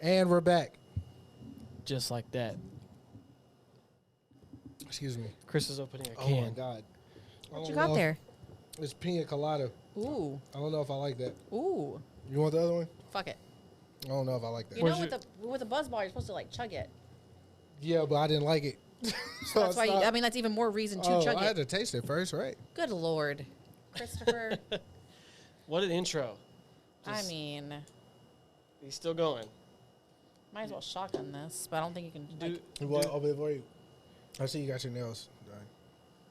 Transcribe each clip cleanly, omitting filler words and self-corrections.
And we're back. Just like that. Excuse me. Chris is opening a Oh can. my God. What you got there? It's pina colada. Ooh. I don't know if I like that. Ooh. You want the other one? Fuck it. I don't know if I like that. You know, with the buzz bar, you're supposed to like chug it. Yeah, but I didn't like it. So That's why. I mean, that's even more reason to chug I had it. to taste it first, right? Good Lord, Christopher. What an intro. I mean, He's still going. might as well shotgun this, but I don't think you can. Dude, Wait. I see you got your nails done.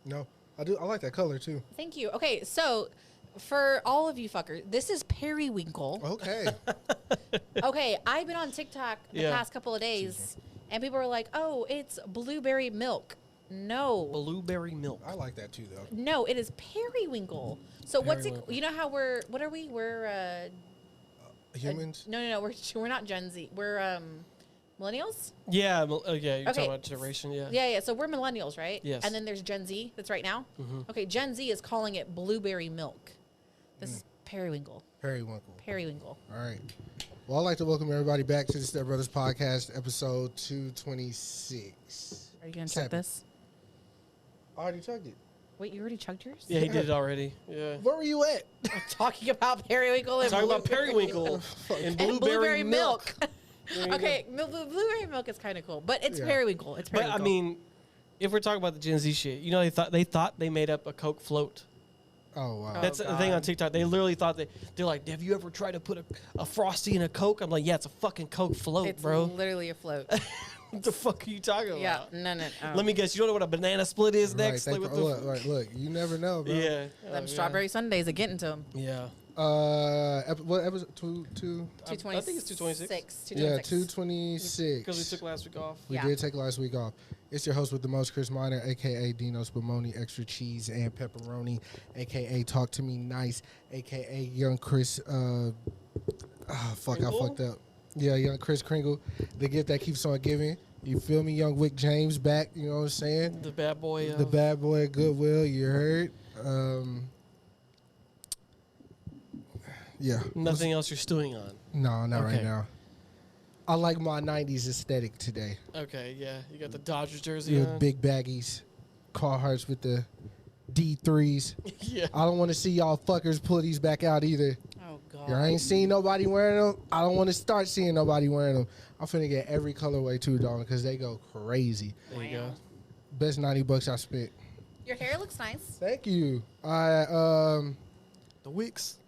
No, I do. I like that color too. Thank you. Okay, so for all of you fuckers, this is periwinkle. Okay. Okay, I've been on TikTok the past couple of days, and people are like, "Oh, it's blueberry milk." No. blueberry milk. I like that too, though. No, it is periwinkle. So what's it? Periwinkle. You know how what are we? We're Humans. no. We're not Gen Z. We're millennials. Yeah, you're Okay. talking about generation, yeah. Yeah. So we're millennials, right? Yes. And then there's Gen Z. That's right now. Mm-hmm. Okay, Gen Z is calling it blueberry milk. This is periwinkle. Periwinkle. Periwinkle. All right. Well, I'd like to welcome everybody back to the StepBrothers podcast, episode 226. Are you gonna chug this? I already chugged it. Wait, you already chugged yours? Yeah, he did it already. Yeah. Where were you at? Talking about periwinkle and Talking about periwinkle and blueberry milk. There you Okay, blueberry milk is kind of cool, but it's Yeah. periwinkle. It's But periwinkle. I mean, if we're talking about the Gen Z shit, you know, they thought they made up a Coke float. Oh, wow. That's the thing on TikTok. They literally thought they're like, have you ever tried to put a Frosty in a Coke? I'm like, yeah, it's a fucking Coke float, it's bro. literally a float. What the fuck are you talking about? Yeah, no. Let me guess. You don't know what a banana split is Right, next? Like, what the look, you never know, bro. yeah. Them strawberry sundaes are getting to them. Yeah. What episode? Two? I think it's 226. Yeah, 226. Because we took last week off. We Yeah. did take last week off. It's your host with the most, Chris Miner, a.k.a. Dino Spumoni, extra cheese and pepperoni, a.k.a. Talk to Me Nice, a.k.a. Young Chris. I Kringle? fucked up. Yeah, Young Chris Kringle, the gift that keeps on giving. You feel me? Young Wick James back, you know what I'm saying? The bad boy. The bad boy of Goodwill, you heard? Yeah. Nothing else you're stewing on. No, not right Okay. now. I like my 90s aesthetic today. Okay, yeah. You got the Dodgers jersey With on. big baggies, Carhartts with the D3s. Yeah. I don't want to see y'all fuckers pull these back out either. Oh God. I ain't seen nobody wearing them. I don't want to start seeing nobody wearing them. I'm finna get every colorway too, dog, because they go crazy. There you go. Best $90 I spent. Your hair looks nice. Thank you. The Wicks.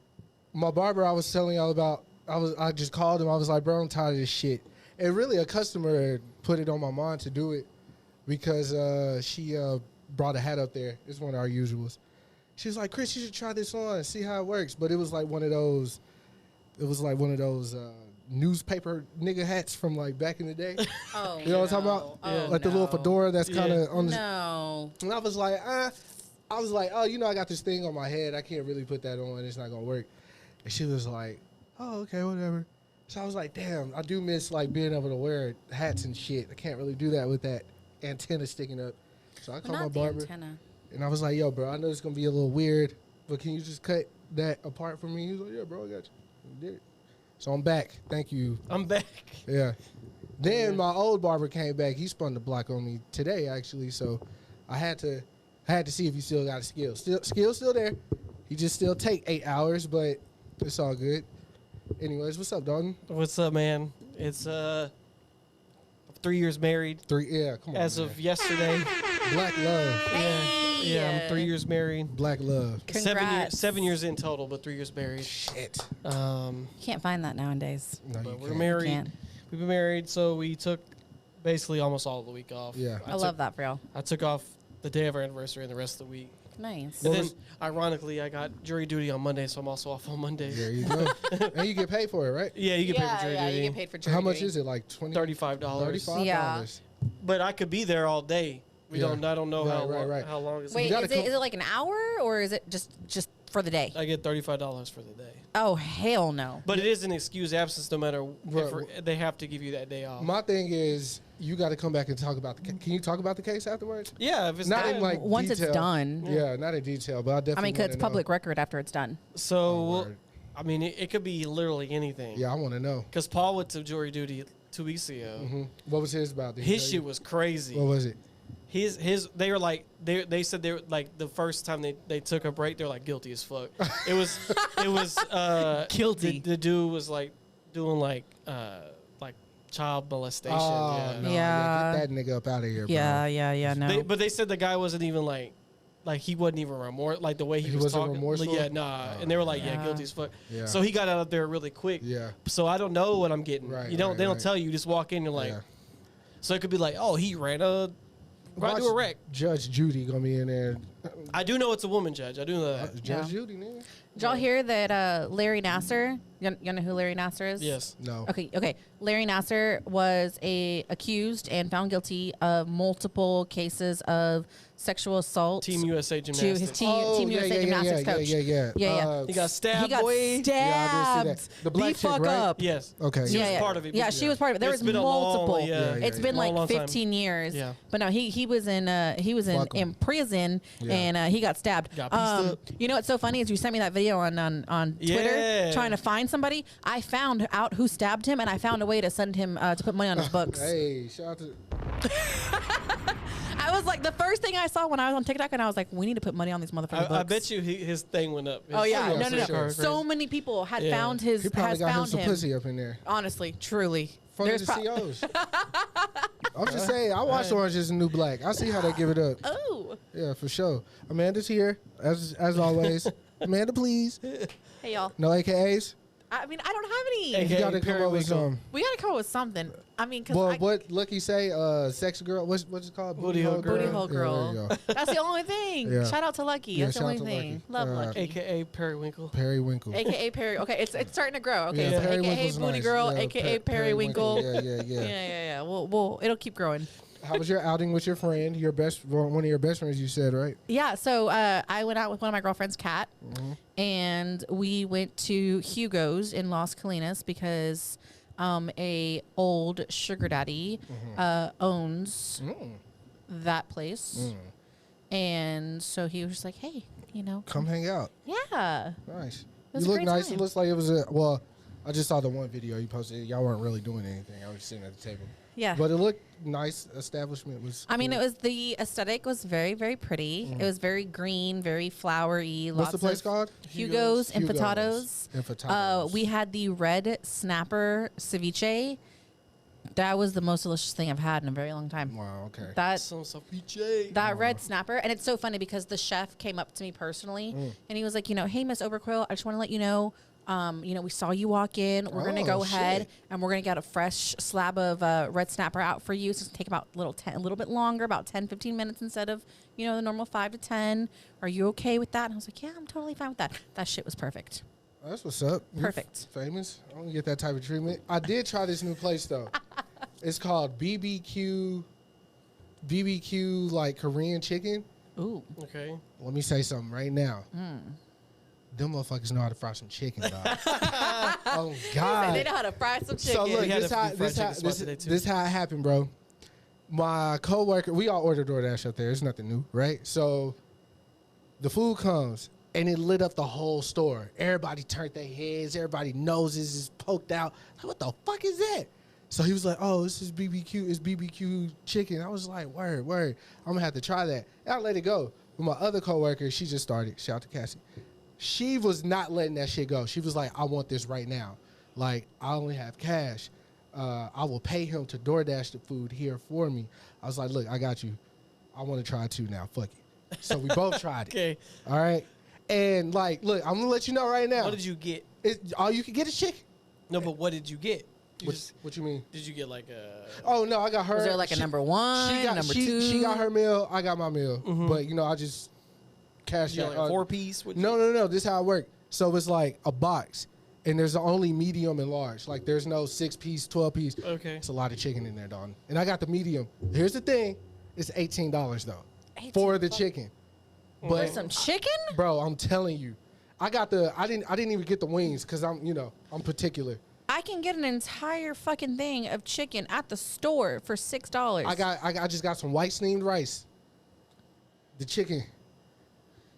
My barber I was telling y'all about, I just called him. I was like, bro, I'm tired of this shit. And really a customer put it on my mind to do it because she brought a hat up there. It's one of our usuals. She was like, Chris, you should try this on and see how it works. But it was like one of those newspaper nigga hats from like back in the day. Oh, You know what I'm talking about? Oh, Like the little fedora that's kind of on the... No. And I was like, oh, you know, I got this thing on my head. I can't really put that on. It's not going to work. And she was like, oh, okay, whatever. So I was like, damn, I do miss like being able to wear hats and shit. I can't really do that with that antenna sticking up. So I called my barber. And I was like, yo, bro, I know it's going to be a little weird, but can you just cut that apart from me? He was like, yeah, bro, I got you. I did it. So I'm back. Thank you. I'm back. Yeah. Then my old barber came back. He spun the block on me today, actually. So I had to see if he still got a skill. Skill still there. He just still take 8 hours, but it's all good. Anyways, what's up, Dalton? What's up, man? It's 3 years married. 3, yeah, come on. As man. of yesterday. Black love. Yeah, I'm 3 years married. Black love. Congrats. 7 years in total, but 3 years married. Shit. You can't find that nowadays. No, you But we're can't. married. Can't. We've been married, so we took basically almost all of the week off. Yeah. I love that for y'all. I took off the day of our anniversary and the rest of the week. Nice. And then, ironically, I got jury duty on Monday, so I'm also off on Monday. There you go. And you get paid for it, right? Yeah, you get paid for jury duty. you get paid for jury How much duty. is it? Like $20? $35. $35? Yeah. But I could be there all day. I don't know how long it's. Wait, is it like an hour or is it just for the day? I get $35 for the day. Oh hell no! But it is an excused absence, no matter they have to give you that day off. My thing is, you got to come back and talk about the. Can you talk about the case afterwards? Yeah, if it's not done. in like once detail. it's done. Yeah, not in detail, but I definitely. I mean, because it's public record after it's done. So, I mean, it could be literally anything. Yeah, I want to know. Because Paul went to jury duty 2 weeks ago. Mm-hmm. What was his about? His shit was crazy. What was it? They were like they said they were like the first time they took a break, they're like guilty as fuck. It was guilty. The dude was like doing like child molestation. Oh, no, get that nigga up out of here, bro. Yeah, no. But they said the guy wasn't even like he wasn't even remorse, like the way he was wasn't talking. remorseful? Yeah, nah. And they were like, yeah, guilty as fuck. Yeah. So he got out of there really quick. Yeah. So I don't know what I'm getting. Right, They don't tell you. You just walk in, you're like. Yeah. So it could be like, oh, he ran into a wreck. Judge Judy gonna be in there. I do know it's a woman judge. I do know that. Judge Judy, nigga. Did y'all hear that Larry Nasser? You know who Larry Nasser is? Yes. No. Okay. Larry Nasser was accused and found guilty of multiple cases of sexual assault. Team USA to gymnastics. his Team USA gymnastics coach. Yeah. He got stabbed. He got boy. stabbed. Yeah, I did see that. The black chick, fuck right? up. Yes. Okay. She was part of it. Yeah, she was part of it. There It's was been a long- multiple. yeah. It's been Long, like long 15 years. Yeah. But no, he was in Fuck 'em. in prison Yeah. and he got stabbed. Got pieced up. You know what's so funny is you sent me that video on Twitter Yeah. trying to find somebody. I found out who stabbed him and I found a way to send him to put money on his books. Hey, shout out to. I was like, the first thing I saw when I was on TikTok, and I was like, we need to put money on these motherfuckers' books. I bet you his thing went up. Oh yeah, Oh, yeah, no. for sure. So many people had Yeah. found his. He probably has got him found some him. pussy up in there. Honestly, truly. Funny There's to pro- see O's. I'm just saying, I watched Orange is the New Black. I see how they give it up. Oh. Yeah, for sure. Amanda's here, as always. Amanda, please. Hey y'all. No AKAs? I mean, I don't have any. Hey, You got to come up with periwinkle. some. We gotta come up with something. I mean, cause Well, what Lucky say? Sex girl? What's it called? Booty hole girl. Booty hole girl. Yeah, there you go. that's the only thing. Yeah. Shout out to Lucky. Yeah, That's the shout only out to thing. Lucky. Love Lucky. AKA Periwinkle. Periwinkle. AKA Perry. Okay, it's starting to grow. Okay, Yeah, so AKA periwinkle's Booty nice. Girl, Yeah, AKA Periwinkle. Yeah. Yeah. We'll it'll keep growing. How was your outing with your friend? One of your best friends, you said, right? Yeah, so I went out with one of my girlfriend's, Kat, and we went to Hugo's in Las Colinas because a old sugar daddy owns that place. And so he was just like, hey, Come hang out. yeah. Nice. was You a look great nice. time. It looks like it was I just saw the one video you posted. Y'all weren't really doing anything. I was sitting at the table. Yeah. But it looked nice. Establishment was. I mean, cool. it was the aesthetic was very, very pretty. It was very green, very flowery. What's the place of called? Hugo's and Hugo's. Potatoes. And Potatoes. We had the red snapper ceviche. That was the most delicious thing I've had in a very long time. Wow. Okay. That Some ceviche. red snapper, and it's so funny because the chef came up to me personally, and he was like, hey, Miss Oberquill, I just want to let you know, we saw you walk in. We're gonna go ahead shit. and we're gonna get a fresh slab of red snapper out for you. It's gonna take about a little bit longer, about 10, 15 minutes instead of the normal 5 to 10. Are you okay with that? And I was like, yeah, I'm totally fine with that. That shit was perfect. That's what's up. You're Perfect. Famous. I don't get that type of treatment. I did try this new place though. It's called BBQ like Korean chicken. Ooh. Okay. Let me say something right now. Them motherfuckers know how to fry some chicken, dog. Oh God. They know how to fry some chicken. So look, We had this a how few fried chicken spots today, this too. this how it happened, bro. My coworker, we all ordered DoorDash up there. It's nothing new, right? So the food comes and it lit up the whole store. Everybody turned their heads. Everybody noses is poked out. Like, what the fuck is that? So he was like, "Oh, this is BBQ. It's BBQ chicken." I was like, "Word. I'm gonna have to try that." And I let it go. But my other coworker, she just started. Shout out to Cassie. She was not letting that shit go. She was like, "I want this right now. Like, I only have cash. I will pay him to DoorDash the food here for me." I was like, "Look, I got you. I want to try it too now. Fuck it." So we both tried it. Okay. All right. And like, look, I'm gonna let you know right now. What did you get? All you can get is chicken. No, but what did you get? What you mean? Did you get like a? Oh no, I got her. Was there like a number one, number two? She got her meal. I got my meal. But I just cashed You out. got like a 4-piece? No. This is how it worked. So it's like a box, and there's only medium and large. Like there's no 6-piece, 12-piece. Okay. It's a lot of chicken in there, Don. And I got the medium. Here's the thing: It's $18 though 18 for the bucks. chicken. For But some chicken? bro, I'm telling you, I didn't even get the wings because I'm particular. I can get an entire fucking thing of chicken at the store for $6. I just got some white steamed rice. The chicken,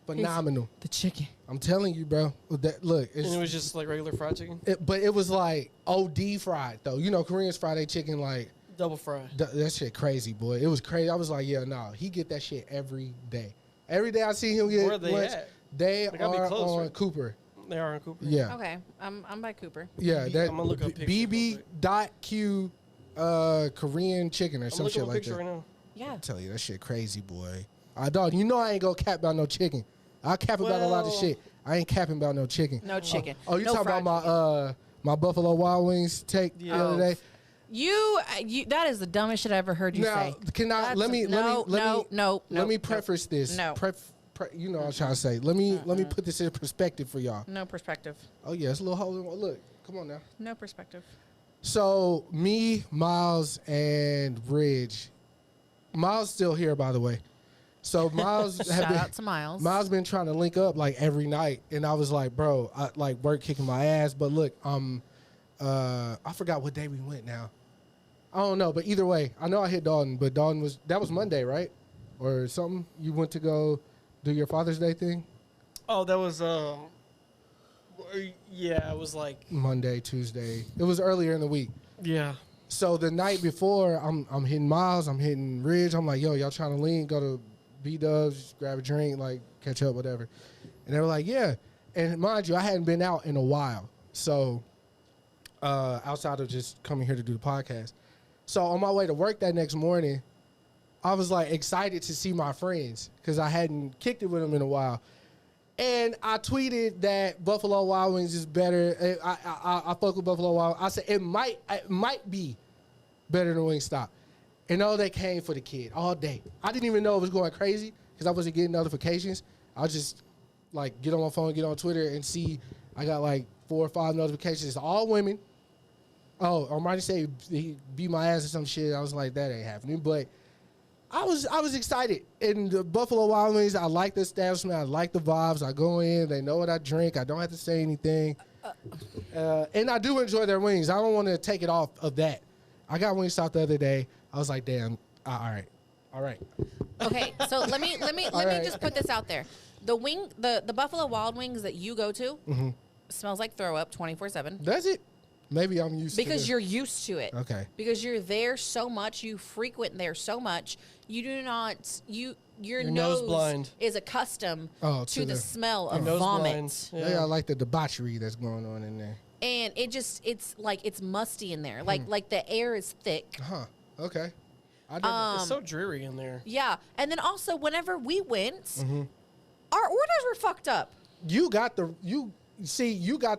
phenomenal. The chicken. I'm telling you, bro. Look, And it was just like regular fried chicken, but it was like OD fried though. You know, Koreans fry their chicken like double fried. that shit crazy, boy. It was crazy. I was like, yeah, nah, he get that shit every day. Every day I see him get Where are they lunch. at? They gotta be are close, on right? Cooper. They are in Cooper. Yeah. Okay, I'm by Cooper. Yeah, I'm that gonna look up pictures real quick. BB.Q Korean chicken or I'm some looking shit at a like picture that. right now. Yeah. I tell you, that shit crazy, boy. Dog, you know I ain't gonna cap about no chicken. I cap about a lot of Well- shit. I ain't capping about no chicken. No chicken. Oh, you No talking about fried my Buffalo Wild Wings take the Yeah. other day? You that is the dumbest shit I ever heard you Now, say. can I That's let me no, preface this. No. You know what I'm trying to say. Let me put this in perspective for y'all. No perspective. Oh yeah, it's a little hole. Look, come on now. No perspective. So me, Miles, and Ridge. Miles still here, by the way. So Miles Shout out to Miles. Miles been trying to link up like every night, and I was like, bro, I like work kicking my ass. But look, I forgot what day we went now. I don't know, but either way, I know I hit Dalton, but that was Monday, right, or something. You went to go do your Father's Day thing. Oh, that was yeah, it was like Monday, Tuesday. It was earlier in the week. yeah. So the night before, I'm hitting Miles, I'm hitting Ridge. I'm like, yo, y'all trying to lean, go to B-Dubs, grab a drink, like catch up, whatever. And they were like, yeah. And mind you, I hadn't been out in a while. So outside of just coming here to do the podcast. So on my way to work that next morning, I was like excited to see my friends because I hadn't kicked it with them in a while. And I tweeted that Buffalo Wild Wings is better. I fuck with Buffalo Wild Wings. I said it might be better than Wingstop. And all they came for the kid all day. I didn't even know it was going crazy because I wasn't getting notifications. I just like get on my phone, get on Twitter, and see I got like 4 or 5 notifications. It's all women. Oh, or might say he beat my ass or some shit. I was like, that ain't happening. But I was excited. And the Buffalo Wild Wings, I like the establishment. I like the vibes. I go in. They know what I drink. I don't have to say anything. And I do enjoy their wings. I don't want to take it off of that. I got Wingstop the other day. I was like, damn, all right. Okay, so let me right. just put this out there. The Buffalo Wild Wings that you go to smells like throw up 24/7 Does it? Maybe I'm used to because it. you're used to it. Okay. Because you're there so much, you frequent there so much, you do not your nose nose blind. is accustomed Oh, to to the the- smell of Nose vomit. blinds. Maybe I like the debauchery that's going on in there. And it's like it's musty in there. Like the air is thick. Huh. Okay. I didn't. It's so dreary in there. Yeah. And then also whenever we went, Mm-hmm. our orders were fucked up. You got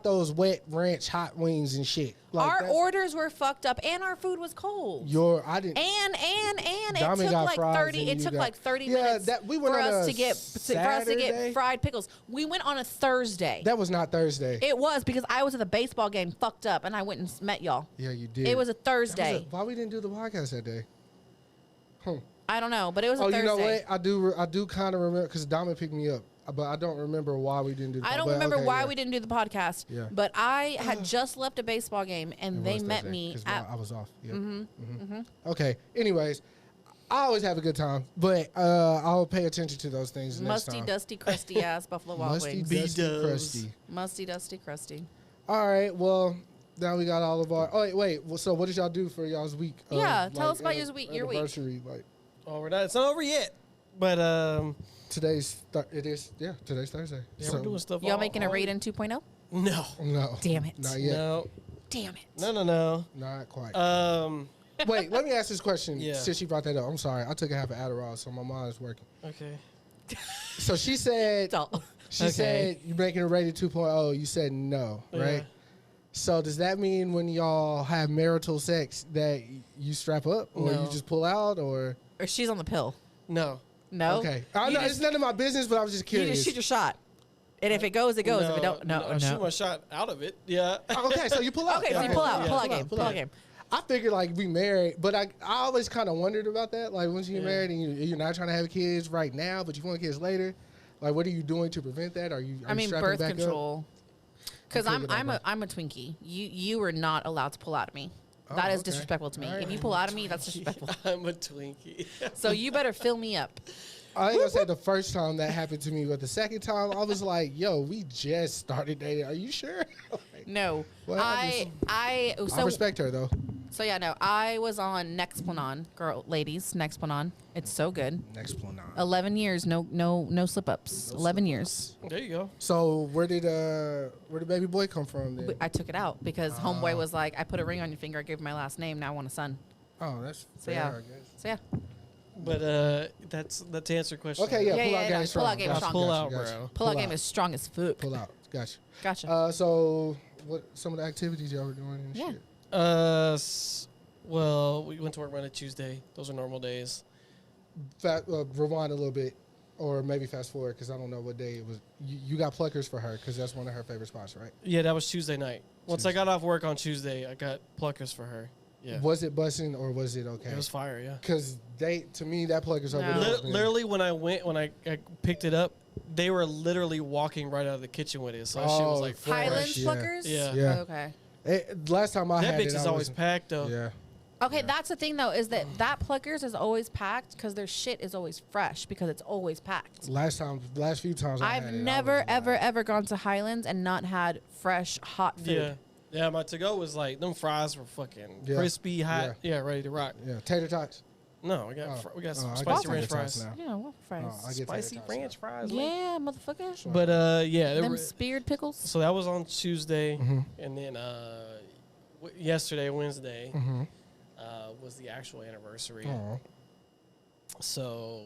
those wet ranch hot wings and shit. Like Our that. orders were fucked up and our food was cold. I didn't. And Dami it took got like fries 30 and it you took got- like 30 Yeah, minutes that- we went for on us a to get Saturday? fried pickles. We went on a Thursday. That was not Thursday. It was because I was at the baseball game fucked up and I went and met y'all. Yeah, you did. It was a That Thursday. why we didn't do the podcast that day? I don't know, but it was a Oh, Thursday. you know what? I do kind of remember because Dami picked me up, but I don't remember why we didn't do. I don't remember why we didn't do the podcast. Yeah. But I had just left a baseball game and they met me at. I was off. Yeah. Okay. Anyways, I always have a good time, but I'll pay attention to those things next Musty, time. dusty, crusty ass Buffalo Wild Musty, Wings. dusty, B-dubs. crusty. Musty, dusty, crusty. All right. Well, now we got all of our. Oh wait. Well, so what did y'all do for y'all's week? Yeah, tell us about your week. Anniversary, like Oh, we're not. It's not over yet. But today's Thursday. yeah, we're doing stuff. Y'all making a Raiden 2.0? No. No. Damn it. Not yet. No. Damn it. No. Not quite. Wait. Let me ask this question. Yeah. Since she brought that up, I'm sorry. I took a half of Adderall, so my mind is working. Okay. So she said, Don't. she Okay. said you're making a rated 2.0. You said no, right? Yeah. So does that mean when y'all have marital sex that you strap up, or No. you just pull out, or Or she's on the pill. No. No. okay? I You know just- it's none of my business, but I was just You curious. just shoot your shot. And if it goes, it goes. If it don't, no. I shoot my shot out of it. Yeah. Okay, so you pull out. Okay, so you pull out. Yeah. Pull out game. Pull out game. I figured like we married, but I always kind of wondered about that. Like once you get married and you're not trying to have kids right now, but you want kids later. Like what are you doing to prevent that? Are you strapping birth back control. Because I'm up? a Twinkie. You are not allowed to pull out of me. Oh, That is okay. disrespectful to me. All If right. you pull out of me, that's disrespectful. I'm a Twinkie. So you better fill me up. I ain't gonna say the first time that happened to me, but the second time I was like, "Yo, we just started dating. Are you sure?" Like, No, Well, I I respect her though. So yeah, no, I was on Nexplanon, ladies, Nexplanon. It's so good. Next one on. 11 years, no slip ups. 11 years. There you go. So where did baby boy come from then? I took it out because homeboy was like, I put a ring on your finger. I gave him my last name. Now I want a son. Oh, that's So fair, yeah. I guess. So yeah. But that's to answer your question. Okay, yeah, pull out game no, strong. pull out game Gotcha, strong. Pull gotcha, out, gotcha. bro. Pull out game is strong as fuck. Pull out. Gotcha. Gotcha. So what some of the activities y'all were doing and Yeah. shit? Well, we went to work Monday, Tuesday. Those are normal days. Rewind a little bit, or maybe fast forward because I don't know what day it was. You got pluckers for her because that's one of her favorite spots, right? Yeah, that was Tuesday night. Once I Tuesday. got off work on Tuesday, I got pluckers for her. Yeah. Was it busting or was it okay? It was fire, yeah. Because to me, that pluckers over No. there. Literally, when I picked it up, they were literally walking right out of the kitchen with it. So that shit was like fresh, Highlands yeah. Pluckers? Yeah. Yeah. Okay. Last time I that had bitch it, is I always wasn't- packed though. Yeah. Okay, that's the thing though, is that Pluckers is always packed because their shit is always fresh because it's always packed. Last few times I I've had it, I never, was ever, like, ever gone to Highlands and not had fresh, hot food. Yeah. Yeah, my to-go was like, them fries were fucking Yeah. crispy, hot, yeah, ready to rock. Yeah, tater tots. No, we got Oh. we got Oh, I spicy got ranch tater tots fries. now. Yeah, waffle fries. Oh, I get tater Spicy tots ranch now. fries. man. Yeah, motherfucker. But yeah, they Them were, speared pickles. so that was on Tuesday, Mhm. and then yesterday, Wednesday, Mm-hmm. was the actual anniversary. Oh. So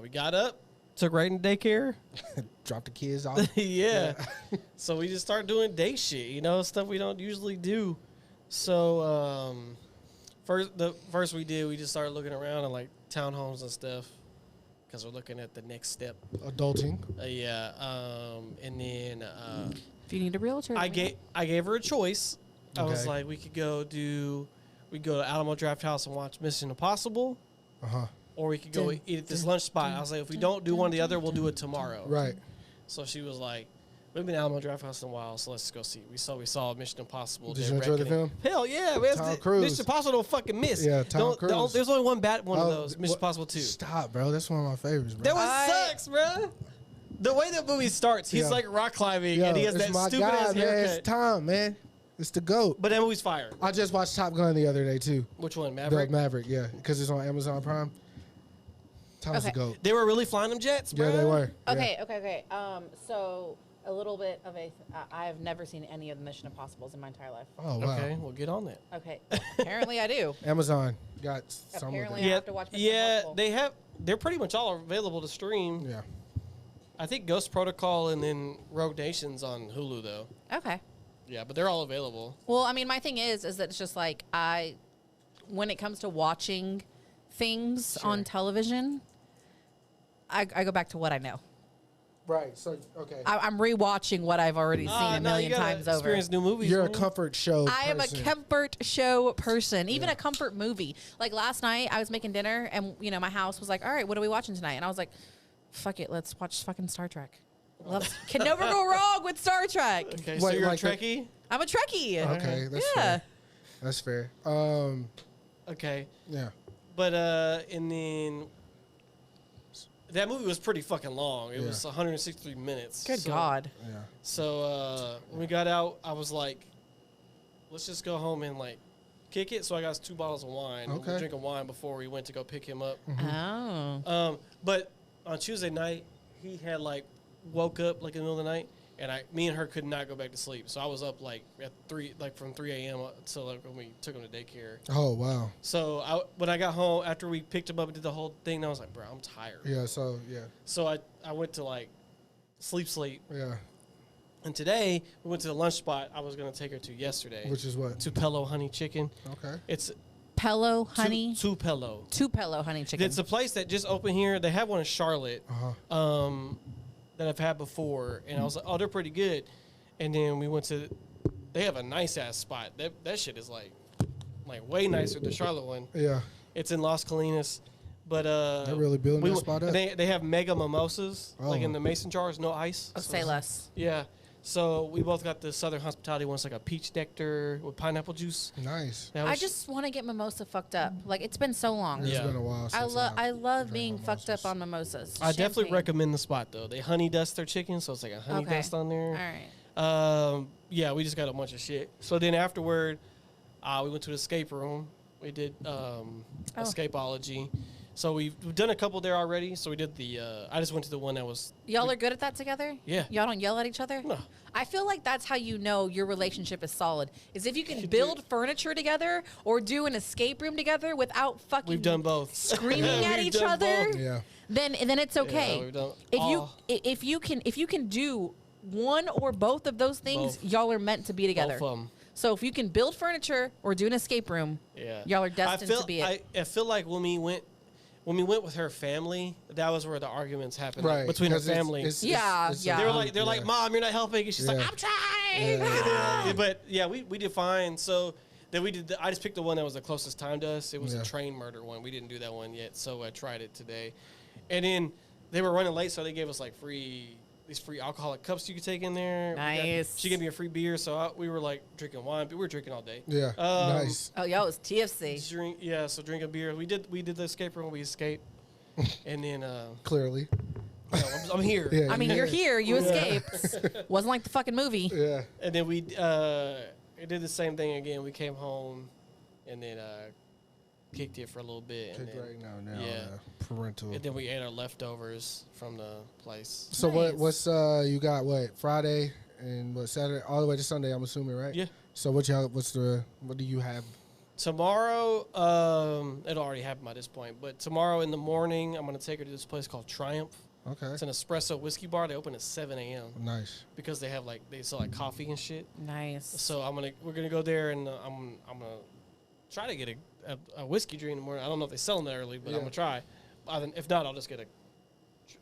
we got up, took right into daycare. Drop the kids off. yeah. So we just start doing day shit, stuff we don't usually do. So first we just started looking around at like townhomes and stuff because we're looking at the next step. Adulting. Yeah. And then If you need a realtor. I gave her a choice. I was Okay. like, we could go to Alamo Draft House and watch Mission Impossible, or we could go Dun, eat at this dun, lunch spot. dun, I was like, if we dun, don't do dun, one or the dun, other, we'll dun, do it tomorrow. Right. So she was like, we've been to Alamo Draft House in a while, so let's go see. We saw Mission Impossible. Did Dead you enjoy the Reckoning. film? Hell yeah, man. Tom Cruise. Mission Impossible don't fucking miss. Yeah, Tom Cruise. There's only one bad one of Oh, those. Mission what- Impossible 2. Stop, bro. That's one of my favorites, bro. That one I- sucks, bro. The way that movie starts, he's Yeah. like rock climbing, Yo, and he has it's that my stupid guy, ass man. haircut. It's Tom, man. It's the GOAT. But that movie's fire. I just watched Top Gun the other day, too. Which one, The Maverick? Maverick, yeah. Because it's on Amazon Prime. Tom's the Okay. GOAT. They were really flying them jets, bro. Yeah, they were. Okay. So a little bit of I have never seen any of the Mission Impossibles in my entire life. Oh, wow. Okay, well, get on that. Okay. Apparently I do. Amazon got some Apparently of I them. have to watch Mission Impossible. They're pretty much all available to stream. Yeah. I think Ghost Protocol and then Rogue Nation's on Hulu, though. Okay. Yeah, but they're all available. Well, I mean, my thing is that it's just like when it comes to watching things Sure. on television, I go back to what I know. Right. So, okay. I'm rewatching what I've already seen a million times over. Experience new movies. You're a man. comfort show I am a person. comfort show person, even Yeah. a comfort movie. Like last night, I was making dinner, and my house was like, "All right, what are we watching tonight?" And I was like, "Fuck it, let's watch fucking Star Trek." Can never go wrong with Star Trek. Okay, so Wait, you're like a Trekkie? I'm a Trekkie. Okay, that's Yeah. fair. That's fair. Okay. Yeah. But, and then that movie was pretty fucking long. It Yeah. was 163 minutes. Good So- God. Yeah. So when we got out, I was like, let's just go home and like kick it. So I got us 2 bottles of wine. We Okay. were drinking wine before we went to go pick him up. Oh. But on Tuesday night, he had like woke up like in the middle of the night, and me and her could not go back to sleep. So I was up like at 3, like from 3 a.m. until like when we took him to daycare. Oh, wow. So when I got home after we picked him up and did the whole thing, I was like, bro, I'm tired. Yeah. So, yeah. So I went to like sleep. Yeah. And today we went to the lunch spot I was gonna take her to yesterday. Which is what? Tupelo Honey Chicken. Okay. It's Pello honey. Tupelo. Tupelo honey chicken. It's a place that just opened here. They have one in Charlotte. Uh-huh. That I've had before, and I was like, oh, they're pretty good. And then we went to, they have a nice ass spot. That shit is like like way nicer than the Charlotte one. Yeah. It's in Las Colinas, but They're really building that spot up. They have mega mimosas like Oh. in the mason jars, no ice. Oh, say less. Yeah. So we both got the Southern Hospitality one. It's like a peach nectar with pineapple juice. Nice. That I was- just want to get mimosa fucked up. Like, it's been so long. It's Yeah. been a while since I love drank being fucked up mimosas. on mimosas. I definitely Champagne. recommend the spot though. They honey dust their chicken, so it's like a honey Okay. dust on there. All right. Yeah, we just got a bunch of shit. So then afterward, we went to the escape room. We did escapeology. So we've done a couple there already. So we did the. I just went to the one that was. Y'all are good at that together? Yeah. Y'all don't yell at each other? No. I feel like that's how you know your relationship is solid. Is if you can build furniture together or do an escape room together without fucking We've done both. screaming at We've each done other. both. Yeah. Then it's okay. Yeah, we've done if you can do one or both of those things, Both. y'all are meant to be together. Both of 'em. So if you can build furniture or do an escape room, Yeah. y'all are destined to be it. I feel like when we went with her family, that was where the arguments happened Right. between her 'cause it's- family. Yeah, yeah. They're like, Mom, you're not helping. And she's like, Yeah. I'm trying. Yeah. But yeah, we did fine. So then we did. I just picked the one that was the closest time to us. It was Yeah. a train murder one. We didn't do that one yet, so I tried it today. And then they were running late, so they gave us like these free alcoholic cups you could take in there. Nice. She gave me a free beer, so we were like drinking wine, but we were drinking all day. Yeah. Nice. Oh, y'all was TFC. So drink a beer. We did the escape room. We escaped, and then Clearly. I'm here. Yeah. I mean, you're here. You escaped. Wasn't like the fucking movie. Yeah. And then we did the same thing again. We came home, and then kicked it for a little bit. And Kick then, right now. yeah. Parental. And then we ate our leftovers from the place. So Nice. what's you got what Friday and what Saturday all the way to Sunday, I'm assuming, right? Yeah. So what do you have? Tomorrow, it'll already happen by this point, but tomorrow in the morning, I'm going to take her to this place called Triumph. Okay. It's an espresso whiskey bar. They open at 7 a.m. Nice. because they sell like coffee and shit. Nice. So we're gonna go there and I'm gonna try to get a whiskey drink in the morning. I don't know if they sell them that early, but Yeah. I'm gonna try. If not, I'll just get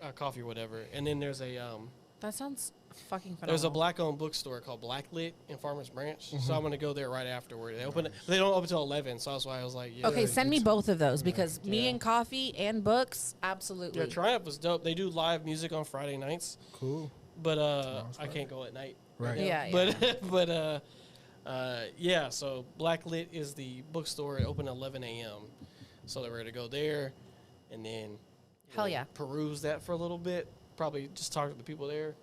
a coffee or whatever. And then there's That sounds fucking phenomenal. there's a black-owned bookstore called Blacklit in Farmers Branch. Mm-hmm. So I'm gonna go there right afterward. They don't open till 11. So that's why I was like, yeah. Okay, send me it's- both of those because me Yeah. and coffee and books, absolutely. Yeah, Triumph was dope. They do live music on Friday nights, Cool. but Tomorrow's I can't go at night. Right. now. Yeah, But yeah. So Blacklit is the bookstore. It opened at 11 a.m. So they were gonna go there, and then Hell yeah. peruse that for a little bit. Probably just talk to the people there,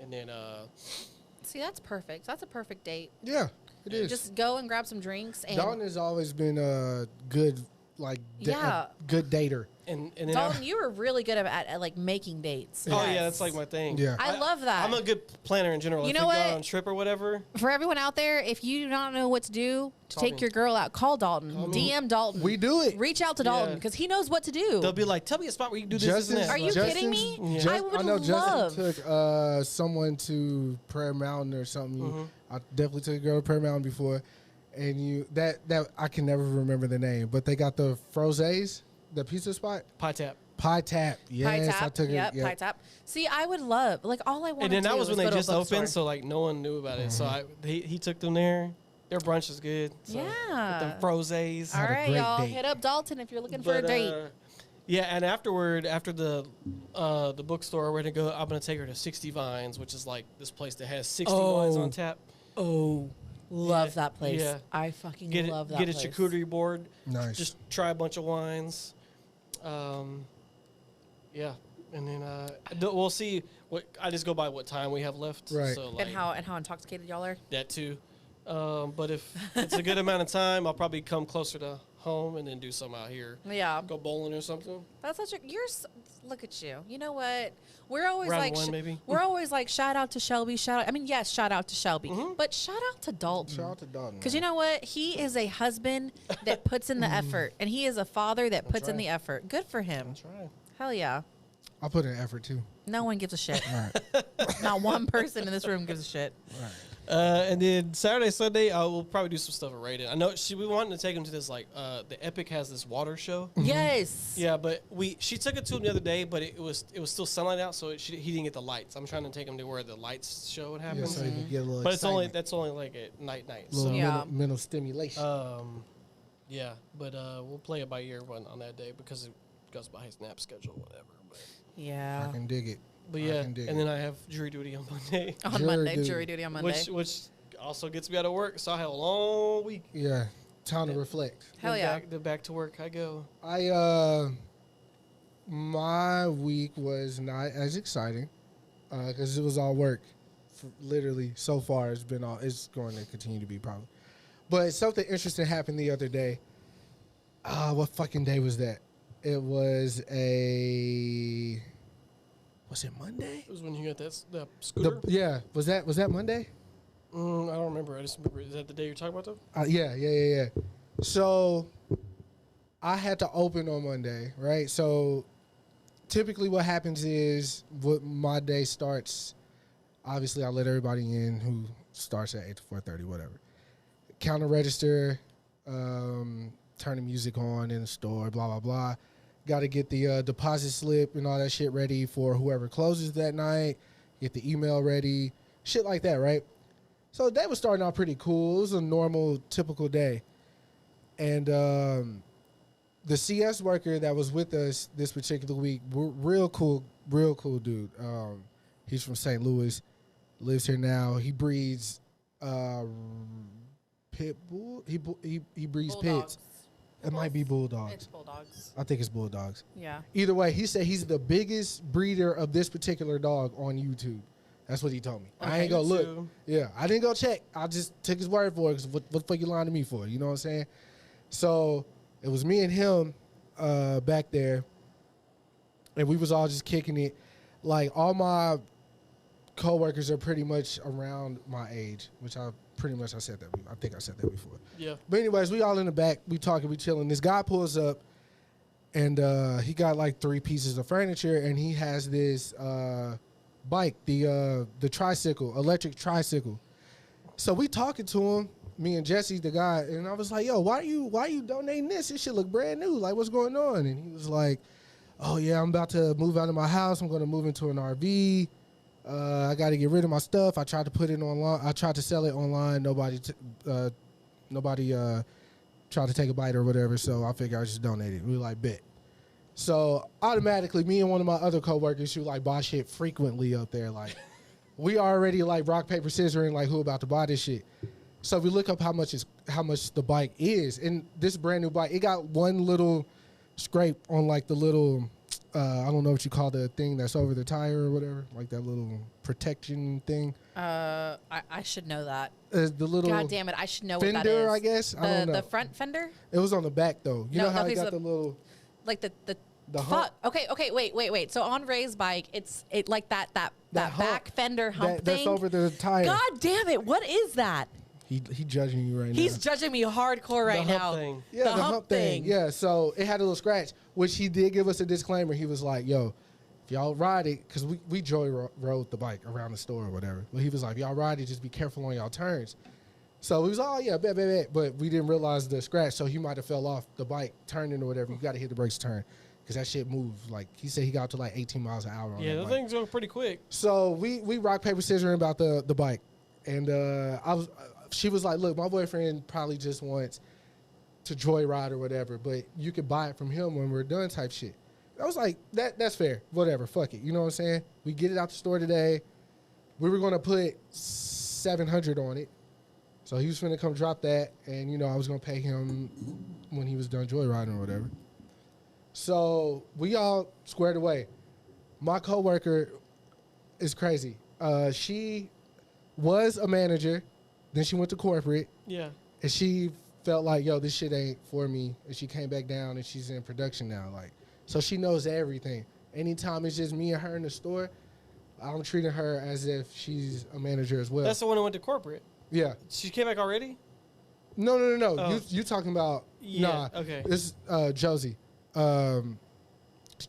and then See, that's perfect. That's a perfect date. Yeah, it is. Just go and grab some drinks. And Dalton has always been a good, Yeah. good dater. and then Dalton, you were really good at like making dates. oh Yes. yeah, that's like my thing. Yeah. I love that. I'm a good planner in general. You if know we go what? out on a trip or whatever, For everyone out there, if you do not know what to do to Call take me. your girl out, call Dalton. Call me. DM Dalton. We do it. Reach out to Dalton Yeah. because he knows what to do. they'll be like, "Tell me a spot where you can do this, and Justin's- that." Are you Justin's- kidding me? Yeah. I would know love. Justin took someone to Prayer Mountain or something. Mm-hmm. I definitely took a girl to Prayer Mountain before, and that I can never remember the name, but they got the Frosés, the pizza spot, Pie tap. Pie Tap. Yes, Pie I tap. took Yep, it. pie tap. See, I would love like all I want And to then do that was when is they go to a just bookstore. opened, so like no one knew about it. So he took them there. Their brunch is good. So, Yeah. With the frosés. All Had a right, great y'all, date. hit up Dalton if you're looking for a date. Yeah, and after the bookstore, we're gonna go. I'm gonna take her to 60 Vines, which is like this place that has 60 wines on tap. Oh, love Yeah, that place. yeah. I fucking Get love that get a place. charcuterie board. Nice. Just try a bunch of wines. Yeah, and then we'll see. What I just go by what time we have left. Right. So like And how intoxicated y'all are. that too. But if it's a good amount of time, I'll probably come closer to home and then do something out here. Yeah, Go bowling or something. that's such a. Look at you. You know what? We're always Round like. one, maybe. We're always like shout out to Shelby. Yes, shout out to Shelby. Mm-hmm. But shout out to Dalton. Shout out to Dalton. Because you know what? He is a husband that puts in the effort, and he is a father that puts in right. the effort. Good for him. That's right. Hell yeah. I'll put in effort too. No one gives a shit. All right. Not one person in this room gives a shit. And then Saturday, Sunday, we'll probably do some stuff at Raiden. I know we wanted to take him to this the Epic has this water show. Yes. Yeah, but she took it to him the other day, but it was still sunlight out, so he didn't get the lights. I'm trying to take him to where the lights show what Yeah, happens. so you can get a little. But excitement. that's only like at night. little So Yeah. mental stimulation. Yeah, but we'll play it by ear on that day because it goes by his nap schedule, whatever. But, Yeah. I can dig it. but yeah, and then I have jury duty on Monday, On Monday, jury duty on Monday. which also gets me out of work, so I have a long week. Yeah, time to reflect. Hell yeah. Then back to work I go. My week was not as exciting because it was all work. Literally, so far it's been all. It's going to continue to be probably. But something interesting happened the other day. What fucking day was that? It was Was it Monday? It was when you got that scooter. Was that Monday? I don't remember. I just remember. Is that the day you're talking about though? Yeah. So I had to open on Monday, right? So typically what happens is what my day starts. Obviously, I let everybody in who starts at 8 to 4:30, whatever. Counter register, turn the music on in the store, blah, blah, blah. Got to get the deposit slip and all that shit ready for whoever closes that night. Get the email ready, shit like that, right? So the day was starting out pretty cool. It was a normal, typical day. And the CS worker that was with us this particular week, real cool dude. He's from St. Louis, lives here now. He breeds pit bull. He breeds Bulldogs. pits. It might be bulldogs. It's bulldogs. I think it's bulldogs. Yeah. Either way, he said he's the biggest breeder of this particular dog on YouTube. That's what he told me. I ain't gonna look. Yeah, I didn't go check. I just took his word for it. 'Cause what the fuck you lying to me for? You know what I'm saying? So it was me and him back there, and we was all just kicking it. Like all my coworkers are pretty much around my age, which I said that. I think I said that before. Yeah. But anyways, we all in the back. We talking. We chilling. This guy pulls up, and he got like 3 pieces of furniture, and he has this bike, the tricycle, electric tricycle. So we talking to him, me and Jesse, the guy, and I was like, "Yo, why are you donating this? This shit look brand new. Like, what's going on?" And he was like, "Oh yeah, I'm about to move out of my house. I'm going to move into an RV. I got to get rid of my stuff. I tried to put it online. I tried to sell it online. Nobody tried to take a bite or whatever. So I figured I just donate it." We were like, bet. So automatically, me and one of my other coworkers who like buy shit frequently up there, like we already like rock paper scissoring, like who about to buy this shit. So we look up how much the bike is, and this brand new bike, it got one little scrape on like the little. I don't know what you call the thing that's over the tire or whatever, like that little protection thing. I should know that. The little God damn it, I should know fender, what that is. I guess. I don't know. The front fender? It was on the back though. You know how it got the little like the hump. Okay, wait. So on Ray's bike, it like that hump, back fender hump thing. That's over the tire. God damn it, what is that? He judging you right now. He's judging me hardcore right now. Thing. Yeah, the hump thing. Yeah, so it had a little scratch, which he did give us a disclaimer. He was like, "Yo, if y'all ride it," because we rode the bike around the store or whatever. But he was like, "If y'all ride it, just be careful on y'all turns." So we was all, yeah, bet. But we didn't realize the scratch, so he might have fell off the bike turning or whatever. You got to hit the brakes to turn, because that shit moves. Like, he said he got to like 18 miles an hour on Yeah, that the bike. thing's going pretty quick. So we rock, paper, scissoring about the bike. And she was like, "Look, my boyfriend probably just wants to joyride or whatever, but you could buy it from him when we're done," type shit. I was like, that's fair. Whatever, fuck it. You know what I'm saying? We get it out the store today. We were going to put $700 on it. So he was finna come drop that, and, I was going to pay him when he was done joyriding or whatever. So we all squared away. My coworker is crazy. She was a manager. Then she went to corporate. Yeah. And she felt like, yo, this shit ain't for me. And she came back down, and she's in production now. Like, so she knows everything. Anytime it's just me and her in the store, I'm treating her as if she's a manager as well. That's the one who went to corporate. Yeah. She came back already? No. Oh. You talking about, Yeah, okay. This is Josie.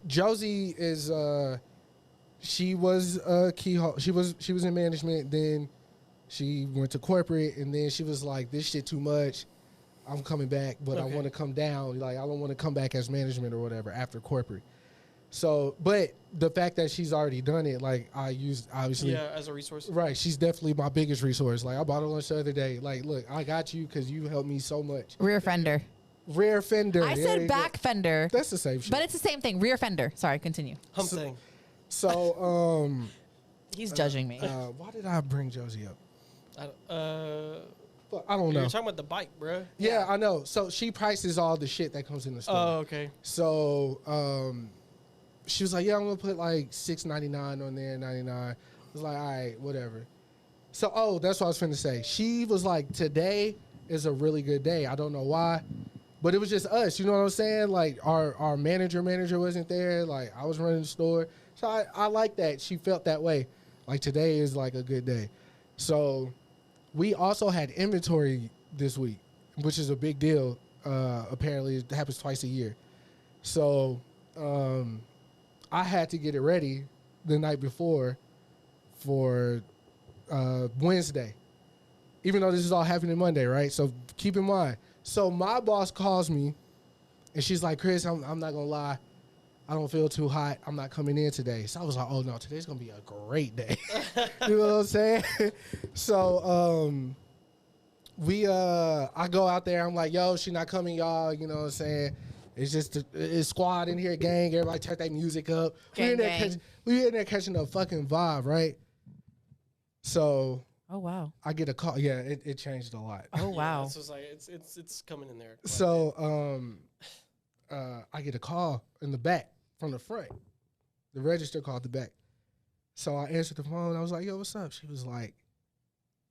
Josie is, she was a keyhole. She was in management, then she went to corporate, and then she was like, "This shit too much. I'm coming back, but I want to come down. Like, I don't want to come back as management or whatever after corporate." So, but the fact that she's already done it, like, I used, obviously. Yeah, as a resource. Right. She's definitely my biggest resource. Like, I bought her lunch the other day. Like, look, I got you because you helped me so much. Rear fender. Rear fender. I said back fender. That's the same shit. But it's the same thing. Rear fender. Sorry, continue. Hump thing. So, He's judging me. why did I bring Josie up? I don't know. You're talking about the bike, bro. Yeah, I know. So she prices all the shit that comes in the store. Oh, okay. So she was like, yeah, I'm going to put like $6.99 on there, 99. I was like, all right, whatever. So, that's what I was finna say. She was like, today is a really good day. I don't know why, but it was just us. You know what I'm saying? Like our manager wasn't there. Like I was running the store. So I like that. She felt that way. Like today is like a good day. So we also had inventory this week, which is a big deal. Apparently it happens twice a year. So I had to get it ready the night before for Wednesday, even though this is all happening Monday, right? So keep in mind. So my boss calls me and she's like, Chris, I'm not gonna lie, I don't feel too hot. I'm not coming in today. So I was like, oh no, today's gonna be a great day. You know what I'm saying? So I go out there, I'm like, yo, she not coming, y'all, you know what I'm saying? It's just it's squad in here, gang, everybody turn their music up. We in there catching a fucking vibe, right? So Oh wow. I get a call. Yeah, it changed a lot. Oh wow. Yeah, it's just like it's coming in there. So I get a call in the back from the front. The register called the back. So I answered the phone. I was like, yo, what's up? She was like,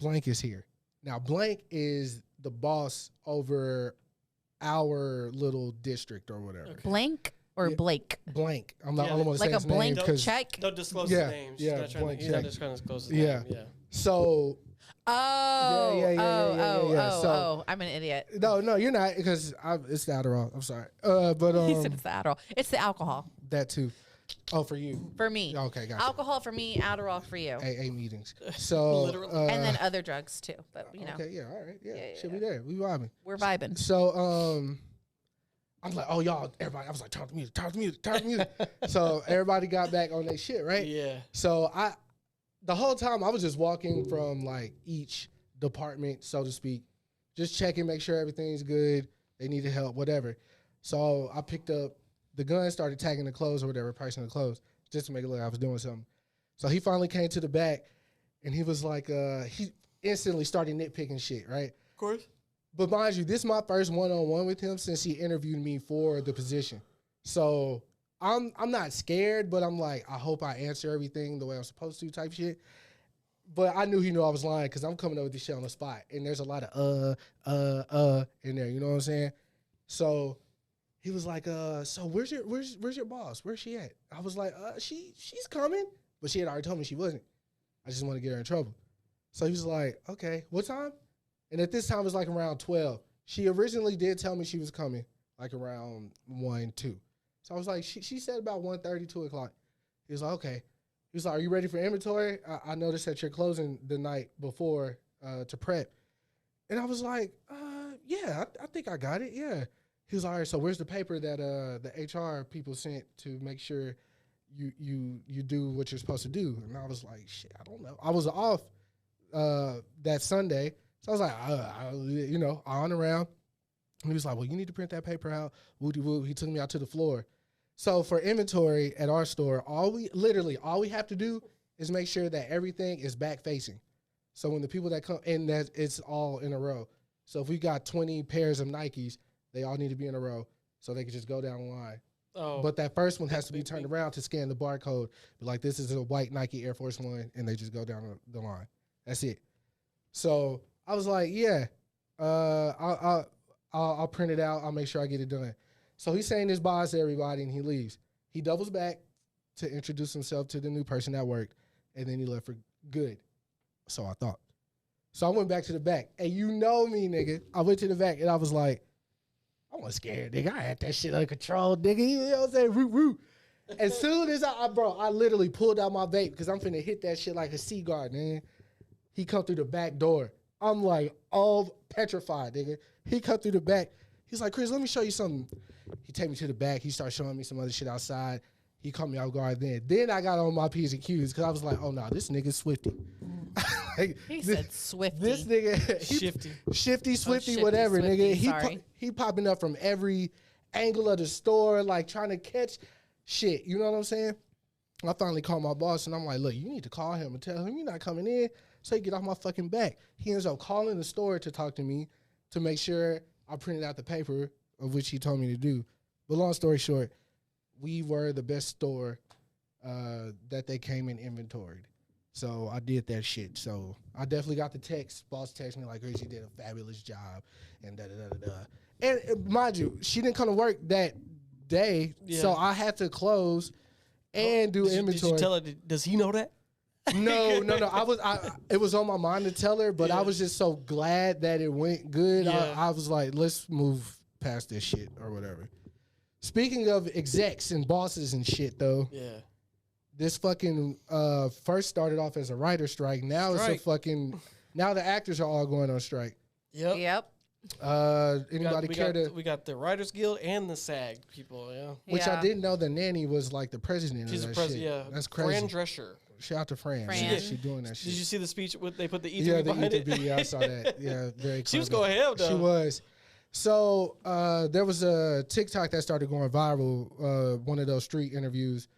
Blank is here. Now, Blank is the boss over our little district or whatever. Okay. Blank or Blake? Blank. I don't want to like say a his name blank because check. Don't disclose Yeah, his name. yeah, He's blank not check. just trying to disclose his Yeah. name. Yeah. So Oh, yeah. So I'm an idiot. no, you're not because it's the Adderall. I'm sorry, but He said it's the Adderall. It's the alcohol that too. Oh, for you. for me. Okay, gotcha. Alcohol for me, Adderall for you, AA meetings. So Literally. and then other drugs too. But you know, okay, yeah, all right, yeah, Yeah, should be there. We vibing. we're vibing. So I'm like, oh y'all, everybody. I was like, turn up the music. So everybody got back on their shit, right? Yeah. So the whole time I was just walking from like each department, so to speak, just checking, make sure everything's good. They needed help, whatever. So I picked up the gun, started tagging the clothes or whatever, pricing the clothes, just to make it look like I was doing something. So he finally came to the back, and he was like, he instantly started nitpicking shit, right? Of course. But mind you, this is my first one-on-one with him since he interviewed me for the position. So I'm not scared, but I'm like, I hope I answer everything the way I'm supposed to type shit. But I knew he knew I was lying because I'm coming up with this shit on the spot. And there's a lot of in there, you know what I'm saying? So he was like, so where's your boss? Where's she at? I was like, she's coming. But she had already told me she wasn't. I just want to get her in trouble. So he was like, okay, what time? And at this time, it was like around 12. She originally did tell me she was coming, like around 1, 2. So I was like, she said about 1:30, 2 o'clock. He was like, okay. He was like, are you ready for inventory? I noticed that you're closing the night before to prep. And I was like, yeah, I think I got it, yeah. He was like, all right, so where's the paper that the HR people sent to make sure you do what you're supposed to do? And I was like, shit, I don't know. I was off that Sunday. So I was like, on around. And he was like, well, you need to print that paper out. Woody woo. He took me out to the floor. So for inventory at our store, all we have to do is make sure that everything is back facing. So when the people that come in, that it's all in a row. So if we got 20 pairs of Nikes, they all need to be in a row so they can just go down the line. Oh. But that first one has to be turned around to scan the barcode. Be like, this is a white Nike Air Force One, and they just go down the line. That's it. So I was like, yeah, I'll print it out. I'll make sure I get it done. So he's saying this bye to everybody, and he leaves. He doubles back to introduce himself to the new person that worked, and then he left for good. So I thought. So I went back to the back. And you know me, nigga. I went to the back, and I was like, I wasn't scared, nigga. I had that shit under control, nigga. You know what I'm saying? Root, root. As soon as I literally pulled out my vape because I'm finna hit that shit like a sea guard, man. He come through the back door. I'm like all petrified, nigga. He come through the back. He's like, Chris, let me show you something. He take me to the back. He starts showing me some other shit outside. He caught me off guard then. Then I got on my P's and Q's because I was like, oh, no, this nigga's Swifty. He said Swifty. This nigga. Shifty, Swifty, whatever, Swifty, nigga. He popping up from every angle of the store, like trying to catch shit. You know what I'm saying? I finally called my boss and I'm like, look, you need to call him and tell him you're not coming in so he get off my fucking back. He ends up calling the store to talk to me to make sure I printed out the paper of which he told me to do. But long story short, we were the best store that they came and inventoried. So I did that shit. So I definitely got the text. Boss texted me like, Gracie did a fabulous job and da-da-da-da-da. And mind you, she didn't come to work that day, so I had to close and do inventory. Did you tell her, does he know that? No. It was on my mind to tell her, but I was just so glad that it went good. Yeah. I was like, let's move past this shit or whatever. Speaking of execs and bosses and shit, though, this fucking first started off as a writer strike. Now it's a fucking. Now the actors are all going on strike. Yep. Anybody care to? We got the Writers Guild and the SAG people. Which I didn't know the nanny was like the president She's of the that shit. Yeah, That's crazy. Fran Drescher. Shout out to Fran. She doing that shit. Did you see the speech? They put the E3 the behind it? Yeah, I saw that. Yeah, very. She was going ham though. She was. So there was a TikTok that started going viral. One of those street interviews.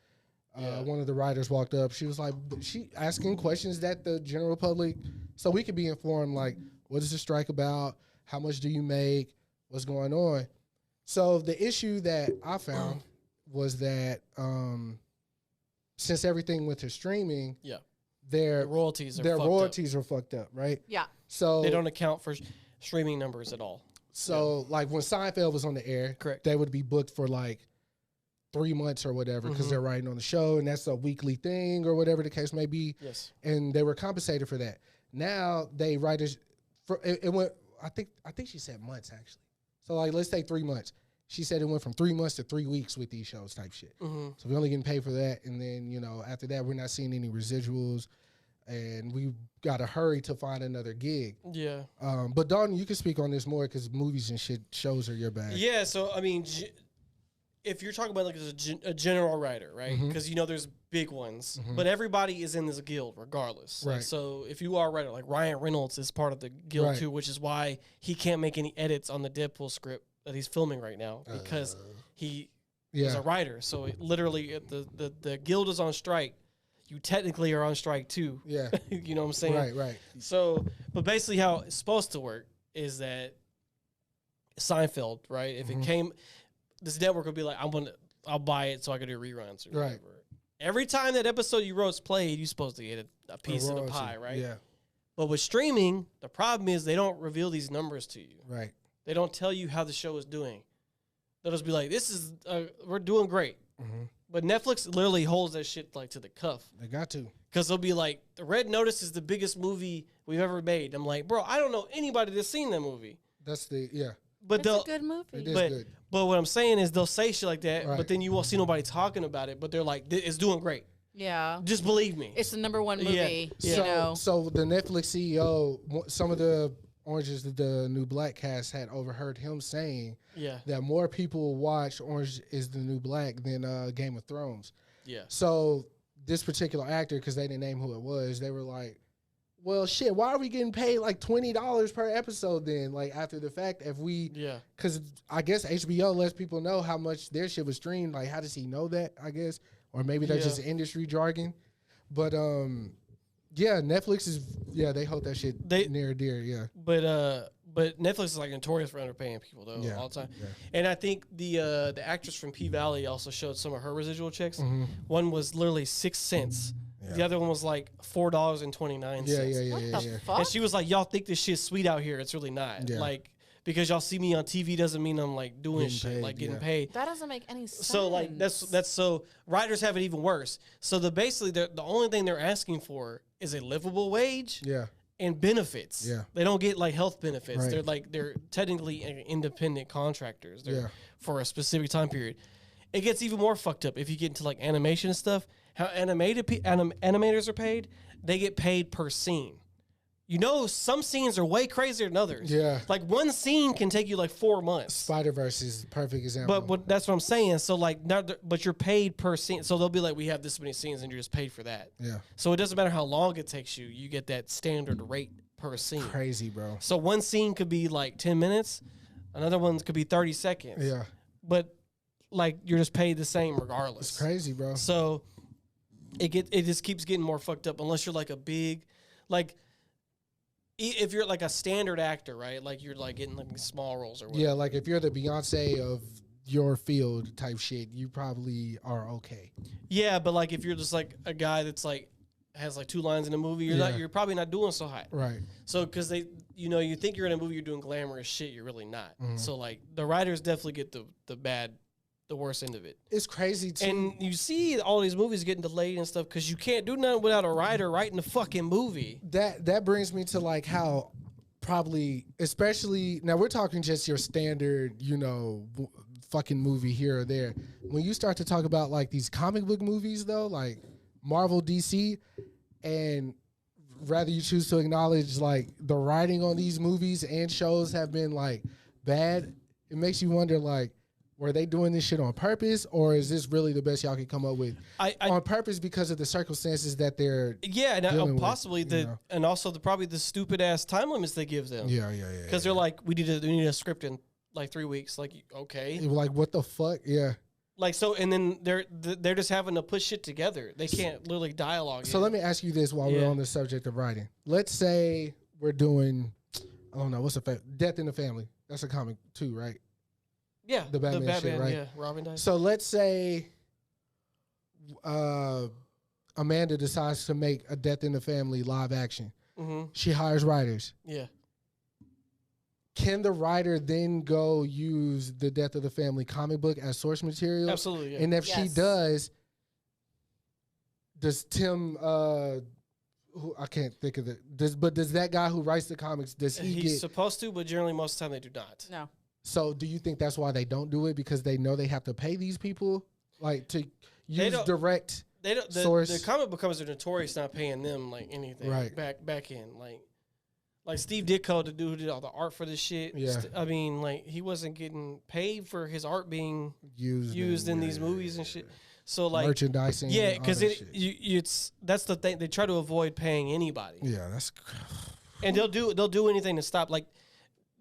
One of the writers walked up. She was like, she asking questions that the general public, so we could be informed. Like, what is the strike about? How much do you make? What's going on? So the issue that I found was that since everything went to streaming, their royalties are fucked up, right? Yeah. So they don't account for streaming numbers at all. So like when Seinfeld was on the air, correct, they would be booked for like 3 months or whatever because they're writing on the show and that's a weekly thing or whatever the case may be. Yes. And they were compensated for that. Now they writers, it went. I think she said months actually. So like let's say 3 months. She said it went from 3 months to 3 weeks with these shows type shit. So we're only getting paid for that, and then after that we're not seeing any residuals, and we got to hurry to find another gig. Yeah. But Dalton, you can speak on this more because movies and shit shows are your bag. Yeah. So I mean, if you're talking about like a general writer, right? Because there's big ones, but everybody is in this guild regardless. Right. Like, so if you are a writer, like Ryan Reynolds is part of the guild too, which is why he can't make any edits on the Deadpool script that he's filming right now because he is a writer. So literally, the guild is on strike. You technically are on strike too. Yeah. You know what I'm saying? Right. So, but basically, how it's supposed to work is that Seinfeld, right? If it came, this network would be like, I'll buy it so I can do reruns or whatever. Every time that episode you wrote's played, you're supposed to get a piece of the pie, right? Yeah. But with streaming, the problem is they don't reveal these numbers to you. Right. They don't tell you how the show is doing. They'll just be like, "This is we're doing great." But Netflix literally holds that shit like to the cuff. They got to. Because they'll be like, "The Red Notice is the biggest movie we've ever made." I'm like, "Bro, I don't know anybody that's seen that movie." But it's a good movie. It is good. But what I'm saying is they'll say shit like that, Right. but then you won't see nobody talking about it. But they're like, "It's doing great." Yeah. Just believe me. It's the number one movie. Yeah. So the Netflix CEO, some of the Orange is the New Black cast had overheard him saying that more people watch Orange is the New Black than Game of Thrones. Yeah. So this particular actor, because they didn't name who it was, they were like, well, shit, why are we getting paid like $20 per episode then? Like after the fact, because I guess HBO lets people know how much their shit was streamed. Like, how does he know that, I guess? Or maybe that's just industry jargon. But Netflix is they hold that shit near and dear, But Netflix is like notorious for underpaying people though all the time. Yeah. And I think the actress from P-Valley also showed some of her residual checks. One was literally 6 cents. Yeah. The other one was like $4.29. Yeah. What the fuck? And she was like, "Y'all think this shit's sweet out here? It's really not. Yeah. Like, because y'all see me on TV doesn't mean I'm like doing getting shit, paid, like getting paid." That doesn't make any sense. So like that's so writers have it even worse. So the only thing they're asking for is a livable wage. Yeah. And benefits. Yeah. They don't get like health benefits. Right. They're technically independent contractors. They're for a specific time period. It gets even more fucked up if you get into like animation and stuff. How animators are paid? They get paid per scene. you know, some scenes are way crazier than others. Yeah. Like one scene can take you like 4 months. Spider-Verse is a perfect example. But that's what I'm saying. So like, but you're paid per scene. So they'll be like, we have this many scenes, and you're just paid for that. Yeah. So it doesn't matter how long it takes you. You get that standard rate per scene. Crazy, bro. So one scene could be like 10 minutes. Another one could be 30 seconds. Yeah. But like, you're just paid the same regardless. It's crazy, bro. So it just keeps getting more fucked up unless you're like a big, like, if you're like a standard actor, right? Like you're like getting like small roles or whatever. Yeah, like if you're the Beyonce of your field type shit, you probably are okay. Yeah, but like if you're just like a guy that's like has like 2 lines in a movie, you're probably not doing so hot. Right. So because they, you know, you think you're in a movie, you're doing glamorous shit, you're really not. So like the writers definitely get the worst end of it. It's crazy too. And you see all these movies getting delayed and stuff because you can't do nothing without a writer writing the fucking movie. That brings me to like how probably, especially now we're talking just your standard, you know, fucking movie here or there. When you start to talk about like these comic book movies though, like Marvel, DC, and rather you choose to acknowledge like the writing on these movies and shows have been like bad, it makes you wonder like, were they doing this shit on purpose, or is this really the best y'all can come up with on purpose because of the circumstances that they're and possibly with, and also probably the stupid ass time limits they give them. Yeah. Because they're like, we need a script in like 3 weeks. Like, okay, like what the fuck? Yeah. Like so, and then they're just having to put shit together. They can't literally dialogue. So let me ask you this while we're on the subject of writing. Let's say we're doing, I don't know, what's the Death in the Family. That's a comic too, right? Yeah, the Batman shit, right? Yeah, Robin dies. So let's say Amanda decides to make a Death in the Family live action. Mm-hmm. She hires writers. Yeah. Can the writer then go use the Death of the Family comic book as source material? Absolutely. Yeah. And if she does Tim? Who I can't think of it. Does that guy who writes the comics? Does he? He's supposed to, but generally most of the time they do not. No. So do you think that's why they don't do it, because they know they have to pay these people like to use direct source? The comic book companies are notorious not paying them like anything right back in like Steve Ditko, the dude who did all the art for this shit. Yeah. I mean, like he wasn't getting paid for his art being used in these movies and shit. So like merchandising, yeah, because it's that's the thing, they try to avoid paying anybody. Yeah, that's and they'll do anything to stop. Like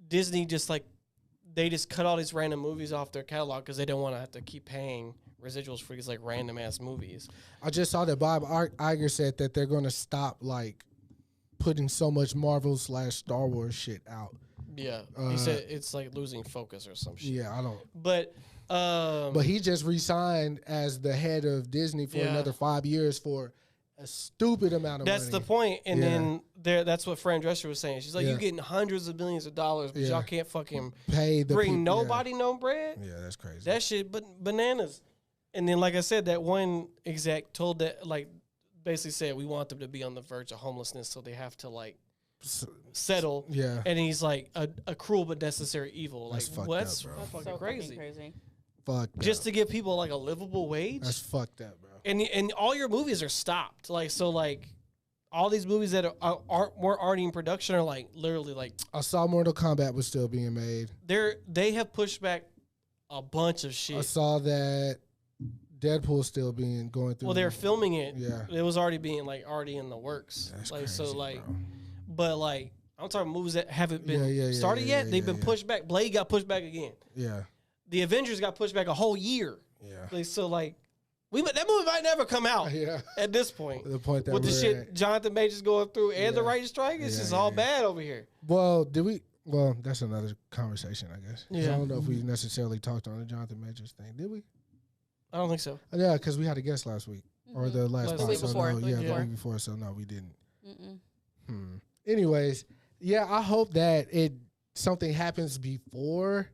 Disney just like. They just cut all these random movies off their catalog because they don't want to have to keep paying residuals for these like random ass movies. I just saw that Bob Iger said that they're going to stop like putting so much Marvel/Star Wars shit out. Yeah, he said it's like losing focus or some shit. Yeah, I don't. But he just resigned as the head of Disney for another 5 years for a stupid amount of money. That's the point. And then that's what Fran Drescher was saying. She's like, you're getting hundreds of millions of dollars, but y'all can't fucking bring nobody no bread. Yeah, that's crazy. That shit, but bananas. And then, like I said, that one exec told that, like, basically said, we want them to be on the verge of homelessness, so they have to, like, settle. Yeah. And he's like, a cruel but necessary evil. That's like, what's fucking so crazy. Fucked Just up. to give people, like, a livable wage? That's fucked up, bro. And all your movies are stopped. Like, so, like, all these movies that weren't already in production are, like, literally, like... I saw Mortal Kombat was still being made. They have pushed back a bunch of shit. I saw that Deadpool's still going through. Well, they're filming it. Yeah. It was already in the works. That's like, crazy, so, like... bro. But, like, I'm talking movies that haven't been started yet. They've been pushed back. Blade got pushed back again. Yeah. The Avengers got pushed back a whole year. Yeah. Like, so, like... that movie might never come out at this point. The point that with the shit Jonathan Majors going through and the writer's strike, it's just all bad over here. Well, Well, that's another conversation, I guess. Yeah. I don't know if we necessarily talked on the Jonathan Majors thing. Did we? I don't think so. Yeah, because we had a guest last week. Or the last The week before. the week before. So, no, we didn't. Mm-mm. Anyways, yeah, I hope that something happens before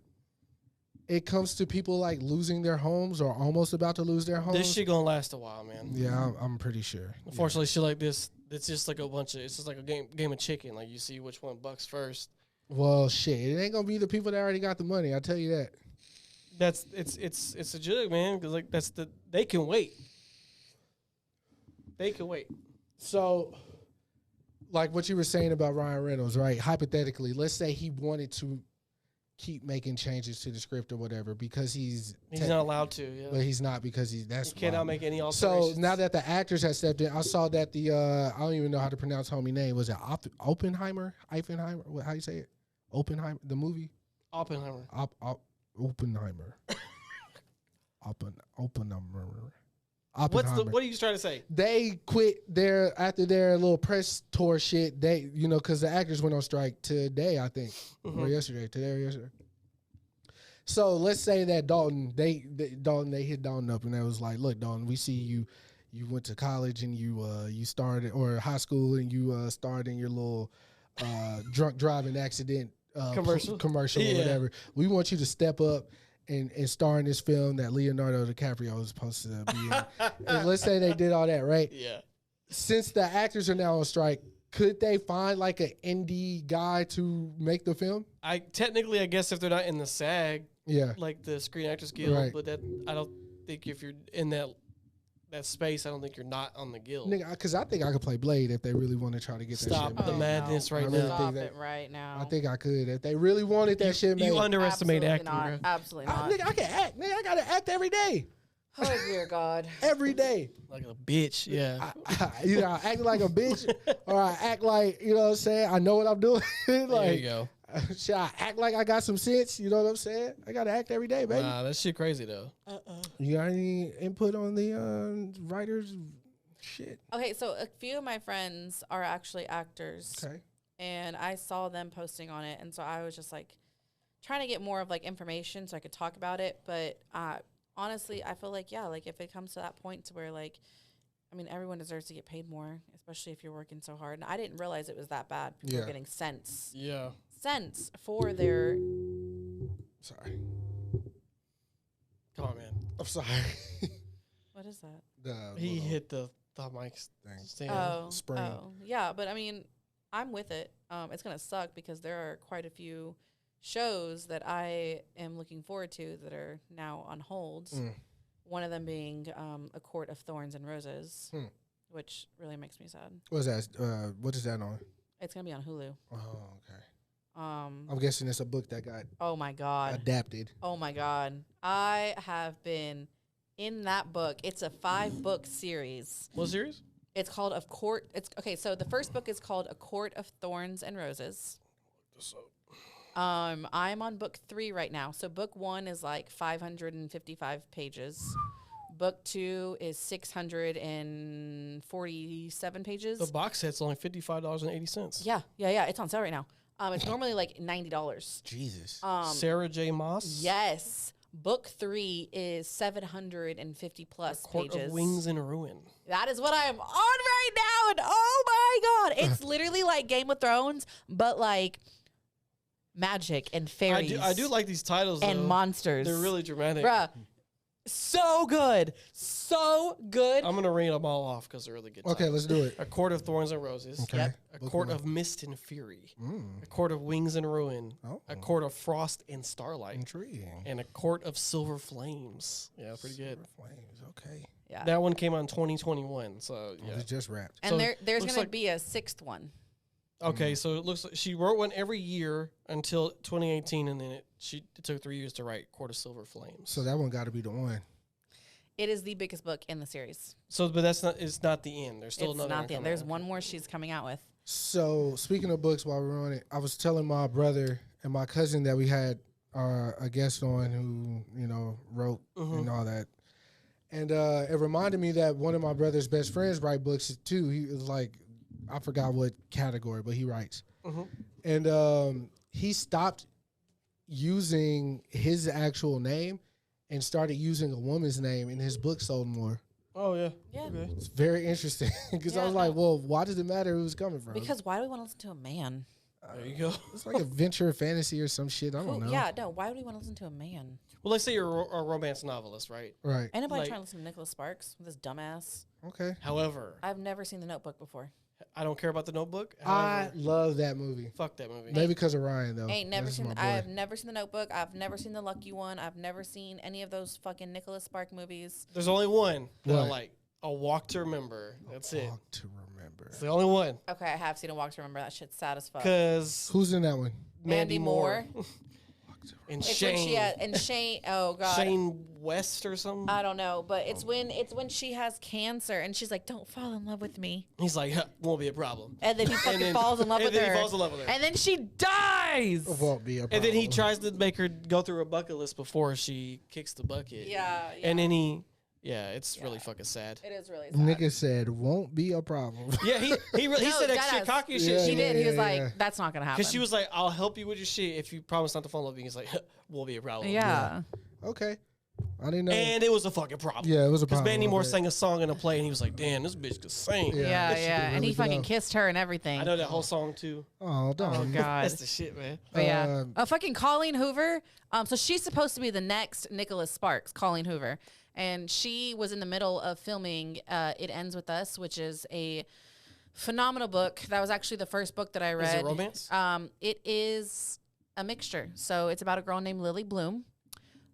it comes to people like losing their homes or almost about to lose their homes. This shit gonna last a while, man. Yeah, I'm pretty sure. Unfortunately, shit like this, it's just like it's just like a game of chicken. Like you see which one bucks first. Well, shit, it ain't gonna be the people that already got the money. I'll tell you that. It's a jug, man. Because like they can wait. They can wait. So like what you were saying about Ryan Reynolds, right? Hypothetically, let's say he wanted to keep making changes to the script or whatever because he's not allowed to. Yeah, but he's not because he cannot make any So alterations. now that the actors have stepped in, I saw that the I don't even know how to pronounce homie name. Was it Oppenheimer? How you say it? Oppenheimer, the movie. Oppenheimer. Oppenheimer. Oppenheimer. What are you trying to say? They quit after their little press tour shit. They, because the actors went on strike today, I think, or yesterday. Today or yesterday. So let's say that Dalton, they hit Dalton up and they was like, "Look, Dalton, we see you went to college and you started or high school and you starred in your little drunk driving accident commercial or whatever. We want you to step up." And star in this film that Leonardo DiCaprio was supposed to be in. And let's say they did all that, right? Yeah. Since the actors are now on strike, could they find like an indie guy to make the film? I guess if they're not in the SAG, like the Screen Actors Guild, right. But I don't think if you're in that space, I don't think you're not on the guild. Nigga, because I think I could play Blade if they really want to try to get that shit. Stop the madness right really now. Stop it right now. I think I could if they really wanted that shit made. You underestimate Absolutely acting, not. bro. Absolutely not. Nigga, I can act. Nigga, I gotta act every day. Oh dear God. Every day. Like a bitch, yeah. I act like a bitch or I act like, you know what I'm saying? I know what I'm doing. Like, there you go. Should I act like I got some sense? You know what I'm saying? I gotta act every day, baby. Nah, that shit crazy though. You got any input on the writers shit? Okay, so a few of my friends are actually actors. Okay. And I saw them posting on it, and so I was just like trying to get more of like information so I could talk about it. But honestly, I feel like like if it comes to that point to where like, I mean, everyone deserves to get paid more, especially if you're working so hard. And I didn't realize it was that bad. People were getting cents. Yeah. Cents for their. Sorry. Come on, man. I'm sorry. What is that? He hit the mic stand. Spring. Yeah, but I mean, I'm with it. It's gonna suck because there are quite a few shows that I am looking forward to that are now on hold. One of them being A Court of Thorns and Roses, which really makes me sad. What's that? What is that on? It's gonna be on Hulu. Oh, okay. I'm guessing it's a book that got Oh my God. adapted. Oh my God. I have been in that book. It's a 5-book series. What series? It's called so the first book is called A Court of Thorns and Roses. I'm on book 3 right now. So book 1 is like 555 pages. Book 2 is 647 pages. The box set's only $55.80. Yeah. It's on sale right now. It's normally like $90. Jesus. Sarah J. Maas. Yes. Book 3 is 750 plus Court pages. of Wings and Ruin. That is what I'm on right now, and oh my God, it's literally like Game of Thrones, but like magic and fairies. I do like these titles and though. monsters. They're really dramatic. Bruh. So good. So good. I'm gonna read them all off because they're really good. Okay, let's do it. A Court of Thorns and Roses. Okay. Yep. A Court of Mist and Fury. A Court of Wings and Ruin. Oh. A Court of Frost and Starlight. Intriguing. And A Court of Silver Flames. Yeah, pretty good. Flames. Okay. Yeah. That one came out in 2021. So yeah. It's just wrapped. And So there's looks going like- to be a 6th one. Okay, so it looks like she wrote one every year until 2018, and then it took 3 years to write Court of Silver Flames. So that one got to be the one. It is the biggest book in the series. So, but it's not the end. There's still It's another not one the end. coming There's out. one more she's coming out with. So speaking of books, while we're on it, I was telling my brother and my cousin that we had a guest on who wrote and all that, and it reminded me that one of my brother's best friends write books too. He was like, I forgot what category, but he writes, and he stopped using his actual name and started using a woman's name, and his book sold more. Oh yeah. Yeah. Okay. It's very interesting because I Yeah, was like, well, why does it matter who it's coming from? Because why do we want to listen to a man? There you go. It's like adventure fantasy or some shit. I don't know. Yeah, no. Why would we want to listen to a man? Well, let's say you're a romance novelist, right? Right. Ain't nobody Like- trying to listen to Nicholas Sparks with this dumbass. Okay. However, I've never seen The Notebook before. I don't care about The Notebook. I However, love that movie. fuck that movie. Maybe because of Ryan though. Ain't never This is seen. my boy. I've never seen The Notebook. I've never seen The Lucky One. I've never seen any of those fucking Nicholas Spark movies. There's only one that I What? like. A Walk to Remember. That's it. Walk to Remember. It's the only one. Okay, I have seen A Walk to Remember. That shit's sad as fuck. Because Who's in that one? Mandy Moore. And It's Shane. when she had, and Shane. Oh God. Shane West or something. I don't know, but it's when she has cancer and she's like, "Don't fall in love with me," He's like, huh, won't be a problem. and then he fucking falls in love with her. And then he falls in love with her. And then she dies. It won't be a problem. And then he tries to make her go through a bucket list before she kicks the bucket. Yeah. And then it's really fucking sad. It is really sad. Nigga said, won't be a problem. Yeah, he No, said that shit deadass. cocky as Yeah, shit. He did. He was yeah, like, yeah. "That's not gonna happen." Because she was like, I'll help you with your shit if you promise not to fall in love with me. He's like, won't be a problem. Yeah. Okay. I didn't know. And it was a fucking problem. Yeah, it was a Because problem. Mandy Moore Okay. sang a song in a play, and he was like, damn, this bitch could sing. Yeah. Yeah, That shit yeah. And he really fucking good. kissed her and everything. I know that whole song, too. Oh, don't. Oh God. That's the shit, man. But yeah, fucking Colleen Hoover. So she's supposed to be the next Nicholas Sparks, Colleen Hoover, and she was in the middle of filming It Ends With Us, which is a phenomenal book. That was actually the first book that I read. Is it romance? It is a mixture. So it's about a girl named Lily Bloom,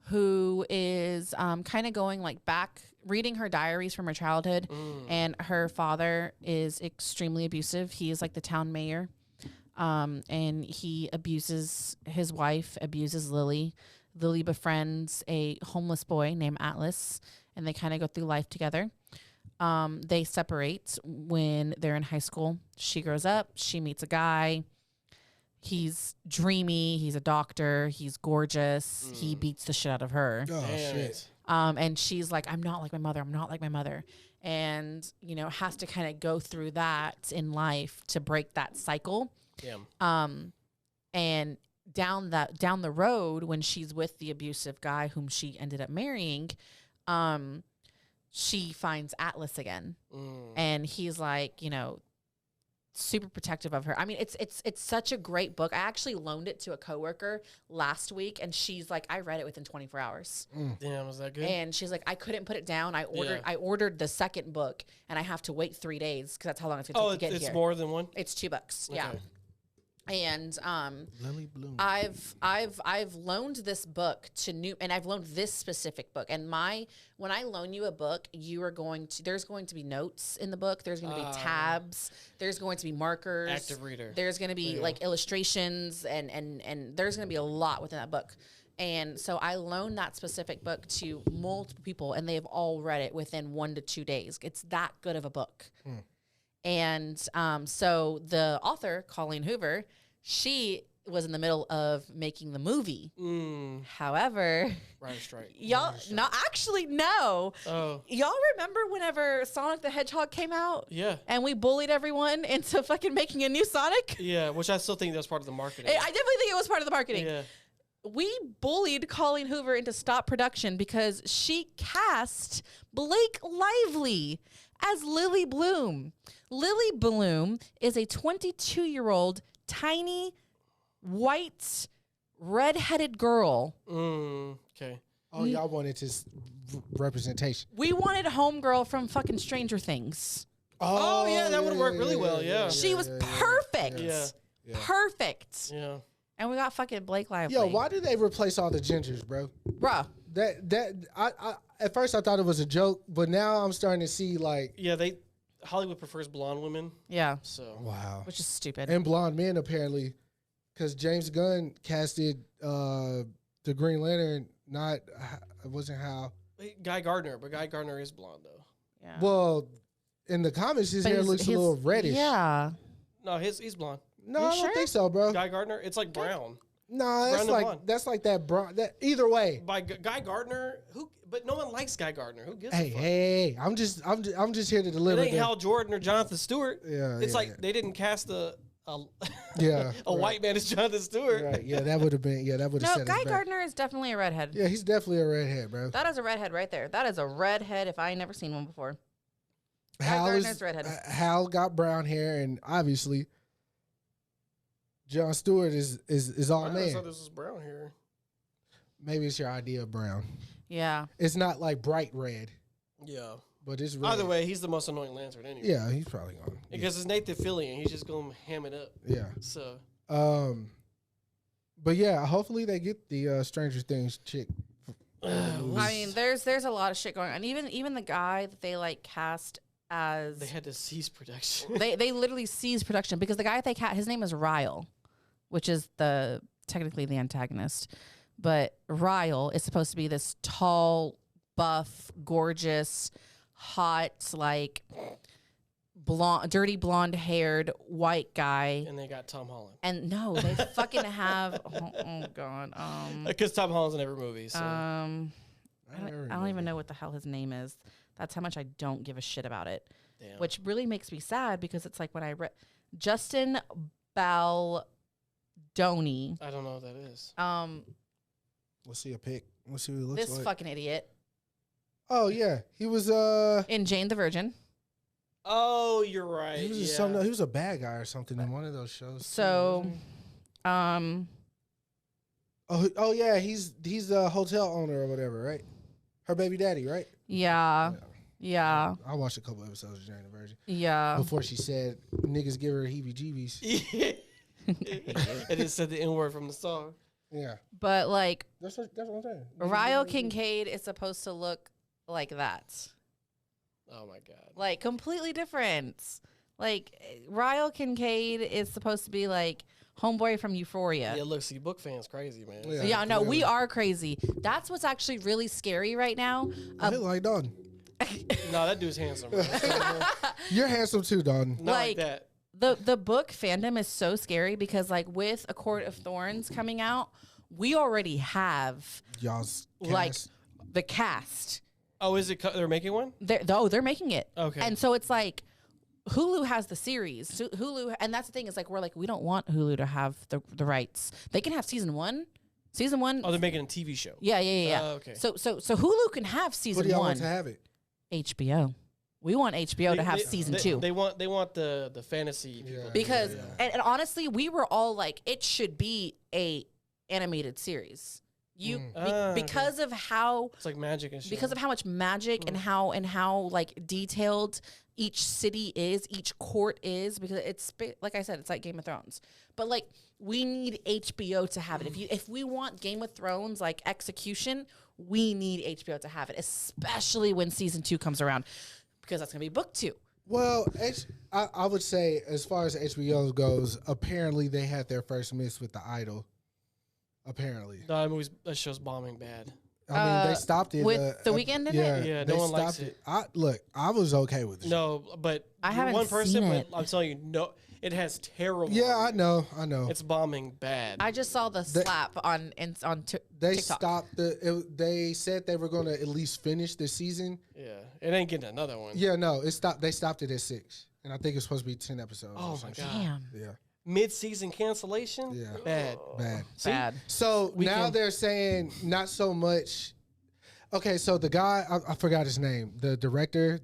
who is kind of going like back, reading her diaries from her childhood, and her father is extremely abusive. He is like the town mayor. And he abuses his wife, abuses Lily. Lily befriends a homeless boy named Atlas, and they kind of go through life together. They separate when they're in high school. She grows up. She meets a guy. He's dreamy. He's a doctor. He's gorgeous. He beats the shit out of her. Oh, Damn shit. it. And she's like, I'm not like my mother. I'm not like my mother. And, has to kind of go through that in life to break that cycle. Damn. And down the road, when she's with the abusive guy whom she ended up marrying, she finds Atlas again, and he's like, super protective of her. I mean, it's such a great book. I actually loaned it to a coworker last week, and she's like, I read it within 24 hours. Damn, was that good? And she's like, I couldn't put it down. I ordered the second book, and I have to wait 3 days because that's how long it's gonna take to get here. It's more than one? It's $2. Yeah. Okay. And Lily Bloom. I've loaned this book to new, and I've loaned this specific book. And when I loan you a book, there's going to be notes in the book. There's going to be tabs. There's going to be markers. Active reader. There's going to be like illustrations, and there's going to be a lot within that book. And so I loaned that specific book to multiple people, and they've all read it within 1 to 2 days. It's that good of a book. And so the author, Colleen Hoover, she was in the middle of making the movie. However, Writer's strike. y'all, no. Oh. Y'all remember whenever Sonic the Hedgehog came out? Yeah. And we bullied everyone into fucking making a new Sonic? Yeah, which I still think that's part of the marketing. I definitely think it was part of the marketing. Yeah. We bullied Colleen Hoover into stop production because she cast Blake Lively as Lily Bloom. Lily Bloom is a 22-year-old tiny white redheaded girl. Okay. Oh, y'all wanted this representation. We wanted Homegirl from fucking Stranger Things. Oh, yeah, that would've worked really well, yeah. She was perfect. Yeah. Perfect. Yeah. And we got fucking Blake Lively. Yo, why did they replace all the gingers, bro? Bruh. I at first I thought it was a joke, but now I'm starting to see like, Yeah, Hollywood prefers blonde women, Yeah. so. wow. Which is stupid. And blonde men apparently, because James Gunn casted the Green Lantern. It wasn't how. Guy Gardner, but Guy Gardner is blonde, though. Yeah. Well, in the comics, his But hair looks a little reddish. Yeah. No, he's blonde. No, You I don't sure? think so, bro. Guy Gardner, it's like brown. No, Brown that's and like blonde. that's like that brown. That either way. By Guy Gardner, but no one likes Guy Gardner. Who gives a fuck? Hey, I'm just here to It deliver. ain't Hal Jordan or Jonathan Stewart. Yeah, It's yeah, like yeah. they didn't cast a Yeah, a right. white man as Jonathan Stewart. Right. Yeah, that would have been. Yeah, that would have. No, Guy Gardner is definitely a redhead. Yeah, he's definitely a redhead, bro. That is a redhead right there. That is a redhead if I ain't never seen one before. Guy Hal Gardner's redhead. Hal got brown hair, and obviously, Jon Stewart is all I thought man. this was brown here. Maybe it's your idea of brown. Yeah. It's not like bright red, Yeah. but it's red. Either way, he's the most annoying Lantern anyway. Yeah, he's probably gone. Because it's Nathan Fillion. He's just going to ham it up. Yeah. So. But yeah, hopefully they get the Stranger Things chick I mean, there's a lot of shit going on. Even the guy that they like cast as They had to cease production. they literally seized production because the guy that they cast, his name is Ryle, which is technically the antagonist. But Ryle is supposed to be this tall, buff, gorgeous, hot, like dirty blonde haired white guy. And they got Tom Holland. And no, they fucking have oh god. Because Tom Holland's in every movie. So. I don't even know what the hell his name is. That's how much I don't give a shit about it. Damn. Which really makes me sad because it's like when I read Justin Baldoni. I don't know what that is. Let's see a pic. Let's see what he looks This like. fucking idiot Oh yeah, he was in Jane the Virgin. Oh, you're right. he was he was a bad guy or something in one of those shows. So, Oh yeah, he's the hotel owner or whatever, right? Her baby daddy, right? yeah. I watched a couple episodes of Jane the Virgin Yeah. before she said niggas give her heebie-jeebies. It just said the N word from the song. Yeah, But like that's what I'm saying. Ryle Kincaid is supposed to look like that. Oh my god. Like completely different. Like Ryle Kincaid is supposed to be like homeboy from Euphoria. Yeah, look, see, book fans crazy, man. Yeah, no, we are crazy. That's what's actually really scary right now. I look like Don. No, that dude's handsome. Bro. You're handsome too, Don. Not like that. The book fandom is so scary because like with A Court of Thorns coming out, we already have Y'all's like cast. the cast. Oh, is it? They're making one? They're making it. Okay. And so it's like Hulu has the series. So Hulu, and that's the thing is like we're like we don't want Hulu to have the rights. They can have season one. Oh, they're making a TV show. Yeah. Okay. So Hulu can have season What do y'all one. want to have it? HBO. We want HBO to have season two. They want the fantasy people. Because and honestly, we were all like, it should be a animated series. Because of how It's like magic and shit. because of how much magic and how like detailed each city is, each court is, because it's like I said, it's like Game of Thrones. But like we need HBO to have it. If we want Game of Thrones like execution, we need HBO to have it, especially when season 2 comes around, because that's gonna be book 2. Well, I would say as far as HBO goes, apparently they had their first miss with The Idol. Apparently, that show's bombing bad. I mean, they stopped it with The Weeknd in it? Yeah, they no one stopped likes it. I was okay with it. No, but I you're haven't one person. seen But it. I'm telling you, no, it has terrible. Yeah, I reviews. know. It's bombing bad. I just saw the slap on They TikTok. stopped they said they were going to at least finish the season. Yeah, it ain't getting another one. Yeah, no, it stopped. They stopped it at 6, and I think it's supposed to be 10 episodes. Oh or my some God. shit. Damn. Yeah, Mid-season cancellation. Yeah. Bad. bad. Bad. So now they're saying not so much. Okay, so the guy I forgot his name. The director,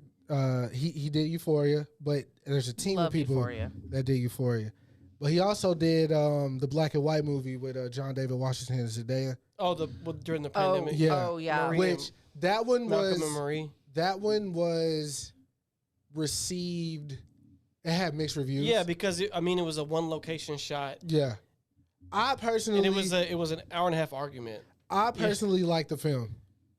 he did Euphoria, but there's a team Love of people Euphoria. that did Euphoria. But he also did the black and white movie with John David Washington and Zendaya. Oh, during the pandemic. Yeah. Oh yeah. Marie. Which that one Malcolm was and Marie. that one was received. It had mixed reviews. Yeah, because it was a one location shot, Yeah. I personally and it was an hour and a half argument. I personally like the film.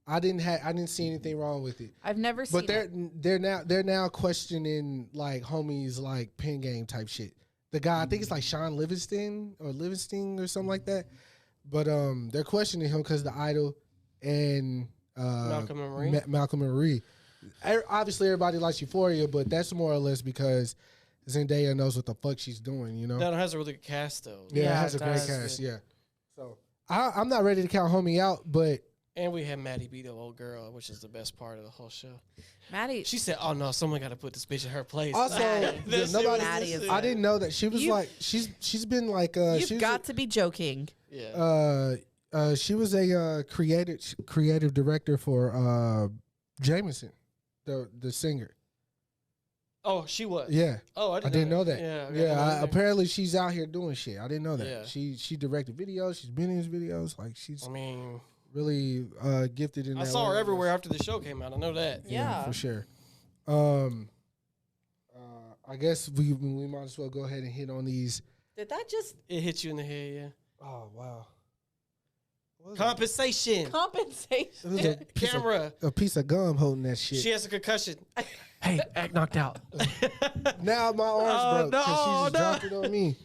I didn't see anything wrong with it. I've never seen But it. they're now questioning like homies like pen game type shit. The guy, I think it's like Sean Livingston or something like that. But they're questioning him because The Idol and Malcolm and Marie. Malcolm and Marie. Obviously, everybody likes Euphoria, but that's more or less because Zendaya knows what the fuck she's doing. You know? That has a really good cast though. Yeah, Yeah, it has it a great does. cast. Yeah. So I'm not ready to count homie out, but And we had Maddie be the old girl, which is the best part of the whole show. Maddie. She said, "Oh no, someone got to put this bitch in her place." also Maddie. yeah, nobody. Maddie is- I didn't know that she was You- like she's been like You've got to be joking. Yeah. she was a creative director for Jameson, the singer. Oh, she was. Yeah, Oh, I didn't know that. Yeah. Yeah. Apparently she's out here doing shit. I didn't know that. Yeah. She directed videos. She's been in his videos. Like she's I mean, really gifted in. I that saw her way. everywhere after the show came out. I know that. Yeah. for sure. I guess we might as well go ahead and hit on these. Did that just? It hit you in the head. Yeah. Oh wow. Compensation. It was Camera. a piece of gum holding that shit. She has a concussion. Hey, act knocked out. Now my arm's broke because she just dropped it on me.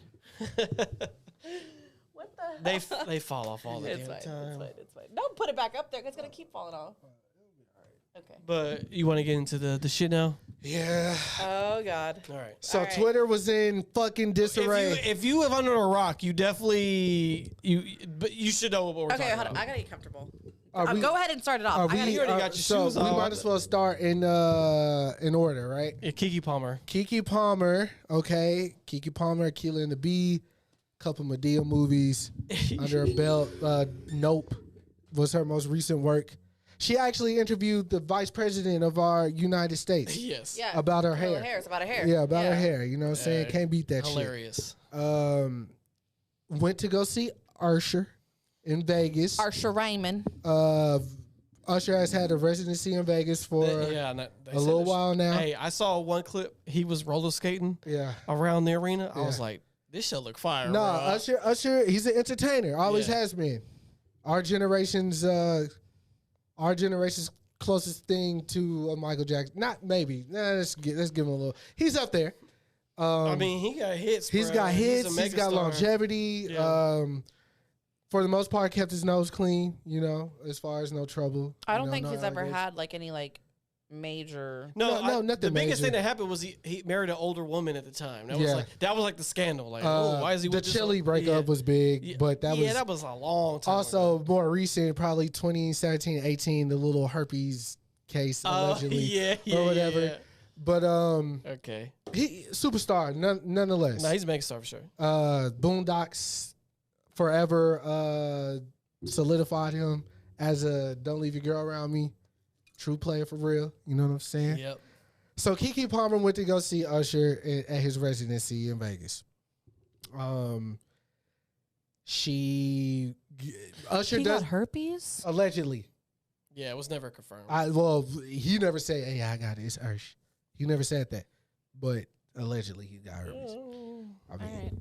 What the hell? They fall off all the It's damn fine. time. It's fine. Don't put it back up there because it's going to keep falling off. Okay. But you want to get into the shit now? Yeah. Oh, God. All right. So All right. Twitter was in fucking disarray. If you live under a rock, you definitely but you should know what we're Okay, talking hold on. about. I got to get comfortable. Are we- Go ahead and start it off. Are I gotta we, hear already it. got your so shoes we on. might as well start in order, right? Yeah, Keke Palmer. Keke Palmer, okay. Keke Palmer, Keela and the Bee, couple Madea movies under her belt. Nope was her most recent work. She actually interviewed the vice president of our United States. Yes. Yeah. About her Little hair. It's about her hair. Yeah, about her hair. You know what I'm saying? Can't beat that Hilarious. shit. Went to go see Usher in Vegas. Usher Raymond. Usher has had a residency in Vegas for They a little while now. Hey, I saw one clip. He was roller skating Yeah. around the arena. I was Yeah. like, this shit look fire. No, bro. Usher, he's an entertainer. Always Yeah. has been. Our generation's closest thing to a Michael Jackson. Not maybe. Nah, let's give him a little. He's up there. I mean, he got hits. He's bro. got hits. a He's got megastar. longevity. Yeah. For the most part, kept his nose clean. You know, as far as no trouble. I don't You know, think no he's ever allegations. had like any like major. No, nothing the biggest major. thing that happened was he married an older woman at the time. That Yeah. was like the scandal. Like, oh, why is he the with this Chili old- breakup yeah. was big, Yeah. but that that was a long time. also ago. more recent, probably 2017, 18, the little herpes case allegedly yeah, or whatever. yeah. But Okay. he superstar nonetheless. No, he's a megastar for sure. Boondocks forever solidified him as a don't leave your girl around me true player for real. You know what I'm saying? Yep. So Keke Palmer went to go see Usher at his residency in Vegas. Usher He does got herpes. allegedly. Yeah, it was never confirmed. He never said, "Hey, I got it. It's Usher." He never said that, but allegedly he got herpes. I mean, Alright.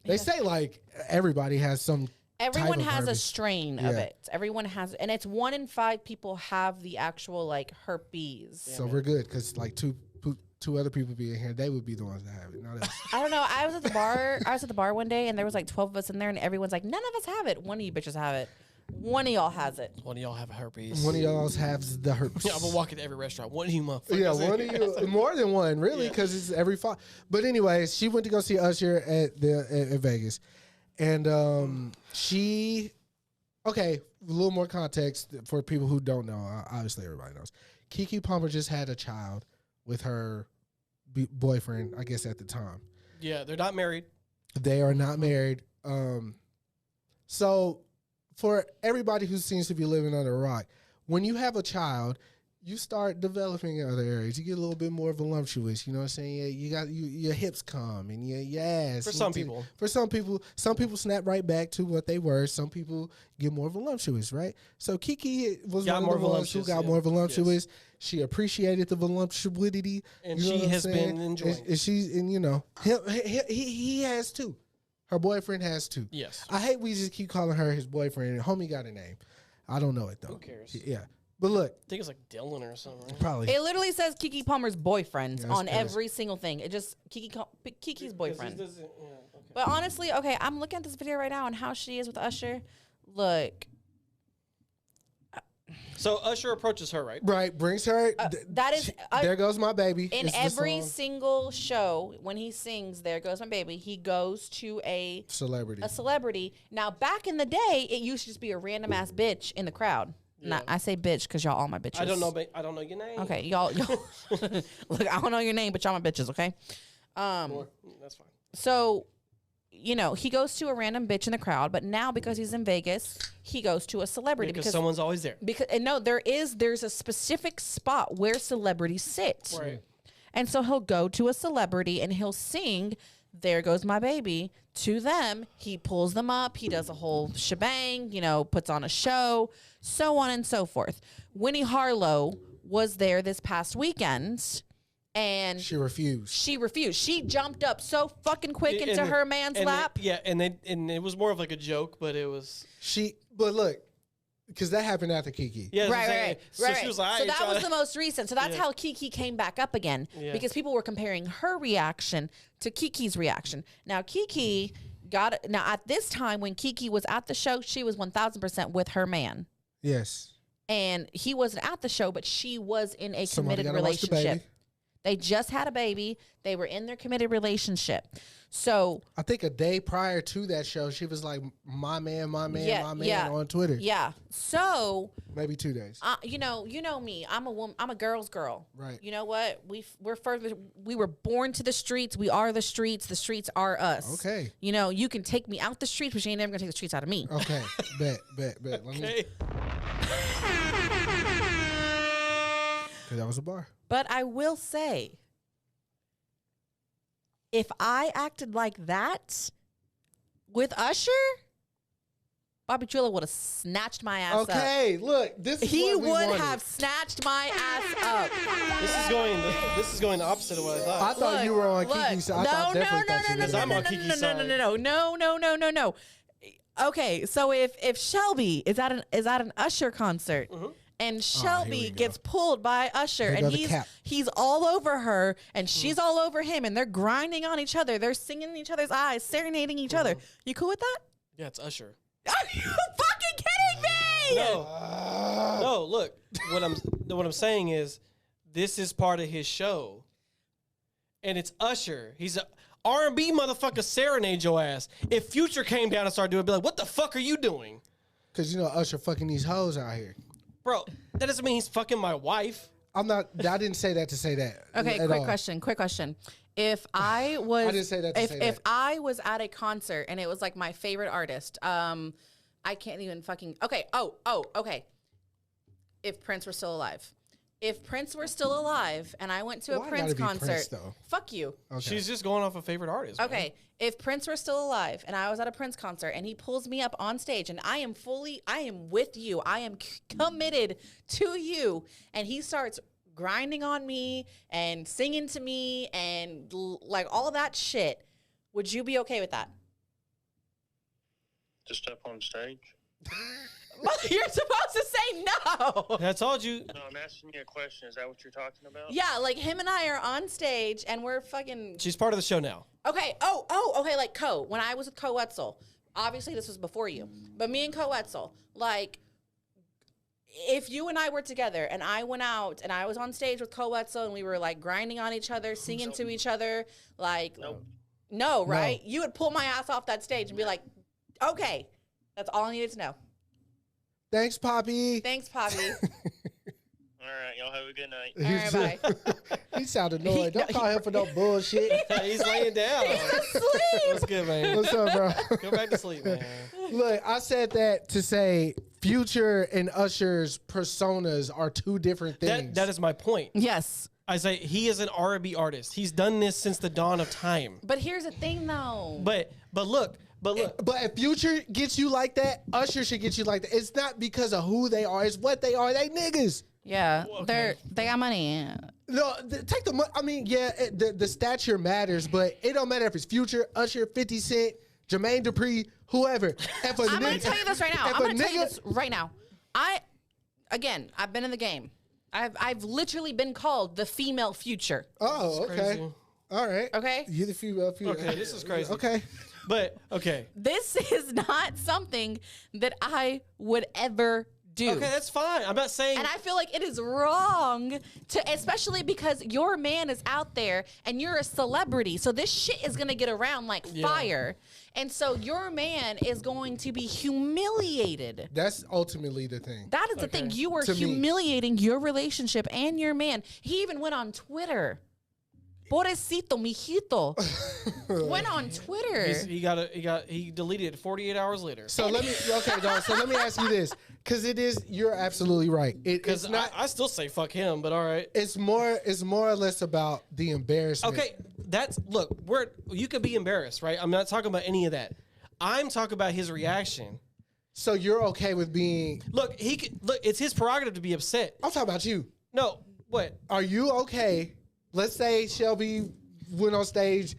they say like everybody has some. Everyone type of has a herpes. strain of Yeah. it. Everyone has, and it's 1 in 5 people have the actual like herpes. So we're good because like two other people being here, they would be the ones that have it, not us. I don't know. I was at the bar. I was at the bar one day, and there was like 12 of us in there, and everyone's like, "None of us have it. One of you bitches have it. One of y'all has it." One of y'all have herpes. One of y'all has the herpes. Yeah, I'm gonna walk into every restaurant. One of you motherfuckers. Yeah, one of you, more than one, really, because it's every 5. But anyways, she went to go see Usher at Vegas, and okay, a little more context for people who don't know. Obviously, everybody knows. Keke Palmer just had a child with her boyfriend, I guess at the time. Yeah, they're not married. They are not married. So for everybody who seems to be living under a rock, when you have a child, you start developing in other areas. You get a little bit more voluptuous. You know what I'm saying? You got your hips come and your ass. For some people. For some people snap right back to what they were. Some people get more voluptuous, right? So Keke was Got one more of the ones who voluptuous, got yeah. more voluptuous. She appreciated the voluptuosity, And you know she what I'm has saying? been enjoying And she's, and you know, he has too. Her boyfriend has too. Yes. I hate we just keep calling her his boyfriend. Homie got a name. I don't know it though. Who cares? Yeah, but look, I think it's like Dylan or something. Right? probably. It literally says Keke Palmer's boyfriend Yeah, that's on crazy. every single thing. It just Keke's boyfriend. Okay. But honestly, okay, I'm looking at this video right now and how she is with Usher. Look, So Usher approaches her, right? Right, brings her. that is there goes my baby. in It's the every song. single show when he sings "There Goes My Baby," he goes to a Celebrity. celebrity. Now, back in the day, it used to just be a random ass bitch in the crowd. Not, I say bitch because y'all all my bitches. I don't know. I don't know your name. Okay, y'all. Look, I don't know your name, but y'all my bitches. Okay. That's fine. So, you know, he goes to a random bitch in the crowd, but now because he's in Vegas, he goes to a celebrity Because someone's always there. because and no, there's a specific spot where celebrities sit. Right. And so he'll go to a celebrity and he'll sing "There Goes My Baby" to them. He pulls them up. He does a whole shebang, you know, puts on a show, so on and so forth. Winnie Harlow was there this past weekend and She refused. she refused. She jumped up so fucking quick into her man's lap. And it was more of like a joke, but it was. But look, Because that happened after Kiki. Yeah, Right. So she was like, so that was the most recent. So that's Yeah. how Kiki came back up again because people were comparing her reaction to Kiki's reaction. Now Kiki now at this time when Kiki was at the show, she was 1000% with her man. Yes. And he wasn't at the show, but she was in a Somebody committed gotta watch the relationship. baby. They just had a baby. They were in their committed relationship. So I think a day prior to that show, she was like, my man, my man on Twitter. Yeah. So Maybe 2 days. you know me. I'm a woman. I'm a girl's girl. Right. You know what? We're further. We were born to the streets. We are the streets. The streets are us. Okay. You know, you can take me out the streets, but you ain't never gonna take the streets out of me. Okay. bet. Let me. Okay. Because that was a bar. But I will say, if I acted like that with Usher, Bobby Trillo would have snatched my ass up. Okay, look, this is He what we would wanted. have snatched my ass up. This is going the opposite of what I thought. I thought you were on Kiki's side. I definitely thought you were. Because I'm on Kiki's side. No. Okay, so if Shelby is at an Usher concert and Shelby gets pulled by Usher Here and go the cap. he's all over her and she's all over him and they're grinding on each other, they're singing in each other's eyes, serenading each other. You cool with that? Yeah, it's Usher. Are you fucking kidding me? No, look. What I'm saying is, this is part of his show, and it's Usher. He's a R&B motherfucker. Serenade your ass. If Future came down and started doing, it, be like, "What the fuck are you doing, Because, Usher fucking these hoes out here. bro?" That doesn't mean he's fucking my wife. I didn't say that to say that. Okay, at all. quick question. If I was, I didn't say that to say if that. I was at a concert and it was like my favorite artist, I can't even fucking. Okay. Okay. If Prince were still alive, and I went to Why a Prince gotta be concert, Prince, though? fuck you. Okay. She's just going off a favorite artist. man. Okay, if Prince were still alive and I was at a Prince concert and he pulls me up on stage and I am with you, I am committed to you, and he starts grinding on me and singing to me and like all that shit, would you be okay with that? To step on stage? You're supposed to say no. I told you. No, I'm asking you a question. Is that what you're talking about? Yeah, like him and I are on stage and we're fucking She's part of the show now. okay. Okay, like when I was with Co Wetzel, obviously this was before you, but me and Co Wetzel, like, if you and I were together and I went out and I was on stage with Co Wetzel and we were like grinding on each other, singing to each other, like, Nope. no, right? You would pull my ass off that stage and be like, okay, that's all I needed to know. Thanks, Poppy. Thanks, Poppy. All right, y'all have a good night. All right, bye. He sounded annoyed. Don't call him for no bullshit. He's laying down. Sleep. What's good, man? What's up, bro? Go back to sleep, man. Look, I said that to say Future and Usher's personas are two different things. That is my point. Yes. I say he is an R&B artist. He's done this since the dawn of time. But here's the thing, though. But look. But if Future gets you like that, Usher should get you like that. It's not because of who they are. It's what they are. They niggas. Yeah, Okay. they got money. No, take the money. I mean, yeah, the stature matters, but it don't matter if it's Future, Usher, 50 Cent, Jermaine Dupri, whoever. If a I'm going to tell you this right now. if I'm a going to tell you nigga- this right now. I've been in the game. I've literally been called the female Future. Oh, okay. Crazy. All right. Okay. You're the female. Okay, this is crazy. Okay. But okay. This is not something that I would ever do. Okay, that's fine. I'm not saying. And I feel like it is wrong to, especially because your man is out there and you're a celebrity. So this shit is going to get around like fire. And so your man is going to be humiliated. That's ultimately the thing. That is the thing. You are To me. humiliating your relationship and your man. He even went on Twitter. Pobrecito, mijito. Went on Twitter. he deleted it 48 hours later. So let me dog. So let me ask you this, because you're absolutely right. Because It's not. I still say fuck him, but all right. It's more or less about the embarrassment. Okay, you could be embarrassed, right? I'm not talking about any of that. I'm talking about his reaction. So you're okay with being? Look, it's his prerogative to be upset. I'm talking about you. No, what? Are you okay? Let's say Shelby went on stage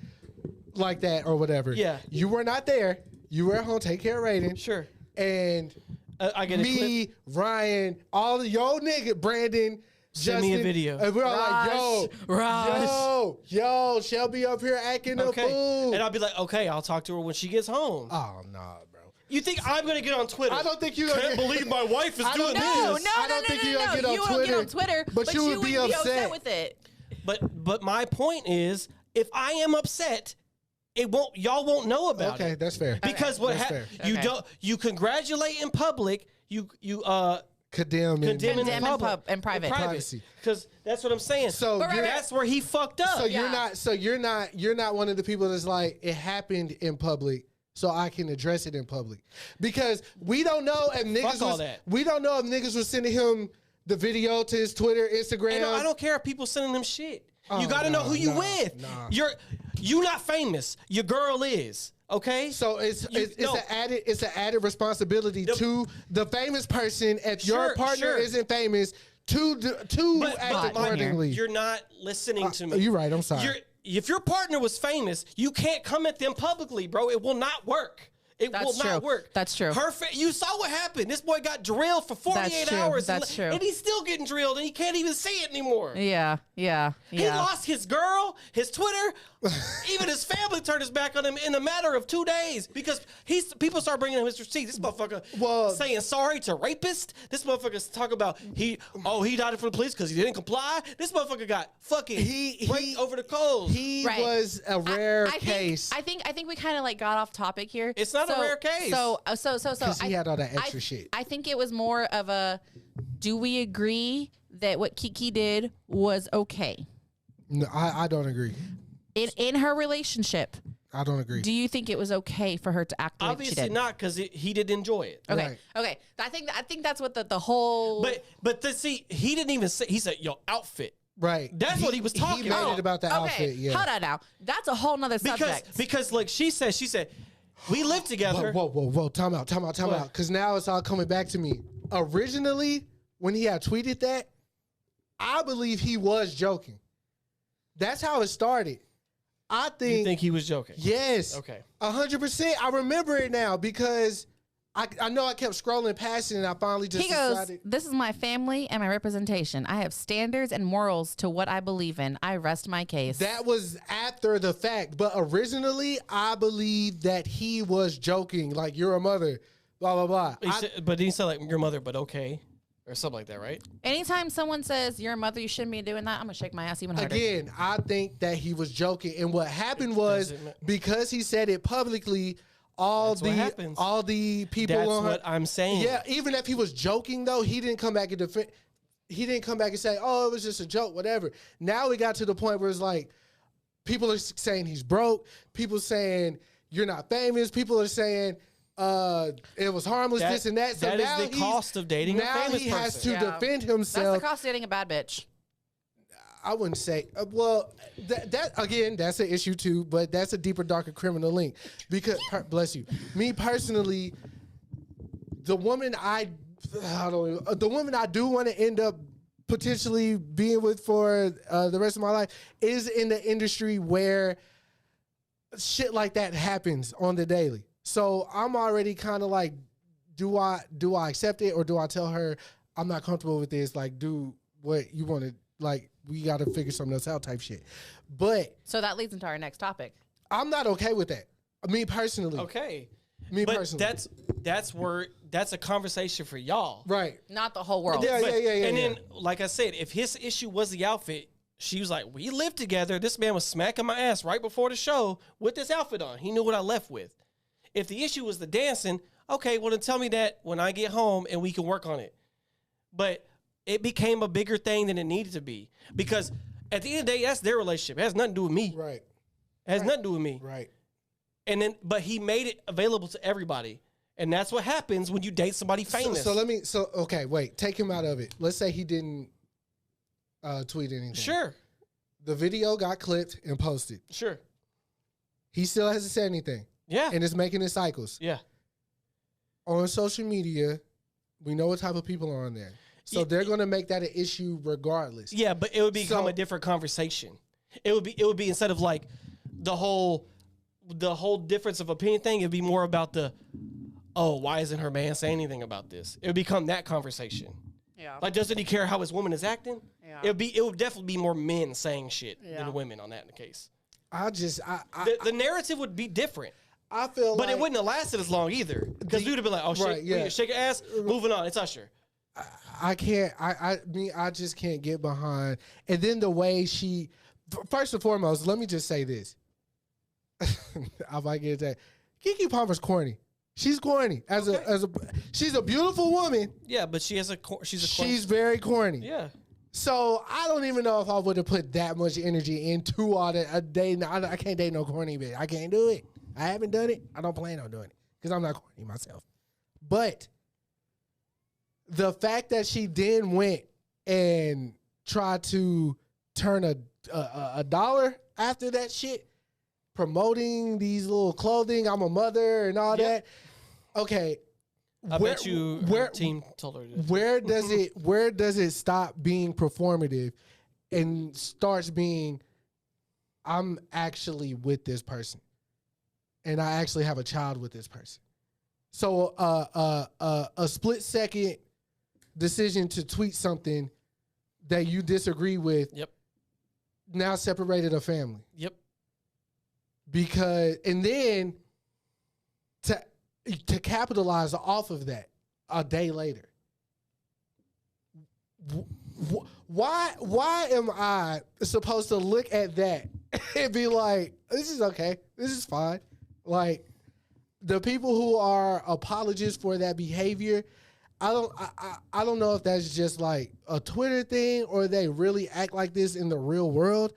like that or whatever. Yeah. You were not there. You were at home, take care of Raiden. Sure. And I get a clip. me, Ryan, all of your nigga, Brandon. Send me a video. And we're all like, Raj. yo, Shelby up here acting a fool. And I'll be like, okay, I'll talk to her when she gets home. Oh, nah, bro. You think I'm going to get on Twitter? I don't think you can't believe my wife is doing No, this. I don't think you're gonna get on you won't Twitter, get on Twitter, but you would be upset with it. But my point is, if I am upset, y'all won't know about it. Okay, that's fair. Because That's fair. you congratulate in public, you Condemn condemn in Condemn in public in private. Privacy. Because that's what I'm saying. So that's where he fucked up. So Yeah. you're not one of the people that's like, it happened in public, so I can address it in public. Because we don't know if niggas was sending him the video to his Twitter, Instagram. And I don't care if people sending them shit. You got to know who you with. Nah. You not famous. Your girl is. Okay, So it's an added responsibility to the famous person if your partner isn't famous to act accordingly. You're not listening to me. You're right. I'm sorry. If your partner was famous, you can't come at them publicly, bro. It will not work. It will not work. That's true. You saw what happened. This boy got drilled for 48 hours. That's true. And he's still getting drilled, and he can't even see it anymore. Yeah. He lost his girl, his Twitter, even his family turned his back on him in a matter of 2 days because people start bringing him his receipts. This motherfucker saying sorry to rapist. This motherfucker's talking about he died for the police because he didn't comply. This motherfucker got fucking raped over the coals. He was a rare case. I think we kind of like got off topic here. It's not a rare case. So because he had all that extra shit. I think it was more of a, do we agree that what Kiki did was okay? No, I don't agree. In her relationship, I don't agree. do you think it was okay for her to act the way she Obviously did? not, because he didn't enjoy it. Okay. Right. Okay. I think that's what the whole. But see, he didn't even say. He said, "Your outfit." Right. That's what he was talking He made about. it about the outfit. Yeah. Hold on now. That's a whole nother subject. Because like she said, we lived together. Whoa. Time out. Because now it's all coming back to me. Originally, when he had tweeted that, I believe he was joking. That's how it started. I think. You think he was joking? Yes. Okay. 100%. I remember it now because I know I kept scrolling past it and I finally just He goes, decided. "This is my family and my representation. I have standards and morals to what I believe in. I rest my case." That was after the fact, but originally I believe that he was joking, like, you're a mother, blah, blah, blah. But he said like your mother, but okay, or something like that, right? Anytime someone says you're a mother, you shouldn't be doing that, I'm gonna shake my ass even harder. Again, I think that he was joking. And what happened was, because he said it publicly, all the people That's on what I'm saying. Yeah, even if he was joking though, he didn't come back and defend. He didn't come back and say, "Oh, it was just a joke," whatever. Now we got to the point where it's like people are saying he's broke. People saying you're not famous. People are saying it was harmless, this and that. So that now is the cost of dating a famous he has person. to defend himself. That's the cost of dating a bad bitch. I wouldn't say. That again, that's an issue too. But that's a deeper, darker criminal link. Because bless you, me personally, the woman I do want to end up potentially being with for the rest of my life is in the industry where shit like that happens on the daily. So I'm already kind of like, do I accept it, or do I tell her I'm not comfortable with this? Like, do what you want to, like, we got to figure something else out type shit. But So that leads into our next topic. I'm not okay with that. Me personally. Okay. Me But personally. that's a conversation for y'all. Right. Not the whole world. Yeah. And then, like I said, if his issue was the outfit, she was like, we lived together. This man was smacking my ass right before the show with this outfit on. He knew what I left with. If the issue was the dancing, okay, well, then tell me that when I get home and we can work on it. But it became a bigger thing than it needed to be. Because at the end of the day, that's their relationship. It has nothing to do with me. Right. It has nothing to do with me. Right. And then, but he made it available to everybody. And that's what happens when you date somebody famous. Okay, wait, take him out of it. Let's say he didn't tweet anything. Sure. The video got clipped and posted. Sure. He still hasn't said anything. Yeah. And it's making it cycles. Yeah. On social media, we know what type of people are on there. So they're going to make that an issue regardless. Yeah, but it would become a different conversation. It would be instead of like the whole difference of opinion thing, it'd be more about oh, why isn't her man saying anything about this? It would become that conversation. Yeah. Like, doesn't he care how his woman is acting? Yeah. It would definitely be more men saying shit Yeah. than women on that case. The narrative would be different. I feel But like it wouldn't have lasted as long either. Because we would have been like, oh, shit, shake your ass, moving on. It's Usher. I can't. I just can't get behind. And then the way she, first and foremost, let me just say this. I might get that. Keke Palmer's corny. She's corny she's a beautiful woman. Yeah, but she's very corny. Yeah. So I don't even know if I would have put that much energy into all that a day. I can't date no corny bitch. I can't do it. I haven't done it. I don't plan on doing it because I'm not corny myself. But the fact that she then went and tried to turn a dollar after that shit, promoting these little clothing, I'm a mother and all that. Okay. I bet you her team told her to. Where does it stop being performative and starts being, I'm actually with this person and I actually have a child with this person. So a split second decision to tweet something that you disagree with now separated a family. Yep. Because, and then to capitalize off of that a day later. Why am I supposed to look at that and be like, this is okay, this is fine? Like, the people who are apologists for that behavior, I don't know if that's just like a Twitter thing or they really act like this in the real world.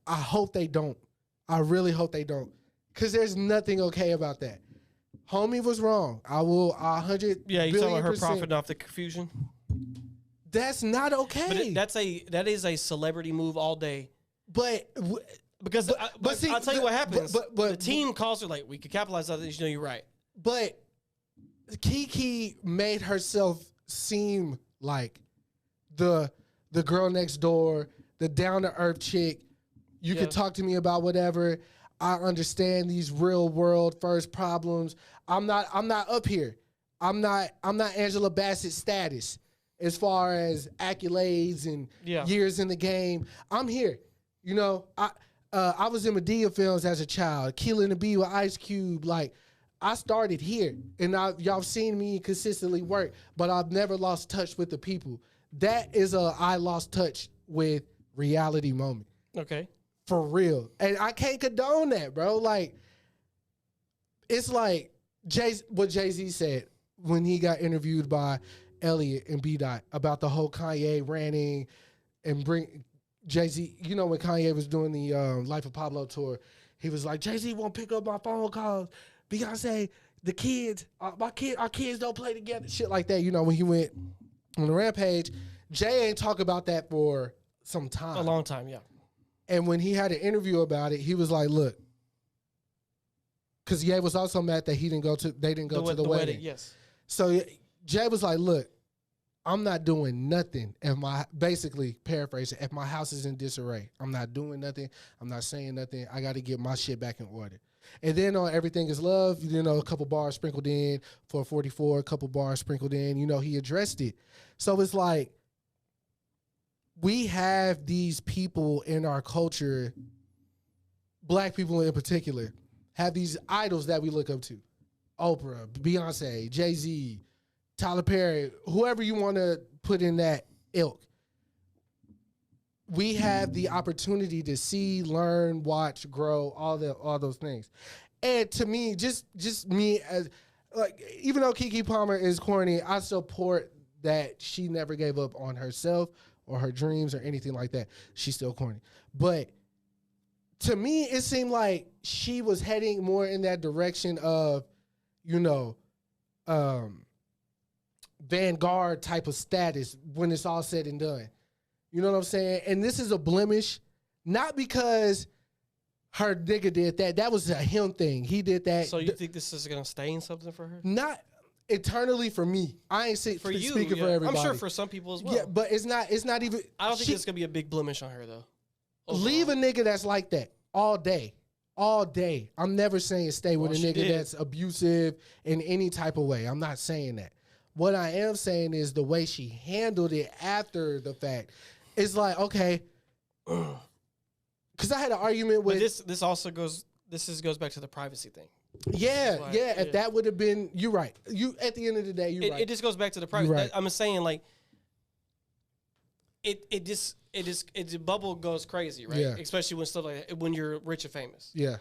I hope they don't. I really hope they don't. Because there's nothing okay about that. Homie was wrong. I will 100 Yeah, you talking about her %. profiting off the confusion? That's not okay. But that is a celebrity move all day. But see, I'll tell you what happens. But the team calls her like, we could capitalize on this. You know, you're right. But Keke made herself seem like the girl next door, the down to earth chick. You can talk to me about whatever. I understand these real world first problems. I'm not up here. I'm not Angela Bassett status as far as accolades and years in the game. I'm here. You know, I was in Medea films as a child, Killing the Bee with Ice Cube. Like, I started here, and y'all seen me consistently work, but I've never lost touch with the people. That is I lost touch with reality moment. Okay. For real. And I can't condone that, bro. Like, it's like what Jay-Z said when he got interviewed by Elliot and B-Dot about the whole Kanye ranting and bring Jay-Z. You know, when Kanye was doing the Life of Pablo tour, he was like, Jay-Z won't pick up my phone calls. Beyonce, the kids, our kids don't play together. Shit like that. You know, when he went on the rampage, Jay ain't talk about that for some time. A long time, yeah. And when he had an interview about it, he was like, look, because Ye was also mad that they didn't go to the wedding. Yes. So Jay was like, look, I'm not doing nothing basically paraphrasing, if my house is in disarray. I'm not doing nothing. I'm not saying nothing. I got to get my shit back in order. And then on Everything Is Love, you know, a couple bars sprinkled in for 44, a couple bars sprinkled in, you know, he addressed it. So it's like, we have these people in our culture, black people in particular, have these idols that we look up to. Oprah, Beyonce, Jay-Z, Tyler Perry, whoever you want to put in that ilk. We have the opportunity to see, learn, watch, grow, all those things. And to me, just me as, like, even though Keke Palmer is corny, I support that she never gave up on herself or her dreams or anything like that. She's still corny. But to me, it seemed like she was heading more in that direction of, you know, Vanguard type of status when it's all said and done. You know what I'm saying? And this is a blemish, not because her nigga did that. That was a him thing. He did that. So you think this is going to stain something for her? Not eternally for me. I ain't speaking for everybody. I'm sure for some people as well. Yeah, but it's not even. I don't think it's going to be a big blemish on her, though. Overall. Leave a nigga that's like that all day. all day. I'm never saying stay with Well, a she nigga did. that's abusive in any type of way. I'm not saying that. What I am saying is the way she handled it after the fact. It's like, okay, because I had an argument with. But this also goes back to the privacy thing. Yeah, Why- yeah. If yeah. that would have been, you're right. You at the end of the day, you're right. It just goes back to the privacy. You're right. I'm saying like the bubble goes crazy, right? Yeah. Especially when stuff like that, when you're rich and famous. Yeah,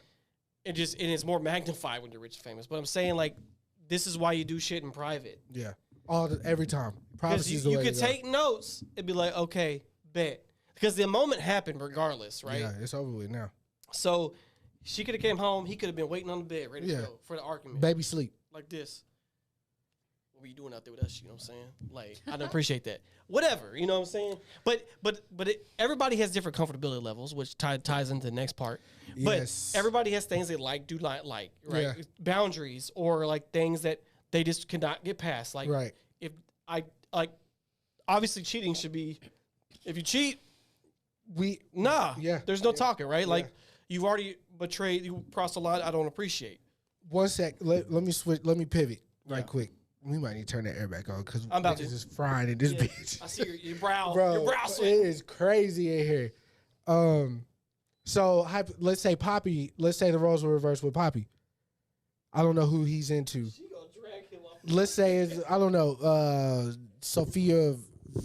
And it's more magnified when you're rich and famous. But I'm saying like this is why you do shit in private. yeah. Every time. Because Privacy is the you way could to go. take notes and be like, okay, bet. Because the moment happened regardless, right? Yeah, it's over with now. So she could have came home. He could have been waiting on the bed, ready Yeah. to go for the argument. Baby sleep. Like this. What were you doing out there with us? You know what I'm saying? Like, I don't appreciate that. Whatever, you know what I'm saying? But everybody has different comfortability levels, which ties into the next part. Yes. But everybody has things they like, do not like, right? Yeah. Boundaries or like things that they just cannot get past. Like, Right. if I like, obviously cheating should be, if you cheat, Yeah. there's no Yeah. talking, right? Like, Yeah. you've already betrayed, you crossed a line I don't appreciate. One sec. Let me switch. Let me pivot right Yeah. quick. We might need to turn the air back on because I'm about to. is frying in this Yeah. bitch. I see your brow, Bro, your brow it sweat. is crazy in here. So let's say Poppy. Let's say the roles were reversed with Poppy. I don't know who he's into. She gonna drag him off. Let's say it's, I don't know. Sophia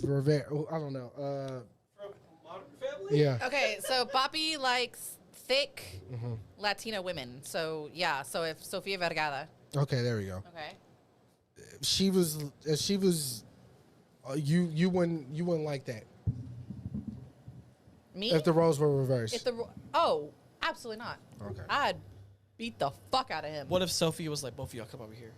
Rivera. I don't know. From Modern Family? Yeah. Okay, so Poppy likes thick Mm-hmm. Latina women. So yeah, so if Sofia Vergara. Okay, there we go. Okay. She was. You wouldn't like that Me? if the roles were reversed. Oh, absolutely not. Okay. I'd beat the fuck out of him. What if Sophia was like, both of y'all come over here?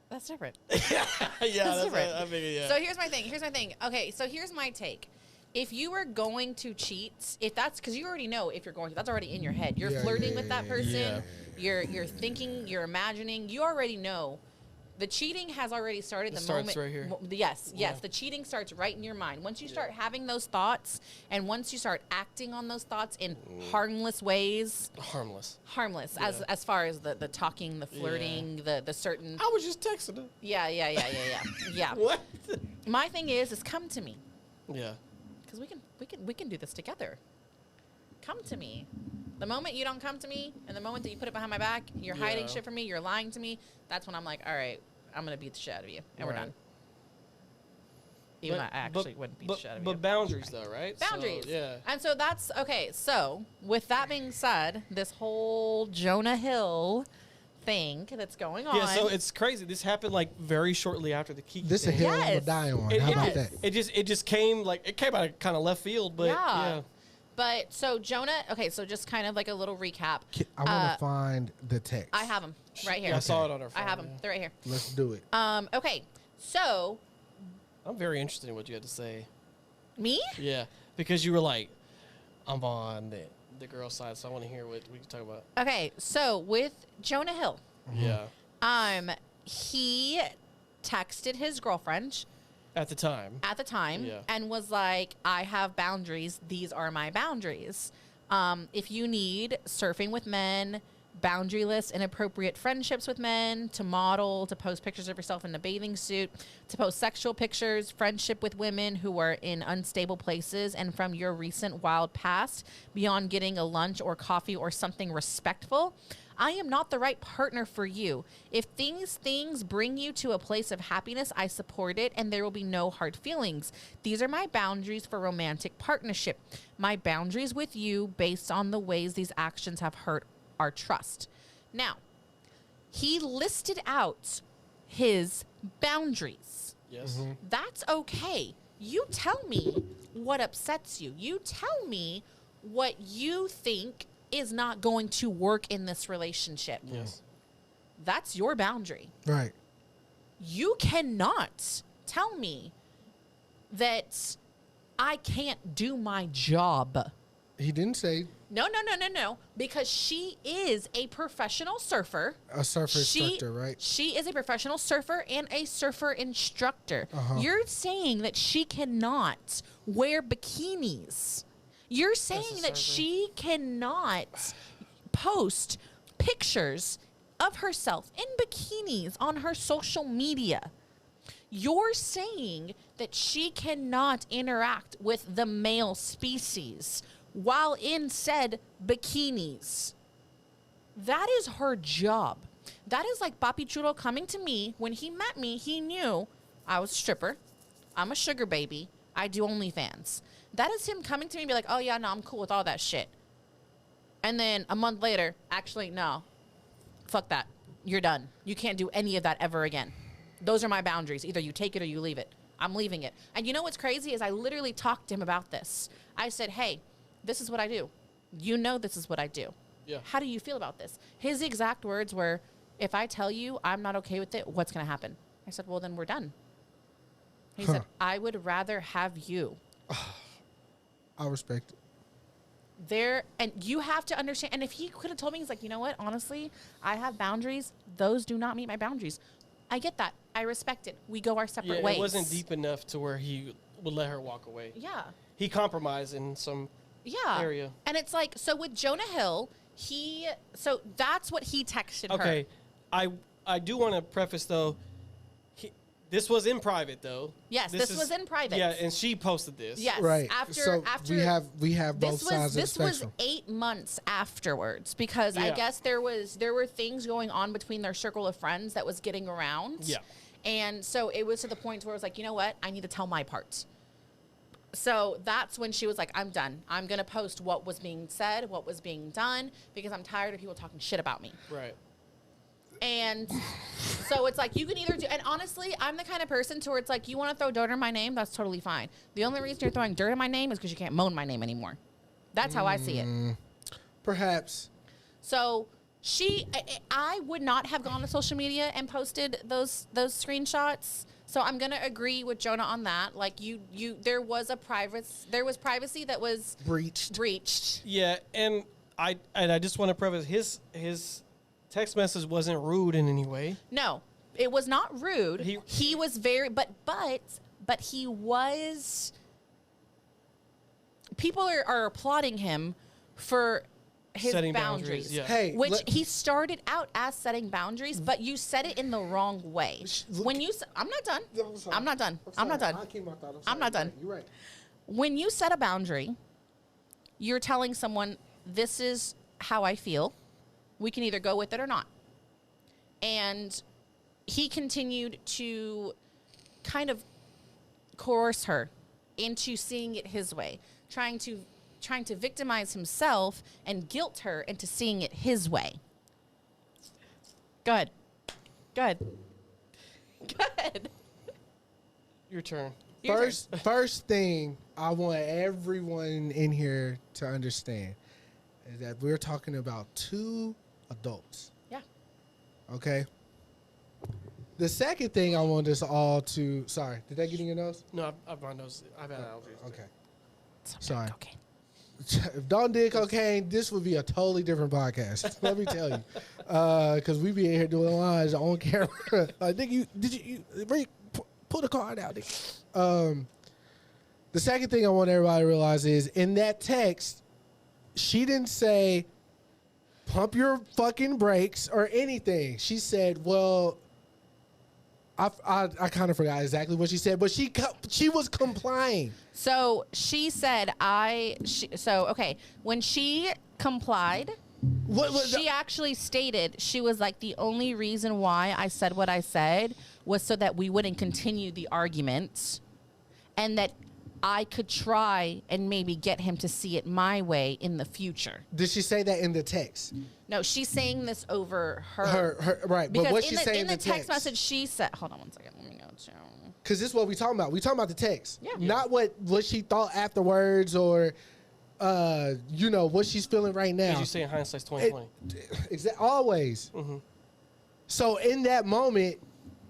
That's different. yeah, that's different. I figured, yeah. So here's my thing. Okay, so here's my take. If you were going to cheat, if that's because you already know if you're going to, that's already in your head. You're Yeah, flirting yeah, with that yeah, person. You're thinking. You're imagining. You already know. The cheating has already started. It The starts moment, right here. Yes. Yeah. The cheating starts right in your mind. Once you start having those thoughts, and once you start acting on those thoughts in harmless ways, Harmless. as far as the talking, the flirting, the certain. I was just texting her. Yeah. Yeah. What? My thing is come to me. Yeah. Because we can do this together. Come to me. The moment you don't come to me, and the moment that you put it behind my back, you're hiding Yeah. shit from me, you're lying to me. That's when I'm like, all right, I'm gonna beat the shit out of you, and we're Right. done. Even though I actually wouldn't beat the shit out of you. But boundaries, though, right? Boundaries. So, yeah. And so that's okay. So with that being said, this whole Jonah Hill thing that's going on. Yeah, so it's crazy. This happened like very shortly after the Kiki This a thing. hill I'm Yes. gonna die on. It- How about it- that? It just came out of kind of left field, but yeah. But so Jonah, okay, so just kind of like a little recap. I want to find the text. I have them right here. Yeah, I saw it on her phone. I have them. yeah. They're right here. Let's do it. Okay, so I'm very interested in what you had to say. me? Yeah, because you were like, I'm on the girl side, so I want to hear what we can talk about. Okay, so with Jonah Hill, Yeah. he texted his girlfriend At the time. at the time Yeah. and was like, I have boundaries. These are my boundaries. If you need surfing with men, boundaryless, inappropriate friendships with men, to model, to post pictures of yourself in a bathing suit, to post sexual pictures, friendship with women who are in unstable places and from your recent wild past, beyond getting a lunch or coffee or something respectful, I am not the right partner for you. If these things bring you to a place of happiness, I support it, and there will be no hard feelings. These are my boundaries for romantic partnership. My boundaries with you based on the ways these actions have hurt our trust. Now, he listed out his boundaries. Yes. That's okay. You tell me what upsets you. You tell me what you think is not going to work in this relationship. Yes. That's your boundary. Right. You cannot tell me that I can't do my job. He didn't say No. Because she is a professional surfer. a surfer instructor, right? She is a professional surfer and a surfer instructor. Uh-huh. You're saying that she cannot wear bikinis. You're saying that surfer. she cannot post pictures of herself in bikinis on her social media. You're saying that she cannot interact with the male species while in said bikinis. That is her job. That is like Papi Chulo coming to me. When he met me, he knew I was a stripper. I'm a sugar baby. I do OnlyFans. That is him coming to me and be like, oh, yeah, no, I'm cool with all that shit. And then a month later, actually, no. Fuck that. You're done. You can't do any of that ever again. Those are my boundaries. Either you take it or you leave it. I'm leaving it. And you know what's crazy is I literally talked to him about this. I said, hey, this is what I do. You know this is what I do. Yeah. How do you feel about this? His exact words were, if I tell you I'm not okay with it, what's going to happen? I said, well, then we're done. He said, I would rather have you. I respect it. There, and you have to understand. And if he could have told me, he's like, you know what? Honestly, I have boundaries. Those do not meet my boundaries. I get that. I respect it. We go our separate ways. It wasn't deep enough to where he would let her walk away. Yeah. He compromised in some area. And it's like, so with Jonah Hill, so that's what he texted her. Okay. I do want to preface, though, this was in private, though. Yes, this was in private. Yeah, and she posted this. Yes. Right. After we have both sides of the this spectrum. was 8 months afterwards because I Yeah. guess there were things going on between their circle of friends that was getting around. Yeah. And so it was to the point where it was like, you know what? I need to tell my part. So that's when she was like, I'm done. I'm going to post what was being said, what was being done, because I'm tired of people talking shit about me. Right. And so it's like, you can either do, and honestly, I'm the kind of person to where it's like, you want to throw dirt in my name, that's totally fine. The only reason you're throwing dirt in my name is because you can't moan my name anymore. That's how I see it. Perhaps. So I would not have gone to social media and posted those screenshots. So I'm gonna agree with Jonah on that. Like there was privacy that was breached. Yeah, and I just want to preface his text message wasn't rude in any way. No, it was not rude. He was very, but he was. People are applauding him for his Setting boundaries. yeah. Hey, He started out as setting boundaries, but you said it in the wrong way. When you, I'm not done. I'm not done. I'm not done. I'll keep my thought. I'm not done. You're right. When you set a boundary, you're telling someone, this is how I feel. We can either go with it or not. And he continued to kind of coerce her into seeing it his way, trying to victimize himself and guilt her into seeing it his way. Go ahead. Go ahead. Go ahead. Your turn. First thing I want everyone in here to understand is that we're talking about two adults. Yeah. Okay. The second thing I want us all to. Sorry, did that get in your nose? No, I've my nose. I've had allergies. Okay. Sorry. Okay. If Don did cocaine, this would be a totally different podcast. Let me tell you, because we be in here doing lines on camera. Nigga, did you pull the card out? Nigga. The second thing I want everybody to realize is in that text, she didn't say pump your fucking brakes or anything. She said, well, I kind of forgot exactly what she said, but she was complying. So she said, okay, when she complied, she actually stated, she was like, the only reason why I said what I said was so that we wouldn't continue the argument and that I could try and maybe get him to see it my way in the future. Did she say that in the text? No, she's saying this over her. Right, because but what she saying in the text message, she said, hold on one second, let me go to. Because this is what we talking about. We talking about the text. Yeah. Not what she thought afterwards or, what she's feeling right now. As you say in hindsight's 2020. Always. Mm-hmm. So in that moment,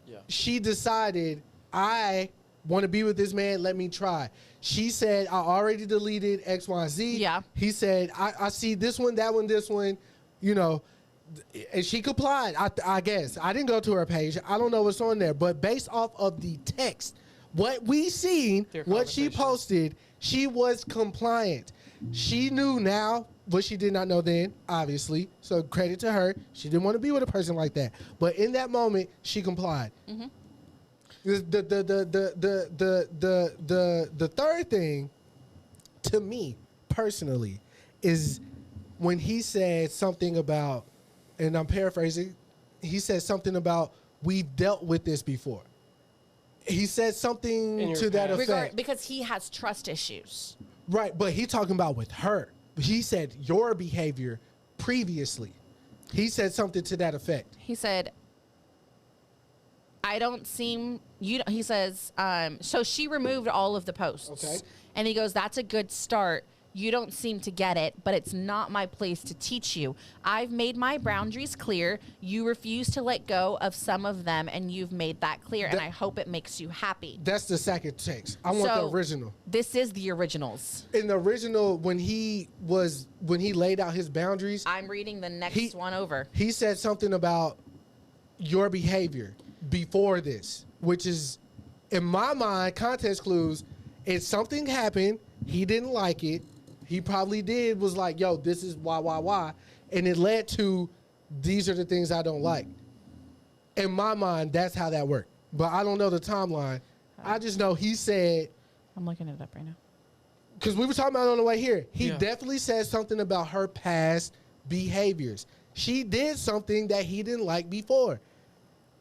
Yeah. she decided, I want to be with this man, let me try. She said, I already deleted X, Y, Z. Yeah. He said, I see this one, that one, this one, and she complied, I guess. I didn't go to her page. I don't know what's on there. But based off of the text, what we seen, what she posted, she was compliant. She knew now what she did not know then, obviously. So credit to her. She didn't want to be with a person like that. But in that moment, she complied. Mm-hmm. The third thing, to me personally, is when he said something about, and I'm paraphrasing, he said something about, we've dealt with this before. He said something to that effect. Because he has trust issues. Right, but he talking about with her. He said your behavior previously. He said something to that effect. He said, I don't seem, he says, so she removed all of the posts. Okay. And he goes, that's a good start. You don't seem to get it, but it's not my place to teach you. I've made my boundaries clear. You refuse to let go of some of them, and you've made that clear, and I hope it makes you happy. That's the second text. I want the original. This is the originals. In the original, when he laid out his boundaries, I'm reading the next one over. He said something about your behavior before this, which is, in my mind, context clues, it's something happened, he didn't like it, he probably was like, yo, this is why, and it led to, these are the things I don't like. In my mind, that's how that worked. But I don't know the timeline. I just know he said, I'm looking it up right now. because we were talking about it on the way here. He definitely said something about her past behaviors. She did something that he didn't like before.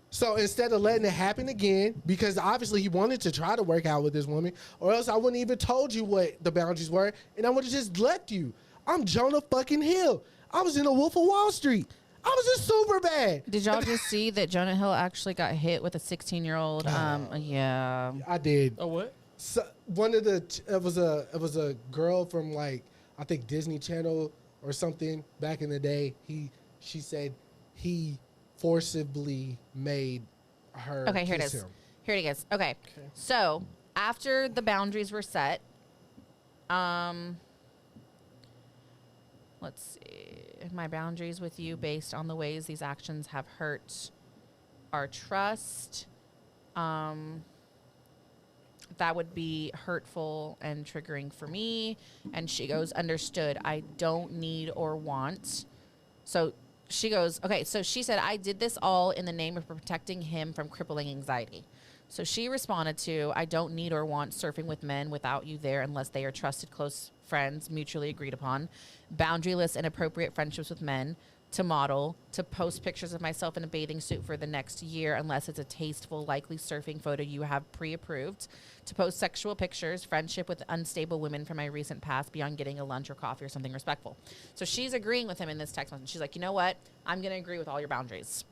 So instead of letting it happen again, because obviously he wanted to try to work out with this woman, or else I wouldn't even told you what the boundaries were, and I would have just left you. I'm Jonah fucking Hill. I was in a Wolf of Wall Street. I was just super bad. Did y'all just see that Jonah Hill actually got hit with a 16-year-old? Yeah. I did. Oh, what? So, it was a girl from, like, I think Disney Channel or something back in the day. She said he forcibly made her Okay, here it kiss is. him. Here it is. Okay. So after the boundaries were set, let's see. My boundaries with you based on the ways these actions have hurt our trust. That would be hurtful and triggering for me. And she goes, understood. I don't need or want. So she goes, okay, so she said, I did this all in the name of protecting him from crippling anxiety. So she responded to, I don't need or want surfing with men without you there unless they are trusted, close friends, mutually agreed upon. Boundaryless, inappropriate friendships with men. To model, to post pictures of myself in a bathing suit for the next year unless it's a tasteful, likely surfing photo you have pre-approved. To post sexual pictures, friendship with unstable women from my recent past beyond getting a lunch or coffee or something respectful. So she's agreeing with him in this text message. She's like, you know what? I'm going to agree with all your boundaries.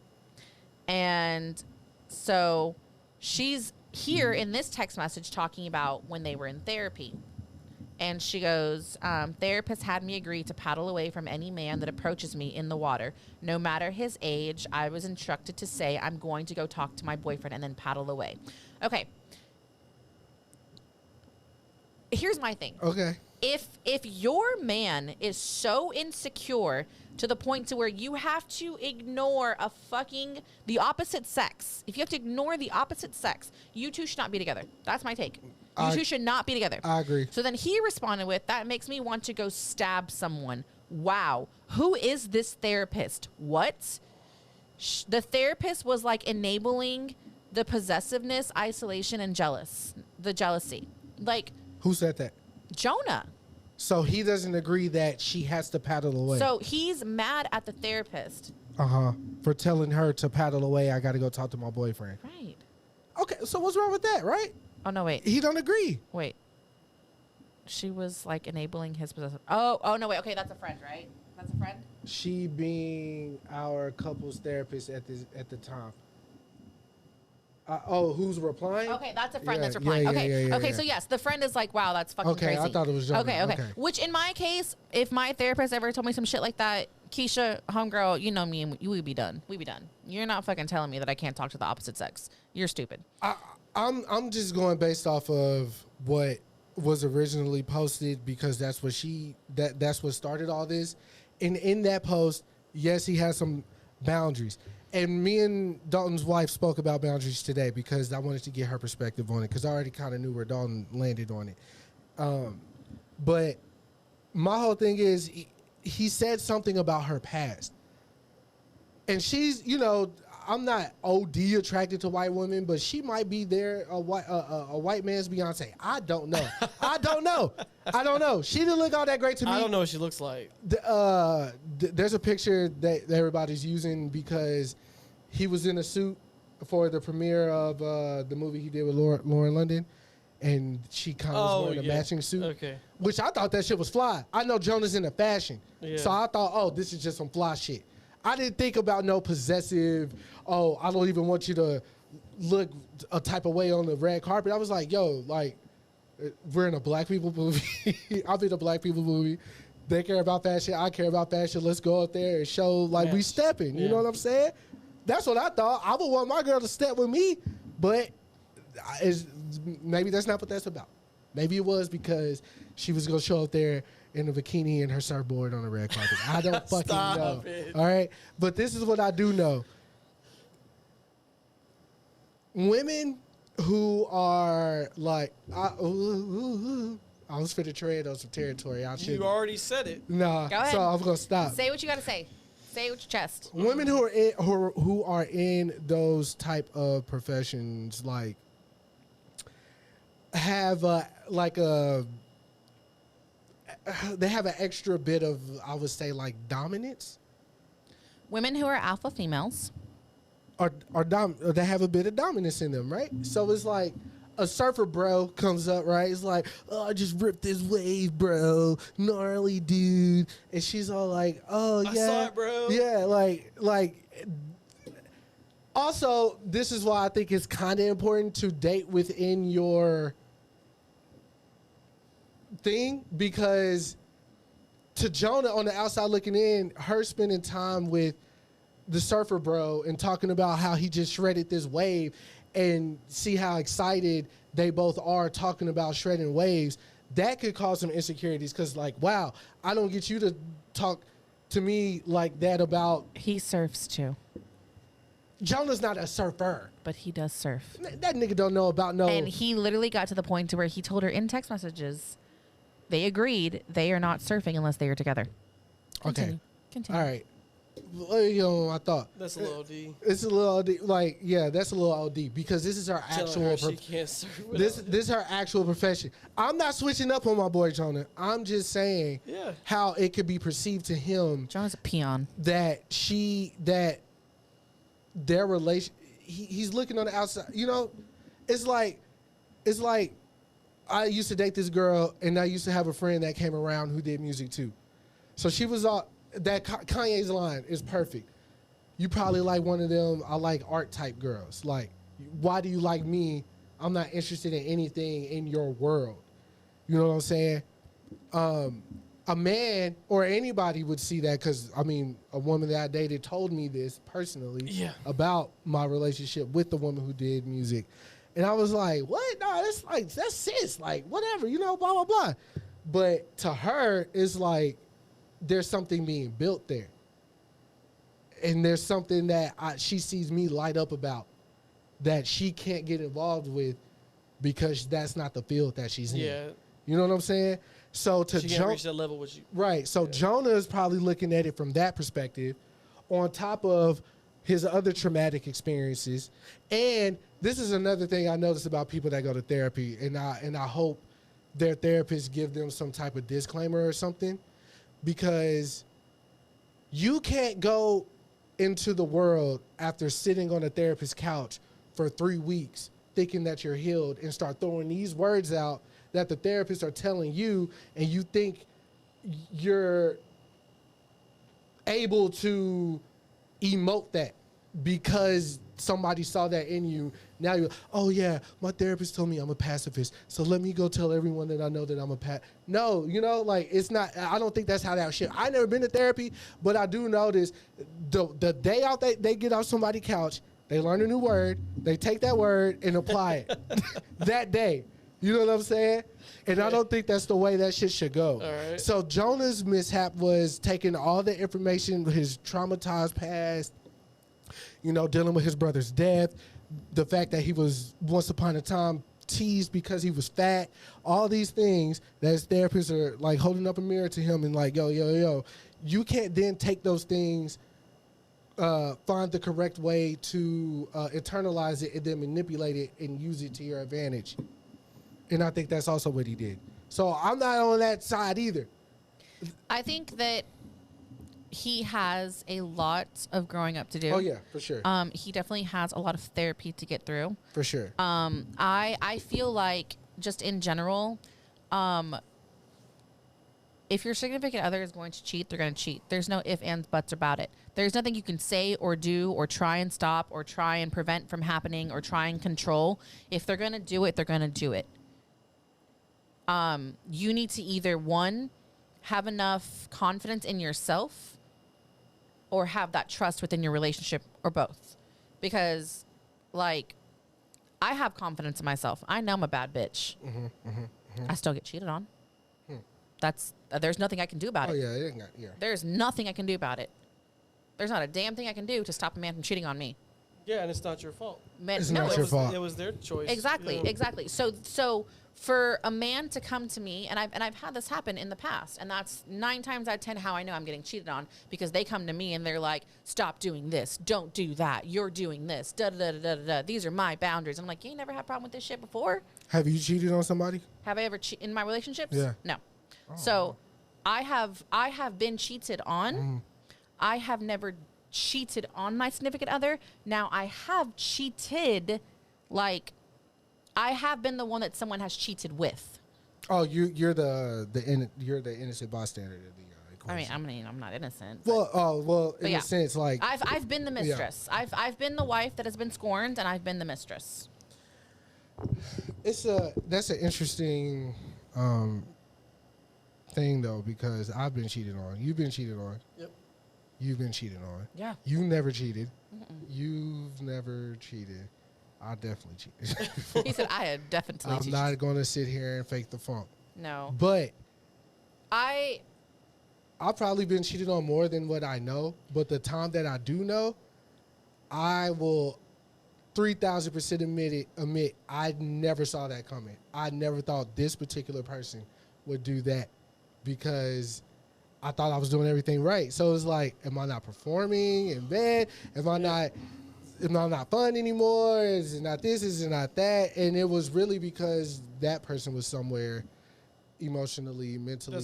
And so she's here in this text message talking about when they were in therapy. And she goes, therapist had me agree to paddle away from any man that approaches me in the water. No matter his age, I was instructed to say, I'm going to go talk to my boyfriend and then paddle away. Okay. Here's my thing. Okay. If your man is so insecure to the point to where you have to ignore the opposite sex, if you have to ignore the opposite sex, you two should not be together. That's my take. You two should not be together. I agree. So then he responded with, that makes me want to go stab someone. Wow. Who is this therapist? What? The therapist was like enabling the possessiveness, isolation, and the jealousy. Like, who said that? Jonah. So he doesn't agree that she has to paddle away. So he's mad at the therapist. For telling her to paddle away, I got to go talk to my boyfriend. Right. Okay, so what's wrong with that, right? Oh, no, wait. He don't agree. Wait. She was like enabling his possessive. Oh, no, wait. Okay, that's a friend, right? That's a friend? She being our couples therapist at the time. Who's replying? Okay, that's a friend that's replying. Okay, so yes, the friend is like, wow, that's fucking crazy. I thought it was Jonah. Okay. Which in my case, if my therapist ever told me some shit like that, Keisha, homegirl, you know me, and we would be done. We'd be done. You're not fucking telling me that I can't talk to the opposite sex. You're stupid. I'm just going based off of what was originally posted because that's what that's what started all this. And in that post, yes, he has some boundaries. And me and Dalton's wife spoke about boundaries today because I wanted to get her perspective on it because I already kind of knew where Dalton landed on it. But my whole thing is he said something about her past. And she's, you know, I'm not OD attracted to white women, but she might be there a white man's Beyonce. I don't know. I don't know. She didn't look all that great to me. I don't know what she looks like. There's a picture that everybody's using because he was in a suit for the premiere of the movie he did with Lauren London, and she kind of was wearing a matching suit. Okay. Which I thought that shit was fly. I know Jonah's into fashion, Yeah. so I thought, oh, this is just some fly shit. I didn't think about no possessive, oh, I don't even want you to look a type of way on the red carpet. I was like, yo, like, we're in a black people movie. I'm in a black people movie. They care about fashion. I care about fashion. Let's go up there and show like we stepping. You know what I'm saying? That's what I thought. I would want my girl to step with me, but maybe that's not what that's about. Maybe it was because she was going to show up there in a bikini and her surfboard on the red carpet. I don't fucking know. It. All right? But this is what I do know. Women who are like, I was finna tread on some territory. You already said it. Nah, Go ahead. so I'm going to stop. Say what you got to say. Say it with your chest. Women who are in those type of professions, like, have they have an extra bit of, I would say, like, dominance. Women who are alpha females. Or they have a bit of dominance in them, right? So it's like a surfer bro comes up, right? It's like, oh, I just ripped this wave, bro. Gnarly dude. And she's all like, oh, yeah. I saw it, bro. Yeah, like. Also, this is why I think it's kind of important to date within your thing, because to Jonah on the outside looking in, her spending time with the surfer bro and talking about how he just shredded this wave and see how excited they both are talking about shredding waves, that could cause some insecurities because, like, wow, I don't get you to talk to me like that about... He surfs too. Jonah's not a surfer. But he does surf. That nigga don't know about no... And he literally got to the point to where he told her in text messages, they agreed they are not surfing unless they are together. Continue. All right. Well, you know, I thought That's a little D. it's a little OD. Like, yeah, that's a little OD because this is her actual. She can't surf this is her actual profession. I'm not switching up on my boy Jonah. I'm just saying how it could be perceived to him. Jonah's a peon. That their relation. He's looking on the outside. You know, it's like I used to date this girl, and I used to have a friend that came around who did music too. So she was all. That Kanye's line is perfect. You probably like one of them, I like art type girls. Like, why do you like me? I'm not interested in anything in your world. You know what I'm saying? A man or anybody would see that because, I mean, a woman that I dated told me this personally about my relationship with the woman who did music. And I was like, what? No, that's sis. Like, whatever, you know, blah, blah, blah. But to her, it's like, there's something being built there. And there's something that she sees me light up about that she can't get involved with because that's not the field that she's in. Yeah. You know what I'm saying? So to she can't reach that level with you. Right. So Jonah is probably looking at it from that perspective on top of his other traumatic experiences. And this is another thing I notice about people that go to therapy, and I hope their therapists give them some type of disclaimer or something. Because you can't go into the world after sitting on a therapist's couch for 3 weeks thinking that you're healed and start throwing these words out that the therapists are telling you, and you think you're able to emote that because somebody saw that in you. Now you're, oh yeah, my therapist told me I'm a pacifist, so let me go tell everyone that I know that I'm a No, you know, like, it's not, I don't think that's how that shit. I never been to therapy, but I do notice the day out they get off somebody's couch, they learn a new word, they take that word and apply it that day. You know what I'm saying? And I don't think that's the way that shit should go. All right. So Jonah's mishap was taking all the information, his traumatized past, you know, dealing with his brother's death, the fact that he was once upon a time teased because he was fat, all these things that his therapists are like holding up a mirror to him and like, yo, you can't then take those things, find the correct way to internalize it and then manipulate it and use it to your advantage. And I think that's also what he did. So I'm not on that side either. I think that he has a lot of growing up to do. Oh yeah, for sure. He definitely has a lot of therapy to get through. For sure. I feel like just in general, if your significant other is going to cheat, they're going to cheat. There's no ifs, ands, buts about it. There's nothing you can say or do or try and stop or try and prevent from happening or try and control. If they're going to do it, they're going to do it. You need to either, one, have enough confidence in yourself or have that trust within your relationship, or both. Because, like, I have confidence in myself. I know I'm a bad bitch. I still get cheated on. There's nothing I can do about it. Oh yeah, yeah. There's nothing I can do about it. There's not a damn thing I can do to stop a man from cheating on me. Yeah, and it's not your fault. It's not your fault. It was their choice. Exactly, you know? exactly. So for a man to come to me, and I've had this happen in the past, and that's 9 times out of 10 how I know I'm getting cheated on, because they come to me and they're like, "Stop doing this, don't do that, you're doing this, da da da da da. These are my boundaries." I'm like, "You ain't never had a problem with this shit before?" Have you cheated on somebody? Have I ever in my relationships? Yeah. No. So I have been cheated on. I have never cheated on my significant other. Now I have cheated, like, I have been the one that someone has cheated with. Oh, you're the innocent bystander of the equation. I mean, I'm not innocent. Well, in yeah. a sense, like I've been the mistress. Yeah. I've been the wife that has been scorned, and I've been the mistress. that's an interesting thing though, because I've been cheated on. You've been cheated on. Yep. You've been cheated on. Yeah. You never cheated. You've never cheated. I definitely cheated. He said I had definitely cheated. I'm not going to sit here and fake the funk. No. But I've probably been cheated on more than what I know. But the time that I do know, I will 3,000% admit I never saw that coming. I never thought this particular person would do that, because I thought I was doing everything right. So it's like, am I not performing in bed? Am I not fun anymore? Is it not this? Is it not that? And it was really because that person was somewhere emotionally, mentally.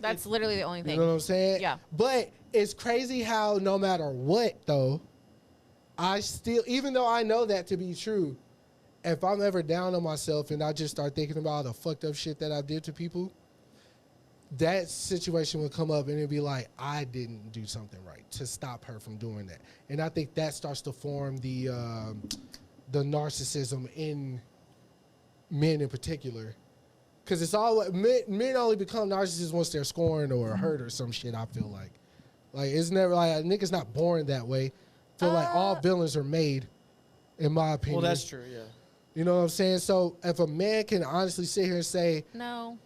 That's literally the only thing. You know what I'm saying? Yeah. But it's crazy how no matter what, though, I still, even though I know that to be true, if I'm ever down on myself and I just start thinking about all the fucked up shit that I did to people, that situation would come up and it'd be like, I didn't do something right to stop her from doing that. And I think that starts to form the narcissism in men in particular. Because it's all men only become narcissists once they're scorned or hurt or some shit, I feel like. Like, it's never like, a nigga's not born that way. I feel like all villains are made, in my opinion. Well, that's true, yeah. You know what I'm saying? So if a man can honestly sit here and say, No.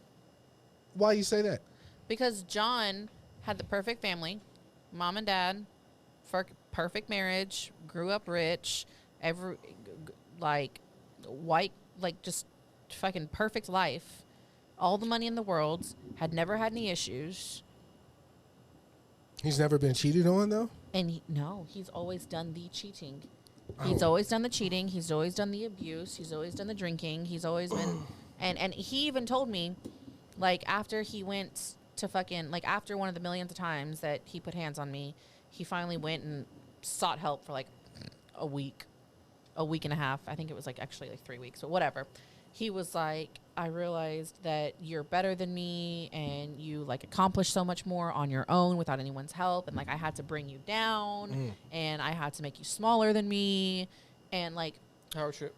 why you say that? Because John had the perfect family, mom and dad, perfect marriage, grew up rich, white, just fucking perfect life, all the money in the world, had never had any issues. He's never been cheated on, though? And he's always done the cheating. He's always done the cheating. He's always done the abuse. He's always done the drinking. He's always been, and he even told me, like, after he went to fucking, like, after one of the millions of times that he put hands on me, he finally went and sought help for like a week and a half. I think it was like actually like 3 weeks, but whatever. He was like, I realized that you're better than me and you like accomplish so much more on your own without anyone's help. And like, I had to bring you down and I had to make you smaller than me. And like, Power trip.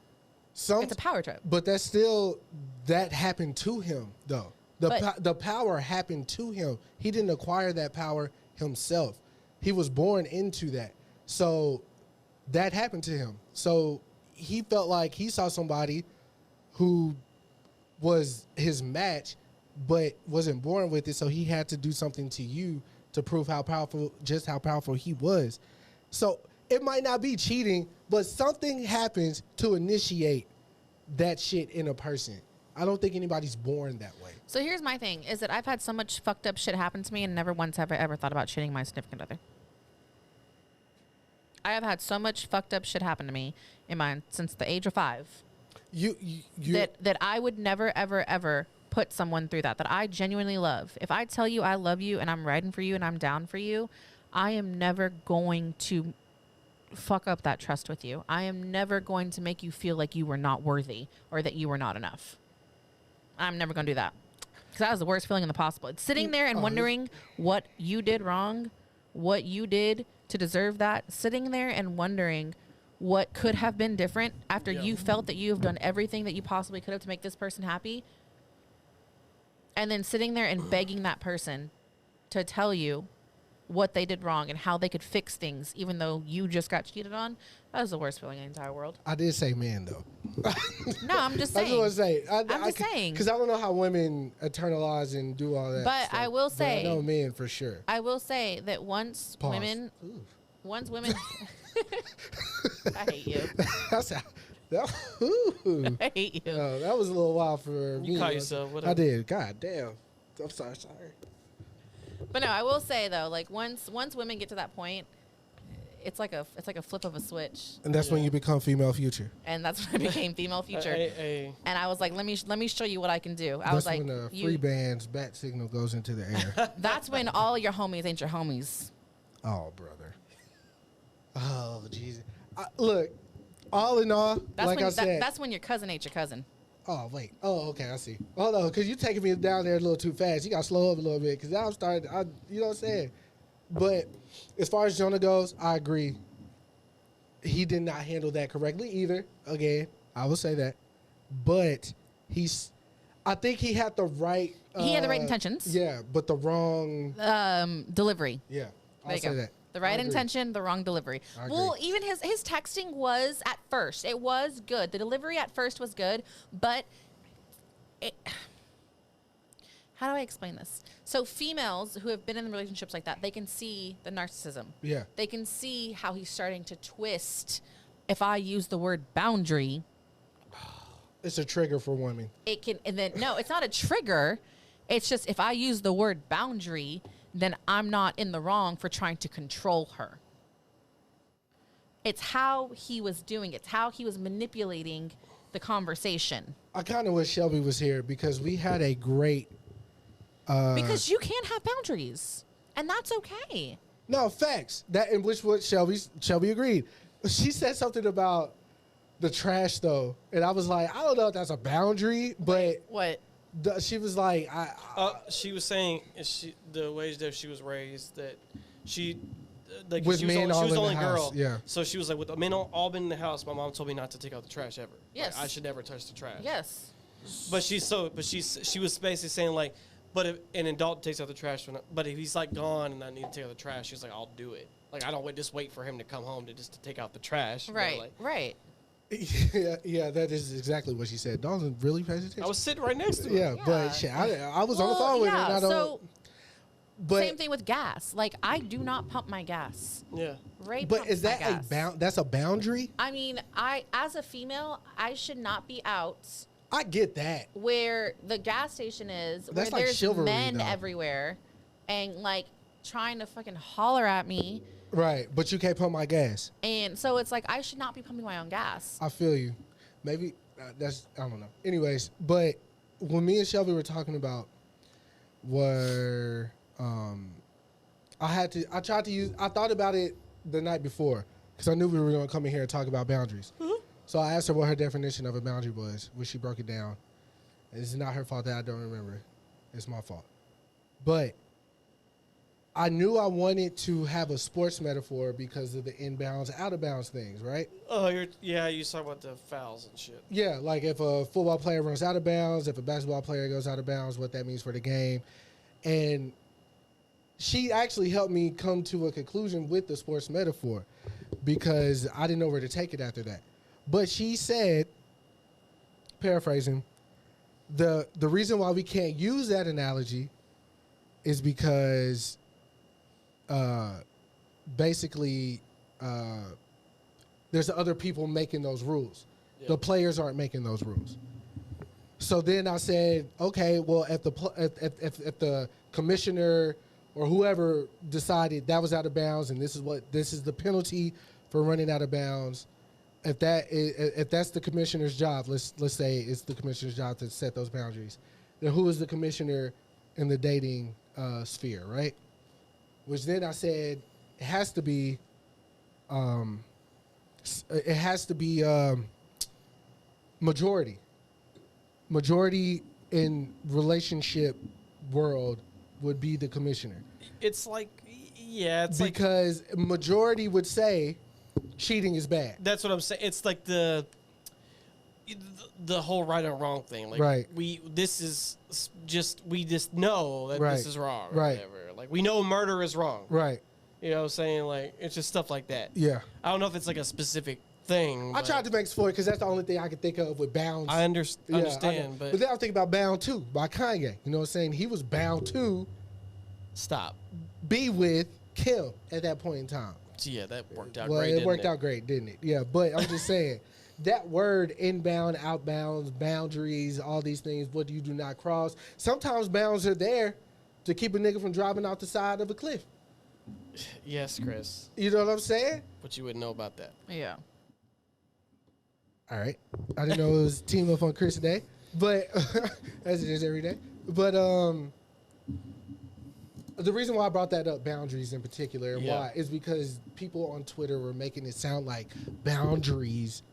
it's a power trip. But that's still, that happened to him, though. The power happened to him. He didn't acquire that power himself. He was born into that. So that happened to him. So he felt like he saw somebody who was his match, but wasn't born with it. So he had to do something to you to prove how powerful he was. So it might not be cheating, but something happens to initiate that shit in a person. I don't think anybody's born that way. So here's my thing: is that I've had so much fucked up shit happen to me, and never once have I ever thought about shitting my significant other. I have had so much fucked up shit happen to me since the age of 5. You that I would never, ever, ever put someone through that I genuinely love. If I tell you I love you and I'm riding for you and I'm down for you, I am never going to fuck up that trust with you. I am never going to make you feel like you were not worthy or that you were not enough. I'm never going to do that. Because that was the worst feeling in the possible. It's sitting there and wondering what you did wrong, what you did to deserve that, sitting there and wondering what could have been different after you felt that you have done everything that you possibly could have to make this person happy, and then sitting there and begging that person to tell you what they did wrong and how they could fix things, even though you just got cheated on. That was the worst feeling in the entire world. I did say man, though. No, I'm just saying. I was going to say. I'm just saying. Because I don't know how women internalize and do all that But stuff. I will say. But I know men for sure. I will say that once Pause. women. Ooh. Once women. I hate you. Ooh. I hate you. That was a little wild for me. You call yourself whatever. I did. God damn. I'm sorry. But no, I will say though, like once women get to that point, it's like a flip of a switch, And that's when you become female future. and that's when I became female future. And I was like, let me show you what I can do. I was like, when the free band's bat signal goes into the air. that's when all your homies ain't your homies. Oh, brother. Oh, Jesus. Look, all in all, That's like when, I said. that's when your cousin ain't your cousin. Oh, wait. Oh, okay. I see. Hold on, because you're taking me down there a little too fast. You got to slow up a little bit, because now I'm starting, you know what I'm saying? But as far as Jonah goes, I agree. He did not handle that correctly either. Again, I will say that. But I think he had the right. He had the right intentions. Yeah, but the wrong. Delivery. Yeah, There I'll you say go. that. The right I agree. intention, the wrong delivery. I Well, agree. even his texting was at first. It was good. The delivery at first was good, but how do I explain this? So females who have been in relationships like that, they can see the narcissism. Yeah. They can see how he's starting to twist. If I use the word boundary, It's a trigger for women. it can, and then no, it's not a trigger. It's just if I use the word boundary, then I'm not in the wrong for trying to control her. It's how he was doing it. It's how he was manipulating the conversation. I kind of wish Shelby was here because we had a great. Because you can't have boundaries, and that's okay. No, facts. That in which what Shelby agreed. She said something about the trash though, and I was like, I don't know if that's a boundary, but What? she was like, She was saying the ways that she was raised, that she like With she was, men only, she all was the in only the girl. house, yeah. So she was like, with the men all been in the house, my mom told me not to take out the trash ever. Yes. Like, I should never touch the trash. Yes. But she was basically saying like, and then Dalton takes out the trash but if he's like gone and I need to take out the trash, she's like, I'll do it. Like I don't wait for him to come home to take out the trash. Right. Like, Right. yeah, that is exactly what she said. Dalton really pays attention. I was sitting right next to her. Yeah, but shit, I was on the phone with her. And I don't. So but same thing with gas. Like I do not pump my gas. Yeah. Ray but pumps is that my gas. That's a boundary? I mean, as a female, I should not be out I get that. where the gas station is, That's where like there's chivalry, men though. everywhere, and like trying to fucking holler at me. Right, but you can't pump my gas. And so it's like I should not be pumping my own gas. I feel you. Maybe I don't know. Anyways, but when me and Shelby were talking about I thought about it the night before because I knew we were going to come in here and talk about boundaries. Mm-hmm. So I asked her what her definition of a boundary was, which she broke it down. It's not her fault that I don't remember it. It's my fault. But I knew I wanted to have a sports metaphor because of the inbounds, out of bounds things, right? Oh, you talk about the fouls and shit. Yeah, like if a football player runs out of bounds, if a basketball player goes out of bounds, what that means for the game. And she actually helped me come to a conclusion with the sports metaphor because I didn't know where to take it after that. But she said, paraphrasing, the reason why we can't use that analogy is because basically there's other people making those rules. Yeah. The players aren't making those rules. So then I said, okay, well, if the commissioner or whoever decided that was out of bounds, and this is the penalty for running out of bounds. If that's the commissioner's job, let's say it's the commissioner's job to set those boundaries, then who is the commissioner in the dating sphere, right? Which then I said it has to be majority. Majority in relationship world would be the commissioner. It's like, yeah, it's because majority would say cheating is bad. That's what I'm saying. It's like the whole right or wrong thing. Like, right. We just know that this is wrong. Or right. Whatever. Like, we know murder is wrong. Right. You know what I'm saying? Like, it's just stuff like that. Yeah. I don't know if it's like a specific thing. I tried to make sport because that's the only thing I could think of with Bounds. I understand, but then I think about Bound 2 by Kanye. You know what I'm saying? He was bound to be with Kim at that point in time. Yeah, that worked out well, great. It worked out great, didn't it? Yeah, but I'm just saying that word inbound, outbounds, boundaries, all these things, what you do not cross. Sometimes bounds are there to keep a nigga from driving off the side of a cliff. Yes, Chris. You know what I'm saying? But you wouldn't know about that. Yeah. All right. I didn't know it was Team Up on Chris today, but as it is every day. But the reason why I brought that up, boundaries in particular, and why is because people on Twitter were making it sound like boundaries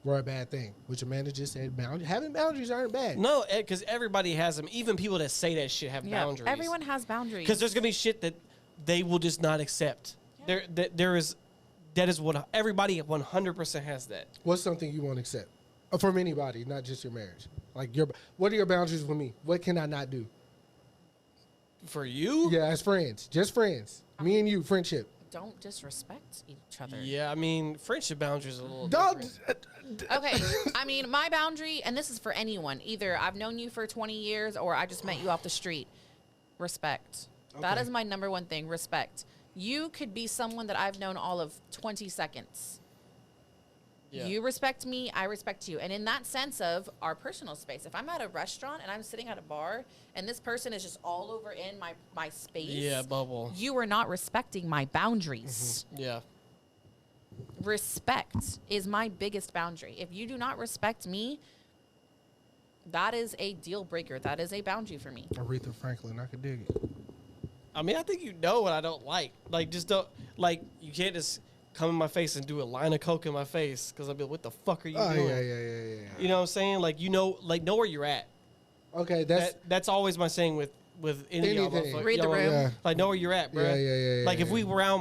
were a bad thing, which Amanda just said having boundaries aren't bad. No, because everybody has them. Even people that say that shit have boundaries. Everyone has boundaries. Because there's going to be shit that they will just not accept. Yeah. That is what everybody 100% has that. What's something you won't accept from anybody, not just your marriage? Like what are your boundaries with me? What can I not do? For you? Yeah, as friends, just friends. Me and you, friendship. Don't disrespect each other. Yeah, I mean, friendship boundaries are a little different. Okay, I mean, my boundary, and this is for anyone. Either I've known you for 20 years or I just met you off the street. Respect. Okay. That is my number one thing, respect. You could be someone that I've known all of 20 seconds. Yeah. You respect me, I respect you. And in that sense of our personal space, if I'm at a restaurant and I'm sitting at a bar and this person is just all over in my space. Yeah, bubble. You are not respecting my boundaries. Mm-hmm. Yeah. Respect is my biggest boundary. If you do not respect me, that is a deal breaker. That is a boundary for me. Aretha Franklin, I could dig it. I mean, I think you know what I don't like. Like, just don't, like, you can't just come in my face and do a line of coke in my face because I'll be like, what the fuck are you doing? Yeah. You know what I'm saying? Like, know where you're at. Okay, that's always my saying with any of y'all. Read the room. Yeah. Like, know where you're at, bro. Yeah. Like, if we were around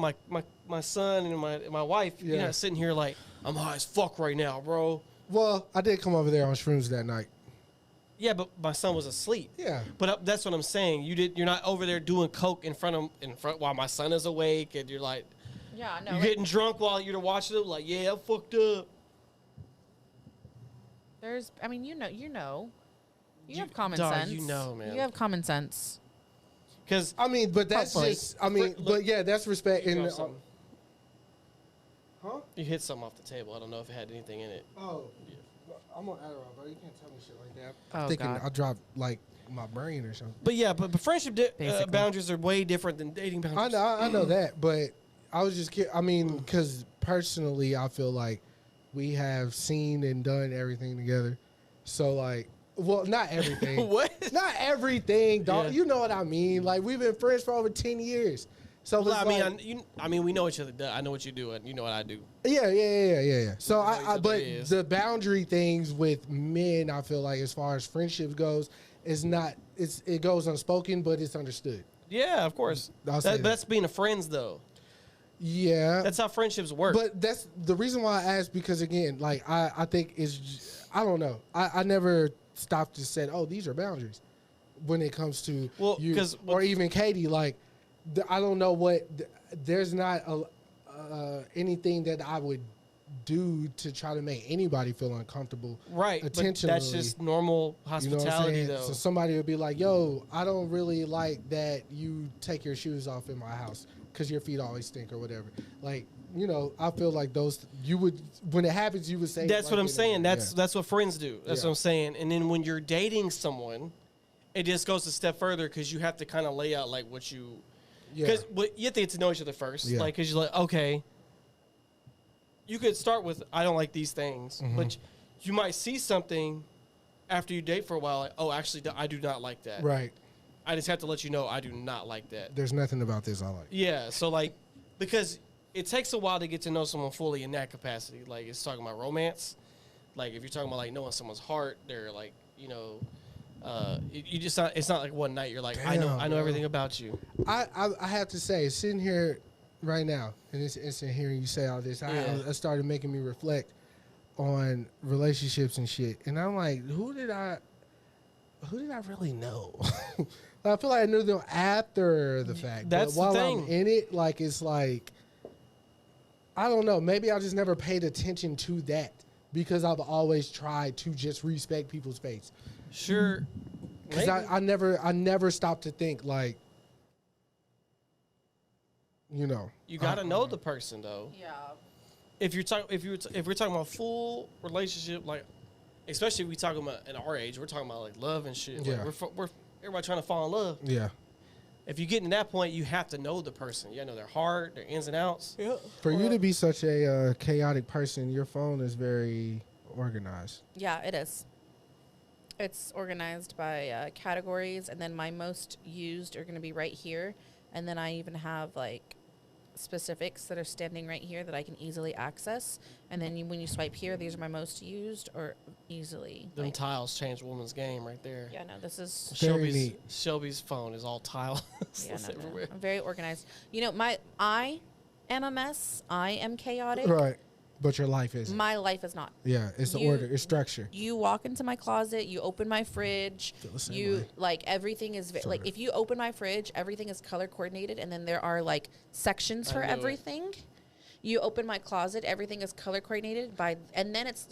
my son and my wife, you're not sitting here like, I'm high as fuck right now, bro. Well, I did come over there on shrooms that night. Yeah, but my son was asleep. Yeah. But that's what I'm saying. You're not over there doing coke in front while my son is awake, and you're like, yeah, no. You're getting drunk while you're watching it. Like, yeah, I'm fucked up. I mean, you have common sense. You know, man. You have common sense. Because I mean, but that's just. I mean, but yeah, that's respect. Huh? You hit something off the table. I don't know if it had anything in it. Oh. Yeah. I'm on Adderall, bro. You can't tell me shit like that. I'm thinking I dropped like my brain or something. But yeah, but friendship boundaries are way different than dating boundaries. I know that, but I was just I mean, because personally, I feel like we have seen and done everything together. So like, well, not everything. What? Not everything, dog. Yeah. You know what I mean? Like we've been friends for over 10 years. So well, I mean, we know each other. I know what you do, and you know what I do. Yeah. So but is. the boundary things with men, I feel like, as far as friendships goes, is not. It goes unspoken, but it's understood. Yeah, of course. That's being a friends, though. Yeah, that's how friendships work. But that's the reason why I asked, because again, like I think I don't know. I never stopped and said, oh, these are boundaries when it comes to you or even Katie. Like I don't know what. There's not anything that I would do to try to make anybody feel uncomfortable. Right. Intentionally. But that's just normal hospitality, though. So somebody would be like, yo, I don't really like that you take your shoes off in my house because your feet always stink or whatever. Like, you know, I feel like those you would when it happens, you would say. That's it what right I'm then saying. and there. That's what friends do. That's Yeah. what I'm saying. And then when you're dating someone, it just goes a step further because you have to kind of lay out like what you. Because you have to get to know each other first. Yeah. Like, because you're like, okay. You could start with, I don't like these things, but you might see something after you date for a while. Like, oh, actually, I do not like that. Right. I just have to let you know I do not like that. There's nothing about this I like. Yeah. So like, because it takes a while to get to know someone fully in that capacity. Like, it's talking about romance. Like, if you're talking about like knowing someone's heart, they're like, you know, you just not. It's not like one night you're like, I know Damn, bro. everything about you. I have to say, sitting here right now, and it's instant hearing you say all this, it started making me reflect on relationships and shit. And I'm like, who did I really know? I feel like I knew them after the fact. That's but while the thing. I'm in it, like, it's like, I don't know. Maybe I just never paid attention to that because I've always tried to just respect people's space. Sure. Because I never stopped to think, like, you know. You gotta know the person though. Yeah. If we're talking about full relationship, like especially if we talking about at our age, we're talking about like love and shit. Yeah. Like, we're everybody trying to fall in love. Yeah. If you get to that point, you have to know the person. You gotta know their heart, their ins and outs. Yeah. For you to be such a chaotic person, your phone is very organized. Yeah, it is. It's organized by categories, and then my most used are going to be right here. And then I even have like specifics that are standing right here that I can easily access. And then when you swipe here, these are my most used or easily. Them like, tiles change a woman's game right there. yeah, no, this is. Very neat. Shelby's phone is all tiles Yeah, no, everywhere. I'm very organized. You know, I am a mess. I am chaotic. Right. But your life isn't. My life is not. Yeah, it's the You- order. It's structure. You walk into my closet, you open my fridge, Feel the same you way. like everything is Sort like of. if you open my fridge, everything is color coordinated, and then there are like sections I for knew it. everything. You open my closet, everything is color coordinated by, and then it's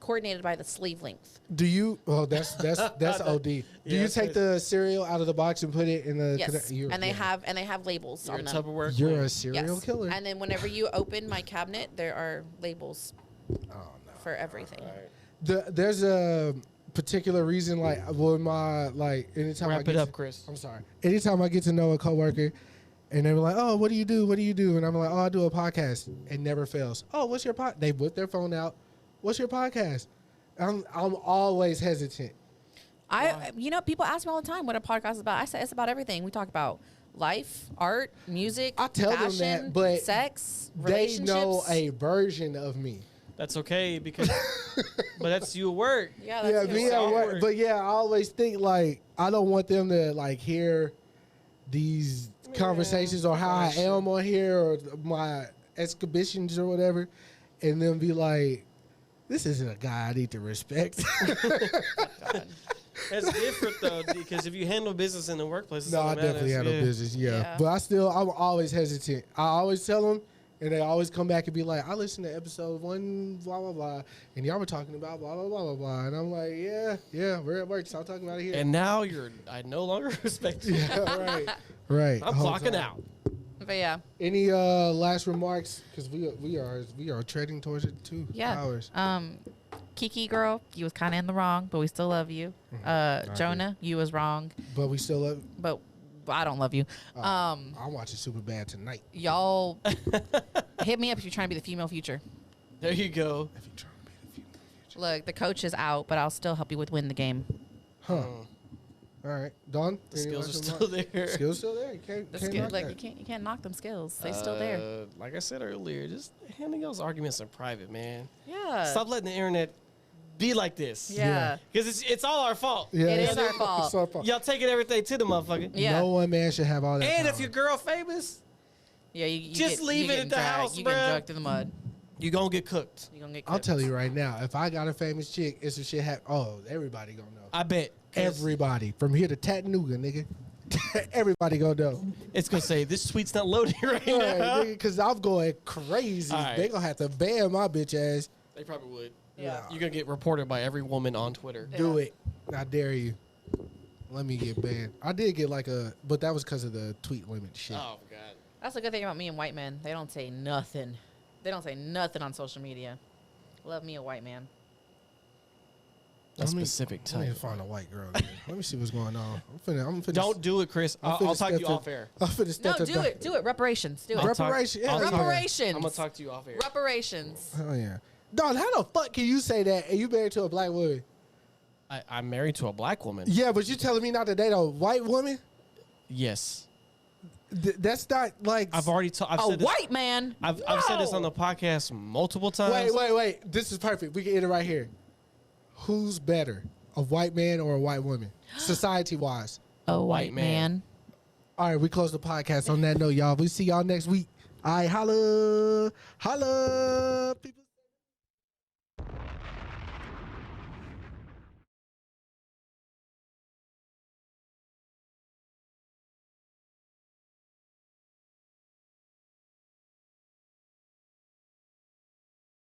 coordinated by the sleeve length. Do you? Well, that's OD. Do you that's take the cereal out of the box and put it in the? Yes, you're- and they yeah. have labels You're a on them. Tupperware You're queen. a serial Yes. killer. And then whenever you open my cabinet, there are labels Oh no. for everything. There's a particular reason, like, when my anytime I Wrap get it up, to- Chris. I'm sorry. Anytime I get to know a coworker, and they were like, "Oh, what do you do? What do you do?" And I'm like, "Oh, I do a podcast." It never fails. "Oh, what's your pod?" They whip their phone out. "What's your podcast?" I'm always hesitant. You know, people ask me all the time what a podcast is about. I say it's about everything. We talk about life, art, music, I tell them fashion, that, but sex, They relationships. know a version of me. That's okay because, but that's you at work. Yeah, Yeah, that's me your at song. work. But yeah, I always think like I don't want them to like hear these conversations or how I am on here or my exhibitions or whatever, and then be like, "This isn't a guy I need to respect." That's different though because if you handle business in the workplace, it's No, all I that definitely matters. handle Yeah. business, yeah. Yeah. But I'm always hesitant. I always tell them, and they always come back and be like, "I listened to episode 1, blah blah blah, and y'all were talking about blah blah blah blah blah," and I'm like, "Yeah, we're at work. Stop talking about it here." And now I no longer respect you. yeah, right. I'm Whole clocking time. out. But yeah, Any last remarks? Because we are trading towards it 2 yeah. hours. Kiki girl, you was kind of in the wrong, but we still love you. agree. Jonah, you was wrong, But we still love. but I don't love you. I'm watching Superbad tonight. Y'all hit me up if you're trying to be the female future. There you go. If you're trying to be the female future. Look, the coach is out, but I'll still help you win the game. Huh. All right, Dawn. The any skills are last still remarks? there. Skills still there. You can't, The can't skill, knock like that. you can't knock them skills. They still there. Like I said earlier, just handle those arguments in private, man. Yeah. Stop letting the internet be like this. Yeah. Because it's all our fault. Yeah, It it's- is our fault. it's our fault. Y'all taking everything to the motherfucker. Yeah. No one man should have all that. And if power. your girl famous, Yeah, you Just get, leave you it getting at the dragged. house, You bruh. getting dragged through the mud. you gonna get cooked. You gonna get. I'll clipped. tell you right now, if I got a famous chick, it's some shit happen. Oh, everybody gonna know. I bet. 'Cause Everybody from here to Chattanooga, nigga. Everybody gonna know. It's gonna say this tweet's not loading right now. Because I'm going crazy. All right. They gonna have to ban my bitch ass. They probably would. Yeah. You're gonna get reported by every woman on Twitter. Do it. I dare you. Let me get banned. I did get but that was because of the tweet limit shit. Oh god. That's the good thing about me and white men. They don't say nothing. They don't say nothing on social media. Love me a white man. A specific Let me type. find a white girl. Again. Let me see what's going on. I'm finna. Don't do it, Chris. I'm I'll finna talk to you step off air. I'm finna No, step to do it. Do it. Reparations. Do it. Reparation. Yeah, yeah. Reparations. I'm gonna talk to you off air. Reparations. Oh yeah. Dog, how the fuck can you say that and you married to a black woman? I'm married to a black woman. Yeah, but you telling me not to date a white woman? Yes. That's not like I've already I've A said this. white man. I've said this on the podcast multiple times. Wait. This is perfect. We can end it right here. Who's better, a white man or a white woman, society-wise? A white man. All right, we close the podcast on that note, y'all. We see y'all next week. All right, holla, holla, people.